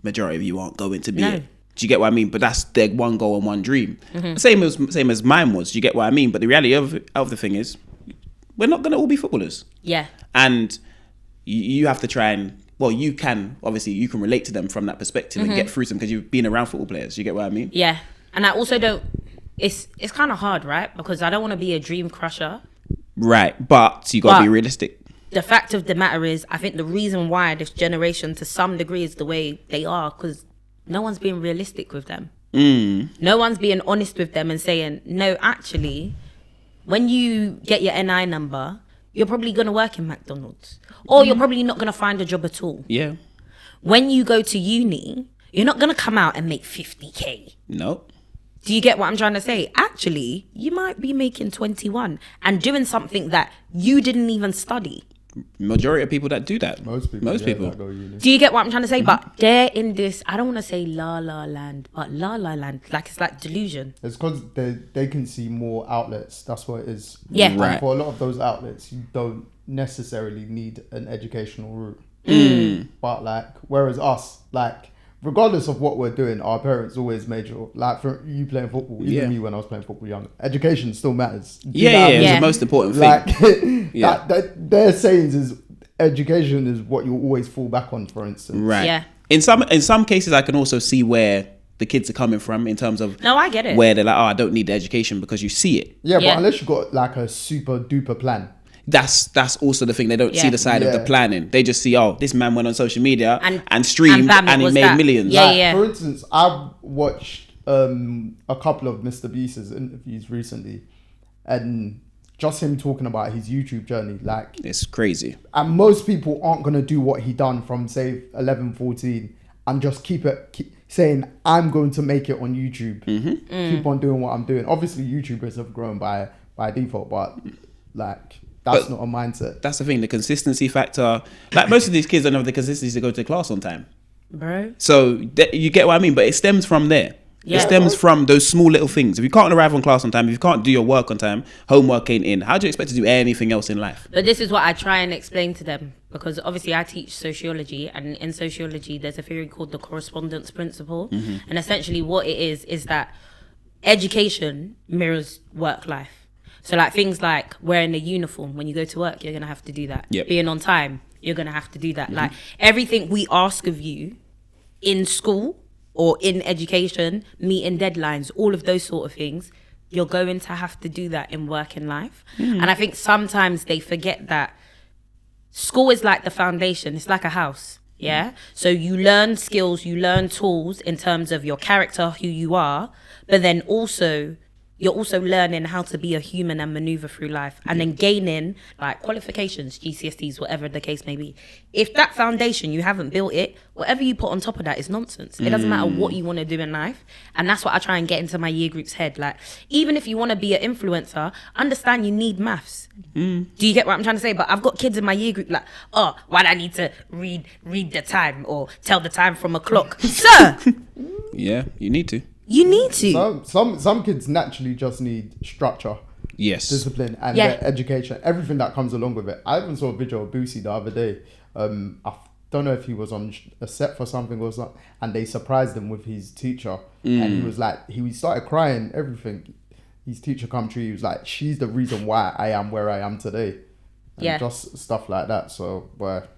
[SPEAKER 1] majority of you aren't going to be
[SPEAKER 4] No.
[SPEAKER 1] it. Do you get what I mean? But that's their one goal and one dream. Same as mine was. Do you get what I mean? But the reality of the thing is, we're not going to all be footballers.
[SPEAKER 4] yeah,
[SPEAKER 1] And you have to try and, well, you can relate to them from that perspective and get through to them because you've been around football players. You get what I mean?
[SPEAKER 4] Yeah. And I also don't, it's kind of hard, right? Because I don't want to be a dream crusher.
[SPEAKER 1] Right. But you got to be realistic.
[SPEAKER 4] The fact of the matter is, I think the reason why this generation to some degree is the way they are, because no one's being realistic with them. No one's being honest with them and saying, no, actually, when you get your NI number, you're probably going to work in McDonald's. Or you're probably not going to find a job at all.
[SPEAKER 1] Yeah.
[SPEAKER 4] When you go to uni, you're not going to come out and make 50K.
[SPEAKER 1] Nope.
[SPEAKER 4] Do you get what I'm trying to say? Actually, you might be making 21 and doing something that you didn't even study.
[SPEAKER 1] Majority of people that do that.
[SPEAKER 3] Most people. That go uni.
[SPEAKER 4] Do you get what I'm trying to say? But they're in this, I don't want to say la la land, but la la land. Like, it's like delusion.
[SPEAKER 3] It's because they can see more outlets. That's what it is.
[SPEAKER 4] Yeah.
[SPEAKER 3] And
[SPEAKER 1] Right.
[SPEAKER 3] for a lot of those outlets, you don't necessarily need an educational route. But like, whereas us, like, regardless of what we're doing, our parents always made sure, like, for you playing football, even me when I was playing football young, education still matters. Do you know what I mean?
[SPEAKER 1] It's the most important thing.
[SPEAKER 3] Like, their sayings is education is what you always fall back on, for instance.
[SPEAKER 1] Right.
[SPEAKER 4] Yeah.
[SPEAKER 1] In some cases, I can also see where the kids are coming from in terms of
[SPEAKER 4] No, I get it.
[SPEAKER 1] where they're like, oh, I don't need the education, because you see it.
[SPEAKER 3] Yeah,
[SPEAKER 4] Yeah.
[SPEAKER 3] but unless you got like a super duper plan.
[SPEAKER 1] That's also the thing. They don't see
[SPEAKER 4] Yeah.
[SPEAKER 1] the side of the
[SPEAKER 3] Yeah.
[SPEAKER 1] planning. They just see, oh, this man went on social media and streamed
[SPEAKER 4] and bam, it
[SPEAKER 1] and he
[SPEAKER 4] was
[SPEAKER 1] made
[SPEAKER 4] that.
[SPEAKER 1] millions.
[SPEAKER 4] Yeah,
[SPEAKER 3] Like,
[SPEAKER 4] yeah.
[SPEAKER 3] For instance, I watched a couple of Mr. Beast's interviews recently, and just him talking about his YouTube journey. Like,
[SPEAKER 1] It's crazy.
[SPEAKER 3] and most people aren't gonna do what he done from say 11, 14 and just keep saying I'm going to make it on YouTube. Keep on doing what I'm doing. Obviously, YouTubers have grown by default, but like that's
[SPEAKER 1] But-
[SPEAKER 3] not a mindset.
[SPEAKER 1] That's the thing. The consistency factor. Like, most of these kids don't have the consistency to go to class on time.
[SPEAKER 4] Bro.
[SPEAKER 1] So you get what I mean? But it stems from there.
[SPEAKER 4] Yeah.
[SPEAKER 1] It stems from those small little things. If you can't arrive on class on time, if you can't do your work on time, homework ain't in, how do you expect to do anything else in life?
[SPEAKER 4] But this is what I try and explain to them, because obviously I teach sociology, and in sociology there's a theory called the correspondence principle. And essentially what it is that education mirrors work life. So like things like wearing a uniform, when you go to work, you're going to have to do that.
[SPEAKER 1] Yep.
[SPEAKER 4] Being on time, you're going to have to do that. Like everything we ask of you in school or in education, meeting deadlines, all of those sort of things, you're going to have to do that in work and life. And I think sometimes they forget that school is like the foundation. It's like a house. Yeah. So you learn skills, you learn tools in terms of your character, who you are, but then also you're also learning how to be a human and maneuver through life, and then gaining like qualifications, GCSEs, whatever the case may be. If that foundation, you haven't built it, whatever you put on top of that is nonsense. It doesn't matter what you want to do in life. And that's what I try and get into my year group's head. Like, even if you want to be an influencer, understand you need maths. Do you get what I'm trying to say? But I've got kids in my year group like, oh, why do I need to read the time or tell the time from a clock? Sir,
[SPEAKER 1] Yeah, you need to.
[SPEAKER 4] you need to.
[SPEAKER 3] Some kids naturally just need structure,
[SPEAKER 1] Yes.
[SPEAKER 3] discipline, and
[SPEAKER 4] Yeah.
[SPEAKER 3] their education, everything that comes along with it. I even saw a video of Boosie the other day. I don't know if he was on a set for something or something, and they surprised him with his teacher, and he was like, he started crying, everything. His teacher come true. He was like, she's the reason why I am where I am today. And
[SPEAKER 4] Yeah.
[SPEAKER 3] just stuff like that. So, but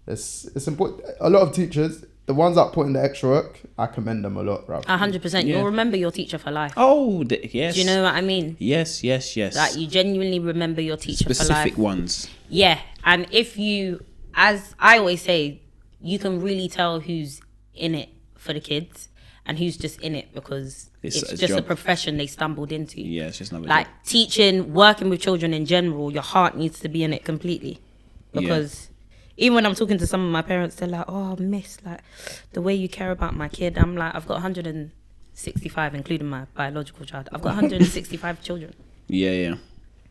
[SPEAKER 3] it's important. A lot of teachers, the ones that put in the extra work, I commend them a lot, bro.
[SPEAKER 4] 100%.
[SPEAKER 1] Yeah.
[SPEAKER 4] You'll remember your teacher for life.
[SPEAKER 1] Oh, yes.
[SPEAKER 4] Do you know what I mean?
[SPEAKER 1] Yes.
[SPEAKER 4] Like, you genuinely remember your teacher for
[SPEAKER 1] Specific
[SPEAKER 4] life.
[SPEAKER 1] ones.
[SPEAKER 4] Yeah. And if you, as I always say, you can really tell who's in it for the kids and who's just in it because
[SPEAKER 1] It's
[SPEAKER 4] it's
[SPEAKER 1] a
[SPEAKER 4] just a
[SPEAKER 1] job.
[SPEAKER 4] profession they stumbled into.
[SPEAKER 1] Yeah, it's just another
[SPEAKER 4] Like
[SPEAKER 1] job.
[SPEAKER 4] teaching, working with children in general, your heart needs to be in it completely. Because even when I'm talking to some of my parents, they're like, oh, miss, like the way you care about my kid. I'm like, I've got 165, including my biological child. I've got 165 children.
[SPEAKER 1] Yeah.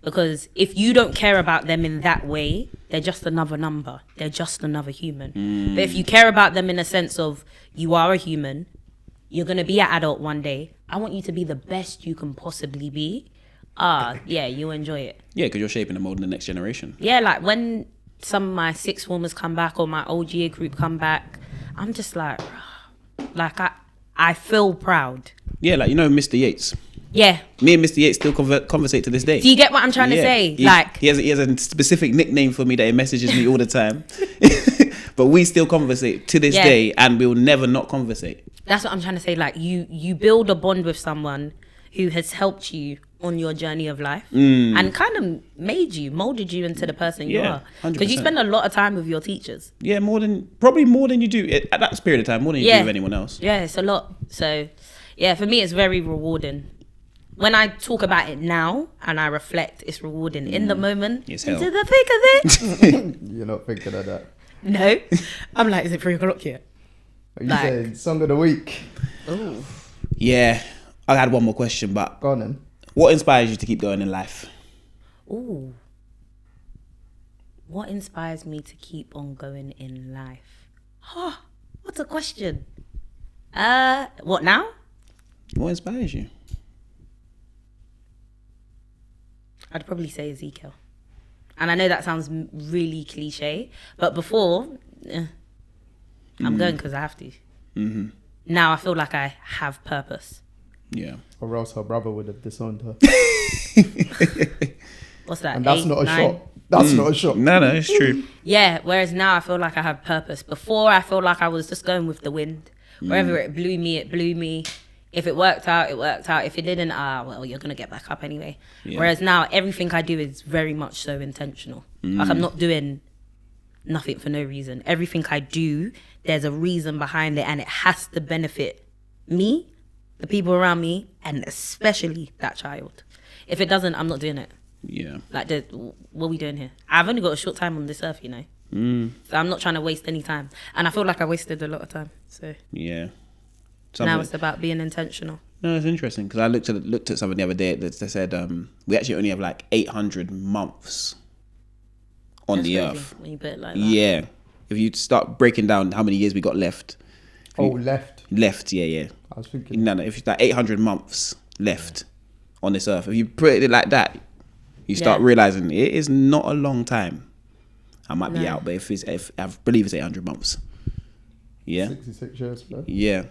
[SPEAKER 4] Because if you don't care about them in that way, they're just another number. They're just another human. But if you care about them in a sense of you are a human, you're going to be an adult one day. I want you to be the best you can possibly be. Yeah, you enjoy it.
[SPEAKER 1] Yeah, because you're shaping and molding the next generation.
[SPEAKER 4] Yeah, like when some of my sixth formers come back or my old year group come back, I'm just like I feel proud.
[SPEAKER 1] Yeah, like, you know, Mr. Yates.
[SPEAKER 4] Yeah.
[SPEAKER 1] Me and Mr. Yates still conversate to this day.
[SPEAKER 4] Do you get what I'm trying to say?
[SPEAKER 1] He has a specific nickname for me that he messages me all the time. But we still conversate to this day, and we'll never not conversate.
[SPEAKER 4] That's what I'm trying to say. Like, you build a bond with someone who has helped you on your journey of life and kind of molded you into the person you are. Because you spend a lot of time with your teachers.
[SPEAKER 1] Yeah, probably more than you do at that period of time, more than you do with anyone else.
[SPEAKER 4] Yeah, it's a lot. So, yeah, for me, it's very rewarding. When I talk about it now and I reflect, it's rewarding. In the moment,
[SPEAKER 1] It's
[SPEAKER 4] into
[SPEAKER 1] hell.
[SPEAKER 4] the thick of it.
[SPEAKER 3] You're not thinking of that.
[SPEAKER 4] No. I'm like, is it 3 o'clock yet?
[SPEAKER 3] Are you saying song of the week?
[SPEAKER 4] Oh.
[SPEAKER 1] Yeah, I had one more question, but
[SPEAKER 3] Go on then.
[SPEAKER 1] what inspires you to keep going in life?
[SPEAKER 4] Ooh. What inspires me to keep on going in life? Huh, what a question. What now?
[SPEAKER 1] What inspires you?
[SPEAKER 4] I'd probably say Ezekiel. And I know that sounds really cliche, but before, I'm going because I have to.
[SPEAKER 1] Mm-hmm.
[SPEAKER 4] Now I feel like I have purpose.
[SPEAKER 1] Yeah.
[SPEAKER 3] Or else her brother would have disowned her.
[SPEAKER 4] What's that?
[SPEAKER 3] And that's
[SPEAKER 4] 8,
[SPEAKER 3] not a
[SPEAKER 4] 9?
[SPEAKER 3] shot. That's not a shot.
[SPEAKER 1] No, it's true.
[SPEAKER 4] Yeah, whereas now I feel like I have purpose. Before I feel like I was just going with the wind. Wherever it blew me, it blew me. If it worked out, it worked out. If it didn't, well, you're going to get back up anyway.
[SPEAKER 1] Yeah.
[SPEAKER 4] Whereas now everything I do is very much so intentional. Like I'm not doing nothing for no reason. Everything I do, there's a reason behind it and it has to benefit me, the people around me, and especially that child. If it doesn't, I'm not doing it.
[SPEAKER 1] Yeah.
[SPEAKER 4] Like, what are we doing here? I've only got a short time on this earth, you know. So I'm not trying to waste any time. And I feel like I wasted a lot of time. So
[SPEAKER 1] Yeah.
[SPEAKER 4] now it's about being intentional.
[SPEAKER 1] No, it's interesting because I looked at something the other day that said we actually only have like 800 months on
[SPEAKER 4] That's
[SPEAKER 1] the
[SPEAKER 4] crazy
[SPEAKER 1] earth.
[SPEAKER 4] when you put it like that.
[SPEAKER 1] Yeah. If you start breaking down how many years we got left.
[SPEAKER 3] Left.
[SPEAKER 1] Left, yeah.
[SPEAKER 3] I was thinking.
[SPEAKER 1] No, if it's like 800 months left on this earth, if you put it like that, you start realizing it is not a long time. I might be out, but if I believe it's 800 months. Yeah.
[SPEAKER 3] 66 years, bro.
[SPEAKER 1] Yeah.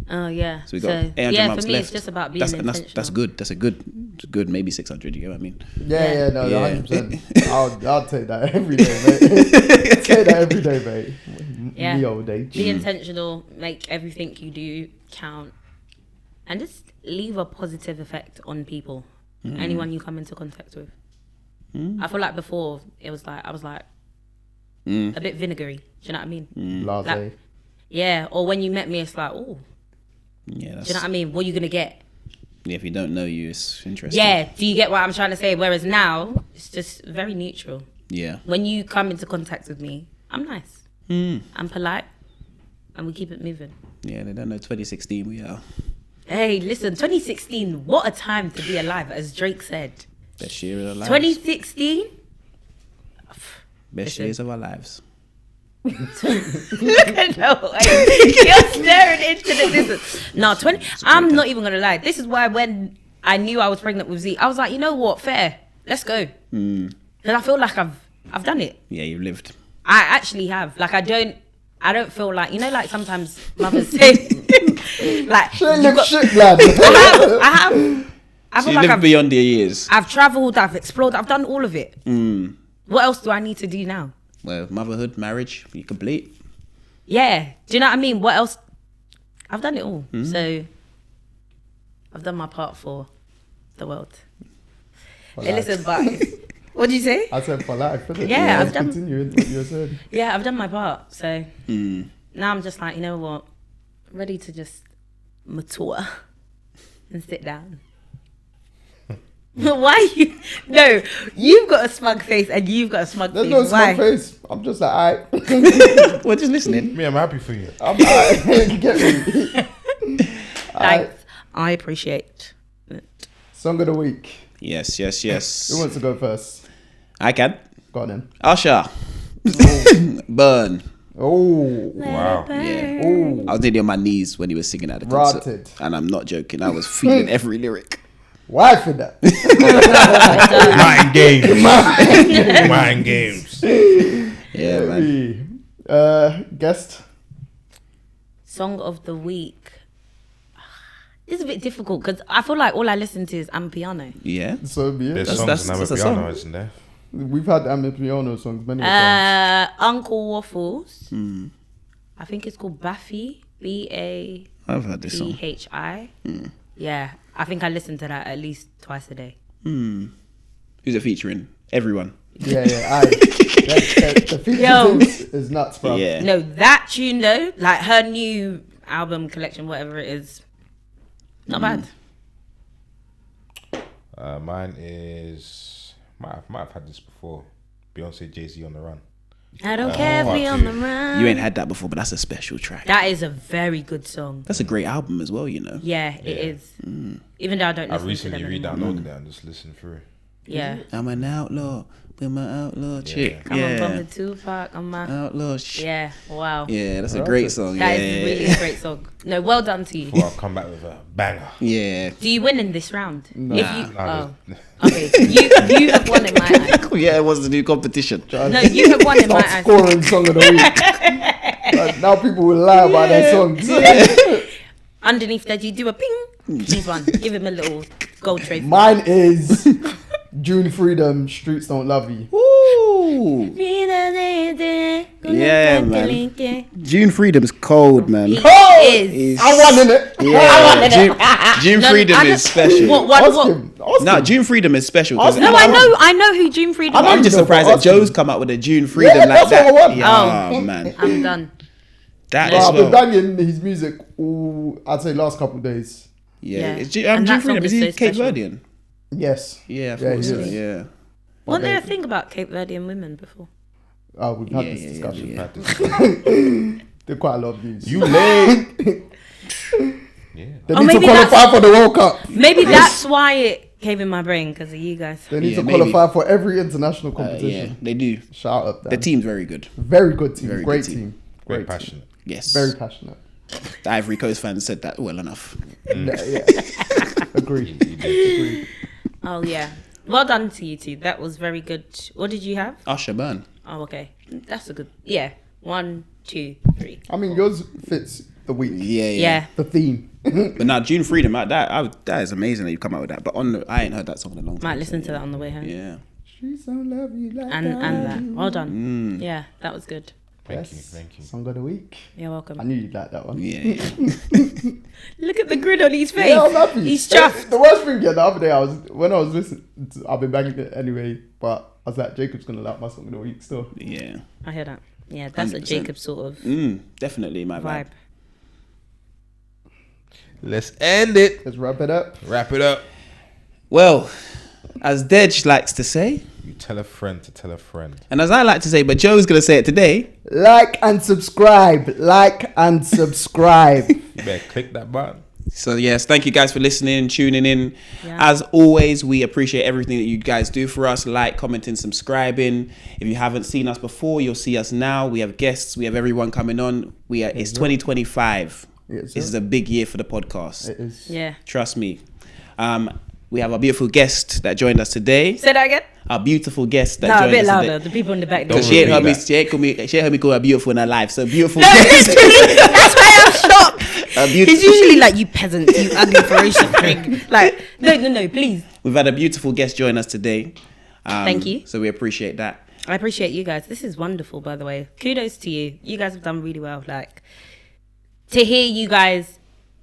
[SPEAKER 4] Oh yeah.
[SPEAKER 1] So we got 800 months
[SPEAKER 4] for me
[SPEAKER 1] left.
[SPEAKER 4] it's just about being intentional.
[SPEAKER 1] That's good. That's a good maybe 600. You know what I mean?
[SPEAKER 3] Yeah, no,
[SPEAKER 1] Yeah.
[SPEAKER 3] 100%. I'll take that every day, mate. Take that every day, mate.
[SPEAKER 4] Yeah.
[SPEAKER 3] Me old age.
[SPEAKER 4] Be intentional. Make everything you do count, and just leave a positive effect on people. Anyone you come into contact with. I feel like before I was like a bit vinegary. Do you know what I mean?
[SPEAKER 3] Blase.
[SPEAKER 4] Like, yeah. Or when you met me, it's like, oh,
[SPEAKER 1] Yeah.
[SPEAKER 4] do you know what I mean? What are you gonna get?
[SPEAKER 1] Yeah, if you don't know you, it's interesting.
[SPEAKER 4] Yeah. Do you get what I'm trying to say? Whereas now it's just very neutral.
[SPEAKER 1] Yeah.
[SPEAKER 4] When you come into contact with me, I'm nice. I'm polite, and we keep it moving.
[SPEAKER 1] Yeah, they don't know 2016 we are.
[SPEAKER 4] Hey, listen, 2016, what a time to be alive, as Drake said.
[SPEAKER 1] Best year of our lives.
[SPEAKER 4] 2016?
[SPEAKER 1] Best years of our lives.
[SPEAKER 4] No way. You're staring into the distance. No, I'm not even going to lie. This is why when I knew I was pregnant with Z, I was like, you know what, fair, let's go. Because I feel like I've done it.
[SPEAKER 1] Yeah, you've lived.
[SPEAKER 4] I actually have. Like, I don't feel like, you know, like sometimes mothers say, like,
[SPEAKER 3] Shit, lad.
[SPEAKER 4] I have. I
[SPEAKER 1] So
[SPEAKER 4] feel
[SPEAKER 1] you
[SPEAKER 4] like
[SPEAKER 1] lived beyond your years.
[SPEAKER 4] I've traveled, I've explored, I've done all of it. What else do I need to do now?
[SPEAKER 1] Well, motherhood, marriage, you complete.
[SPEAKER 4] Yeah. Do you know what I mean? What else? I've done it all. So I've done my part for the world. Hey, listen, but what did you say?
[SPEAKER 3] I said for life. Innit?
[SPEAKER 4] Yeah, I've done-
[SPEAKER 3] Continue what you said.
[SPEAKER 4] Yeah, I've done my part. So now I'm just like, you know what? Ready to just mature and sit down. Why you? No, you've got a smug face and you've got a smug
[SPEAKER 3] There's
[SPEAKER 4] face.
[SPEAKER 3] no
[SPEAKER 4] Why?
[SPEAKER 3] smug face. I'm just like, alright.
[SPEAKER 1] We're just listening.
[SPEAKER 2] Me, I'm happy for you.
[SPEAKER 3] I'm alright. Get me.
[SPEAKER 4] Thanks. I appreciate it.
[SPEAKER 3] Song of the week.
[SPEAKER 1] Yes.
[SPEAKER 3] Who wants to go first?
[SPEAKER 1] I can.
[SPEAKER 3] Go on then.
[SPEAKER 1] Usher. Burn.
[SPEAKER 3] Oh.
[SPEAKER 2] Wow.
[SPEAKER 1] Yeah.
[SPEAKER 3] Oh.
[SPEAKER 1] I was nearly on my knees when he was singing at the concert.
[SPEAKER 3] Rotted.
[SPEAKER 1] And I'm not joking. I was feeling every lyric.
[SPEAKER 3] Why for that?
[SPEAKER 2] Mind games. Mind games.
[SPEAKER 1] Yeah, man.
[SPEAKER 3] Guest.
[SPEAKER 4] Song of the week. It's a bit difficult because I feel like all I listen to is Amapiano.
[SPEAKER 1] Yeah.
[SPEAKER 3] So be it.
[SPEAKER 2] There's
[SPEAKER 1] That's-
[SPEAKER 2] songs in
[SPEAKER 1] that's a
[SPEAKER 2] Amapiano,
[SPEAKER 1] song.
[SPEAKER 2] isn't there?
[SPEAKER 3] We've had Amapiano songs many times.
[SPEAKER 4] Uncle Waffles. I think it's called Baffy. BAPHI.
[SPEAKER 1] I've heard this song.
[SPEAKER 4] Yeah, I think I listen to that at least twice a day.
[SPEAKER 1] Who's it featuring? Everyone.
[SPEAKER 3] Yeah. The
[SPEAKER 4] Yo.
[SPEAKER 3] feature is nuts, bro.
[SPEAKER 1] Yeah.
[SPEAKER 4] No, that tune though, like her new album collection, whatever it is, not bad.
[SPEAKER 2] Mine is might have had this before. Beyonce, Jay-Z on the Run.
[SPEAKER 4] I don't care if we on the run.
[SPEAKER 1] You ain't had that before, but that's a special track.
[SPEAKER 4] That is a very good song.
[SPEAKER 1] That's a great album as well, you know.
[SPEAKER 4] Yeah, it is. Even though I don't
[SPEAKER 2] I
[SPEAKER 4] listen to
[SPEAKER 2] recently
[SPEAKER 4] them anymore.
[SPEAKER 2] re-downloaded that and just listened through.
[SPEAKER 4] Yeah.
[SPEAKER 1] I'm an outlaw with my outlaw chick.
[SPEAKER 4] Come on,
[SPEAKER 1] Yeah.
[SPEAKER 4] bump it Tupac on my.
[SPEAKER 1] Outlaw
[SPEAKER 4] Yeah, wow.
[SPEAKER 1] Yeah, that's a great song.
[SPEAKER 4] That
[SPEAKER 1] Yeah.
[SPEAKER 4] is really a great song. No, well done to you.
[SPEAKER 2] Before I'll come back with a banger.
[SPEAKER 1] Yeah.
[SPEAKER 4] Do you win in this round?
[SPEAKER 3] No.
[SPEAKER 4] If you,
[SPEAKER 2] Nah,
[SPEAKER 4] okay. You have won in my eyes.
[SPEAKER 1] Yeah, it was the new competition.
[SPEAKER 4] No, you have won in my
[SPEAKER 3] Top
[SPEAKER 4] eyes.
[SPEAKER 3] scoring song of the week. Like, now people will lie about their songs.
[SPEAKER 4] Underneath that, you do a ping. He's won. Give him a little gold trophy.
[SPEAKER 3] Mine is June Freedom, Streets Don't Love You.
[SPEAKER 1] Ooh. Yeah, man. June Freedom's cold, man.
[SPEAKER 4] He is.
[SPEAKER 1] He's-
[SPEAKER 3] I won in it.
[SPEAKER 1] Yeah. June
[SPEAKER 4] No,
[SPEAKER 1] Freedom
[SPEAKER 4] I
[SPEAKER 1] is
[SPEAKER 4] don't-
[SPEAKER 1] special.
[SPEAKER 4] What?
[SPEAKER 3] Ask him. Ask
[SPEAKER 1] No,
[SPEAKER 3] him.
[SPEAKER 1] June Freedom is special. 'cause
[SPEAKER 3] Ask
[SPEAKER 4] No,
[SPEAKER 3] him.
[SPEAKER 4] I know who June Freedom
[SPEAKER 3] I know
[SPEAKER 4] is.
[SPEAKER 1] I'm just
[SPEAKER 3] you know,
[SPEAKER 1] surprised
[SPEAKER 3] but
[SPEAKER 1] that
[SPEAKER 3] ask
[SPEAKER 1] Joe's
[SPEAKER 3] him.
[SPEAKER 1] come out with a June Freedom
[SPEAKER 3] Yeah,
[SPEAKER 1] like
[SPEAKER 3] that's
[SPEAKER 1] that.
[SPEAKER 3] what I want.
[SPEAKER 1] Yeah, man.
[SPEAKER 4] I'm done.
[SPEAKER 1] That
[SPEAKER 3] Bro,
[SPEAKER 1] is
[SPEAKER 3] I've been
[SPEAKER 1] well.
[SPEAKER 3] banging his music all, I'd say, last couple of days.
[SPEAKER 1] Yeah.
[SPEAKER 4] Yeah.
[SPEAKER 1] It's
[SPEAKER 4] And
[SPEAKER 1] June
[SPEAKER 4] that
[SPEAKER 1] Freedom.
[SPEAKER 4] song
[SPEAKER 1] Is
[SPEAKER 4] is
[SPEAKER 1] he
[SPEAKER 4] so
[SPEAKER 1] Cape
[SPEAKER 4] special.
[SPEAKER 1] Verdean?
[SPEAKER 3] Yes.
[SPEAKER 1] Yeah, I
[SPEAKER 3] Yeah,
[SPEAKER 1] thought so.
[SPEAKER 3] he is.
[SPEAKER 1] Yeah.
[SPEAKER 4] Wasn't there a thing about Cape Verdean women before?
[SPEAKER 3] Oh, we've had
[SPEAKER 1] Yeah,
[SPEAKER 3] this
[SPEAKER 1] yeah,
[SPEAKER 3] discussion.
[SPEAKER 1] yeah.
[SPEAKER 2] Had this-
[SPEAKER 3] There's quite a lot of views.
[SPEAKER 2] You late. Yeah.
[SPEAKER 3] They
[SPEAKER 4] Oh,
[SPEAKER 3] need to
[SPEAKER 4] maybe
[SPEAKER 3] qualify for the World Cup.
[SPEAKER 4] Maybe that's why it came in my brain because of you guys.
[SPEAKER 3] They need
[SPEAKER 1] Yeah,
[SPEAKER 3] to
[SPEAKER 1] maybe.
[SPEAKER 3] qualify for every international
[SPEAKER 1] Yeah,
[SPEAKER 3] competition.
[SPEAKER 1] they do.
[SPEAKER 3] Shout out
[SPEAKER 1] The
[SPEAKER 3] them.
[SPEAKER 1] team's very good.
[SPEAKER 3] Very good team.
[SPEAKER 1] Very
[SPEAKER 3] Great
[SPEAKER 1] good
[SPEAKER 3] team.
[SPEAKER 1] team.
[SPEAKER 2] Very
[SPEAKER 3] Great team.
[SPEAKER 2] passionate.
[SPEAKER 1] Yes.
[SPEAKER 3] Very passionate.
[SPEAKER 1] The Ivory Coast fans said that well enough.
[SPEAKER 3] Yeah. Agree.
[SPEAKER 2] He did.
[SPEAKER 3] Agree.
[SPEAKER 4] Oh yeah. Well done to you two. That was very good. What did you have?
[SPEAKER 1] Usher Burn.
[SPEAKER 4] Oh okay. That's a good. Yeah. 1, 2, 3.
[SPEAKER 3] I mean, yours fits the week.
[SPEAKER 1] Yeah,
[SPEAKER 4] Yeah.
[SPEAKER 3] The theme.
[SPEAKER 1] But now June Freedom, that is amazing that you've come out with that. But I ain't heard that song in a long time.
[SPEAKER 4] Might listen to that on the way home.
[SPEAKER 1] Yeah.
[SPEAKER 3] Streets don't love you like
[SPEAKER 4] And that. Well done.
[SPEAKER 1] Mm.
[SPEAKER 4] Yeah, that was good.
[SPEAKER 2] Thank you.
[SPEAKER 3] Song of the week.
[SPEAKER 4] You're
[SPEAKER 3] I
[SPEAKER 4] welcome.
[SPEAKER 3] knew you'd like that one.
[SPEAKER 1] Yeah.
[SPEAKER 4] Look at the grin on his face.
[SPEAKER 3] Yeah, I'm happy.
[SPEAKER 4] He's chuffed.
[SPEAKER 3] The worst thing, the other day, when I was listening, I've been banging it anyway, but I was like, Jacob's gonna like my song of the week still.
[SPEAKER 1] Yeah.
[SPEAKER 4] I hear that. Yeah, that's a
[SPEAKER 1] 100%.
[SPEAKER 4] Jacob sort of
[SPEAKER 1] Definitely my vibe.
[SPEAKER 4] vibe.
[SPEAKER 2] Let's end it.
[SPEAKER 3] Let's wrap it up.
[SPEAKER 2] Wrap it up.
[SPEAKER 1] Well, as Dej likes to say,
[SPEAKER 2] You tell a friend to tell a friend.
[SPEAKER 1] and as I like to say, but Joe's gonna say it today.
[SPEAKER 3] Like and subscribe. Like and subscribe.
[SPEAKER 2] You better click that button.
[SPEAKER 1] So yes, thank you guys for listening and tuning in.
[SPEAKER 4] Yeah.
[SPEAKER 1] As always, we appreciate everything that you guys do for us. Like, commenting, subscribing. If you haven't seen us before, you'll see us now. We have guests. We have everyone coming on. It's 2025.
[SPEAKER 3] Yes,
[SPEAKER 1] This is
[SPEAKER 3] sir.
[SPEAKER 1] a big year for the podcast.
[SPEAKER 3] It is.
[SPEAKER 4] Yeah.
[SPEAKER 1] Trust me. We have a beautiful guest that joined us today.
[SPEAKER 4] Say that again.
[SPEAKER 1] A beautiful guest that
[SPEAKER 4] No, a
[SPEAKER 1] joined
[SPEAKER 4] bit
[SPEAKER 1] us
[SPEAKER 4] louder.
[SPEAKER 1] today.
[SPEAKER 4] The people in the back.
[SPEAKER 2] Don't
[SPEAKER 1] She ain't heard me.
[SPEAKER 2] repeat
[SPEAKER 1] She ain't heard me call her beautiful in her life. So beautiful
[SPEAKER 4] No,
[SPEAKER 1] guest.
[SPEAKER 4] literally, that's why I'm shocked.
[SPEAKER 1] A
[SPEAKER 4] He's
[SPEAKER 1] beautiful.
[SPEAKER 4] usually like, you peasant, you ugly ferocious thing. Like, no, please.
[SPEAKER 1] We've had a beautiful guest join us today.
[SPEAKER 4] Thank you.
[SPEAKER 1] So we appreciate that.
[SPEAKER 4] I appreciate you guys. This is wonderful, by the way. Kudos to you. You guys have done really well. Like, to hear you guys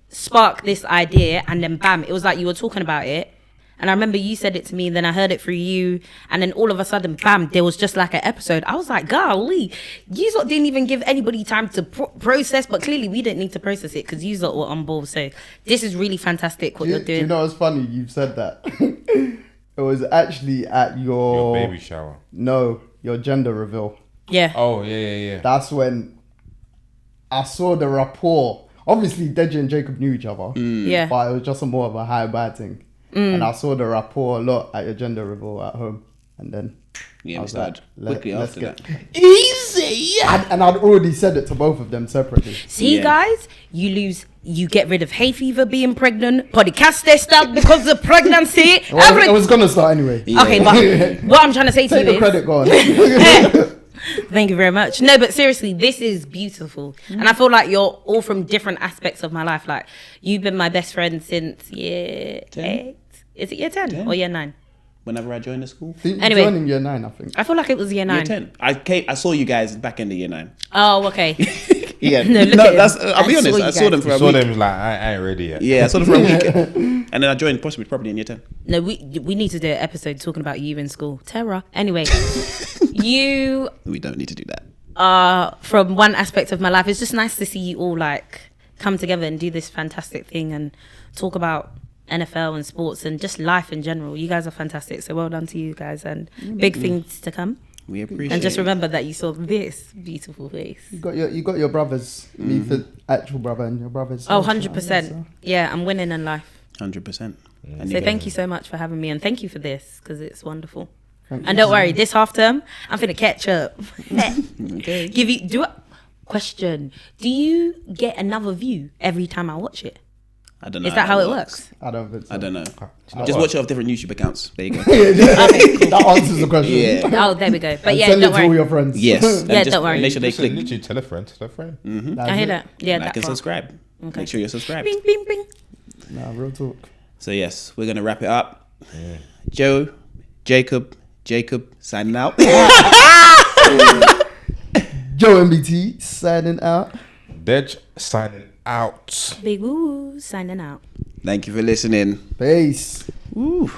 [SPEAKER 4] spark this idea and then bam, it was like you were talking about it. And I remember you said it to me, then I heard it through you. And then all of a sudden, bam, there was just like an episode. I was like, golly, you lot didn't even give anybody time to process. But clearly we didn't need to process it because you lot were on board. So this is really fantastic what
[SPEAKER 3] Do you,
[SPEAKER 4] you're
[SPEAKER 3] do you
[SPEAKER 4] doing.
[SPEAKER 3] know what's funny? You've said that. It was actually at
[SPEAKER 2] Your baby shower.
[SPEAKER 3] your gender reveal.
[SPEAKER 4] Yeah.
[SPEAKER 2] Oh, yeah.
[SPEAKER 3] That's when I saw the rapport. Obviously, Deji and Jacob knew each other.
[SPEAKER 4] Yeah.
[SPEAKER 3] But it was just more of a high bad thing. And I saw the rapport a lot at your gender reveal at home. And then
[SPEAKER 1] Yeah,
[SPEAKER 3] I
[SPEAKER 1] we
[SPEAKER 3] was
[SPEAKER 1] started
[SPEAKER 3] like,
[SPEAKER 1] quickly
[SPEAKER 3] let's
[SPEAKER 1] after
[SPEAKER 3] get-
[SPEAKER 1] that.
[SPEAKER 4] Easy.
[SPEAKER 3] And I'd already said it to both of them separately.
[SPEAKER 4] See,
[SPEAKER 1] Yeah.
[SPEAKER 4] guys, you get rid of hay fever, being pregnant, podcast test out because of pregnancy.
[SPEAKER 3] It was gonna start anyway.
[SPEAKER 1] Yeah.
[SPEAKER 4] Okay, but what I'm trying to say to
[SPEAKER 3] Take
[SPEAKER 4] you
[SPEAKER 3] the credit, go on.
[SPEAKER 4] is, Thank you very much. No, but seriously, this is beautiful. And I feel like you're all from different aspects of my life. Like, you've been my best friend since year
[SPEAKER 1] 10?
[SPEAKER 4] 8. Is it year 10 or year 9?
[SPEAKER 1] Whenever I joined the school.
[SPEAKER 4] Anyway.
[SPEAKER 3] Joining year 9, I think.
[SPEAKER 4] I feel like it was year 9.
[SPEAKER 1] Year 10. I saw you guys back in the year 9.
[SPEAKER 4] Oh, okay.
[SPEAKER 1] Yeah.
[SPEAKER 4] No, look
[SPEAKER 1] No,
[SPEAKER 4] at him.
[SPEAKER 1] that's. I'll be
[SPEAKER 4] I
[SPEAKER 1] honest.
[SPEAKER 4] saw
[SPEAKER 1] I
[SPEAKER 4] you
[SPEAKER 1] saw
[SPEAKER 4] guys.
[SPEAKER 1] them for
[SPEAKER 2] You
[SPEAKER 1] a
[SPEAKER 2] saw
[SPEAKER 1] week.
[SPEAKER 2] them like I ain't ready yet.
[SPEAKER 1] Yeah, I saw them for a week, and then I joined probably in year 10.
[SPEAKER 4] No, we need to do an episode talking about you in school. Terror. Anyway, you
[SPEAKER 1] We don't need to do that.
[SPEAKER 4] are from one aspect of my life. It's just nice to see you all like come together and do this fantastic thing and talk about NFL and sports and just life in general. You guys are fantastic. So well done to you guys, and big things to come.
[SPEAKER 1] We appreciate.
[SPEAKER 4] And just
[SPEAKER 1] it.
[SPEAKER 4] remember that you saw this beautiful face.
[SPEAKER 3] You got your brothers, me for actual brother and your brothers.
[SPEAKER 4] Oh, 100%. Yeah, I'm winning in life.
[SPEAKER 1] 100%.
[SPEAKER 4] So thank you so much for having me, and thank you for this because it's wonderful.
[SPEAKER 3] Thank
[SPEAKER 4] And
[SPEAKER 3] you.
[SPEAKER 4] don't worry, this half term I'm finna catch up.
[SPEAKER 1] Okay.
[SPEAKER 4] Question: do you get another view every time I watch it?
[SPEAKER 1] I don't know.
[SPEAKER 4] Is that how it works?
[SPEAKER 3] I don't think so.
[SPEAKER 1] I don't know.
[SPEAKER 2] know
[SPEAKER 1] Just
[SPEAKER 2] what?
[SPEAKER 1] watch it off different YouTube accounts. There you go.
[SPEAKER 3] That answers the question.
[SPEAKER 1] Yeah.
[SPEAKER 4] Oh, there we go. But
[SPEAKER 3] And
[SPEAKER 4] yeah,
[SPEAKER 3] send it
[SPEAKER 4] don't
[SPEAKER 3] to all
[SPEAKER 4] worry.
[SPEAKER 3] your friends.
[SPEAKER 1] Yes. And
[SPEAKER 4] Yeah,
[SPEAKER 1] just
[SPEAKER 4] don't worry.
[SPEAKER 1] Make sure they
[SPEAKER 2] Listen,
[SPEAKER 1] click
[SPEAKER 2] literally tell a friend, tell a friend.
[SPEAKER 3] That's
[SPEAKER 4] I hear
[SPEAKER 3] it.
[SPEAKER 4] that. Yeah,
[SPEAKER 1] like
[SPEAKER 4] that
[SPEAKER 1] and
[SPEAKER 4] part.
[SPEAKER 1] subscribe.
[SPEAKER 4] Okay.
[SPEAKER 1] Make sure you're subscribed.
[SPEAKER 4] Bing, bing, bing.
[SPEAKER 3] Nah, real talk.
[SPEAKER 1] So yes, we're gonna wrap it up. Jacob, signing out.
[SPEAKER 3] Joe MBT signing out.
[SPEAKER 2] Dej signing out.
[SPEAKER 4] Big woo, signing out.
[SPEAKER 1] Thank you for listening.
[SPEAKER 3] Peace.
[SPEAKER 1] Woo.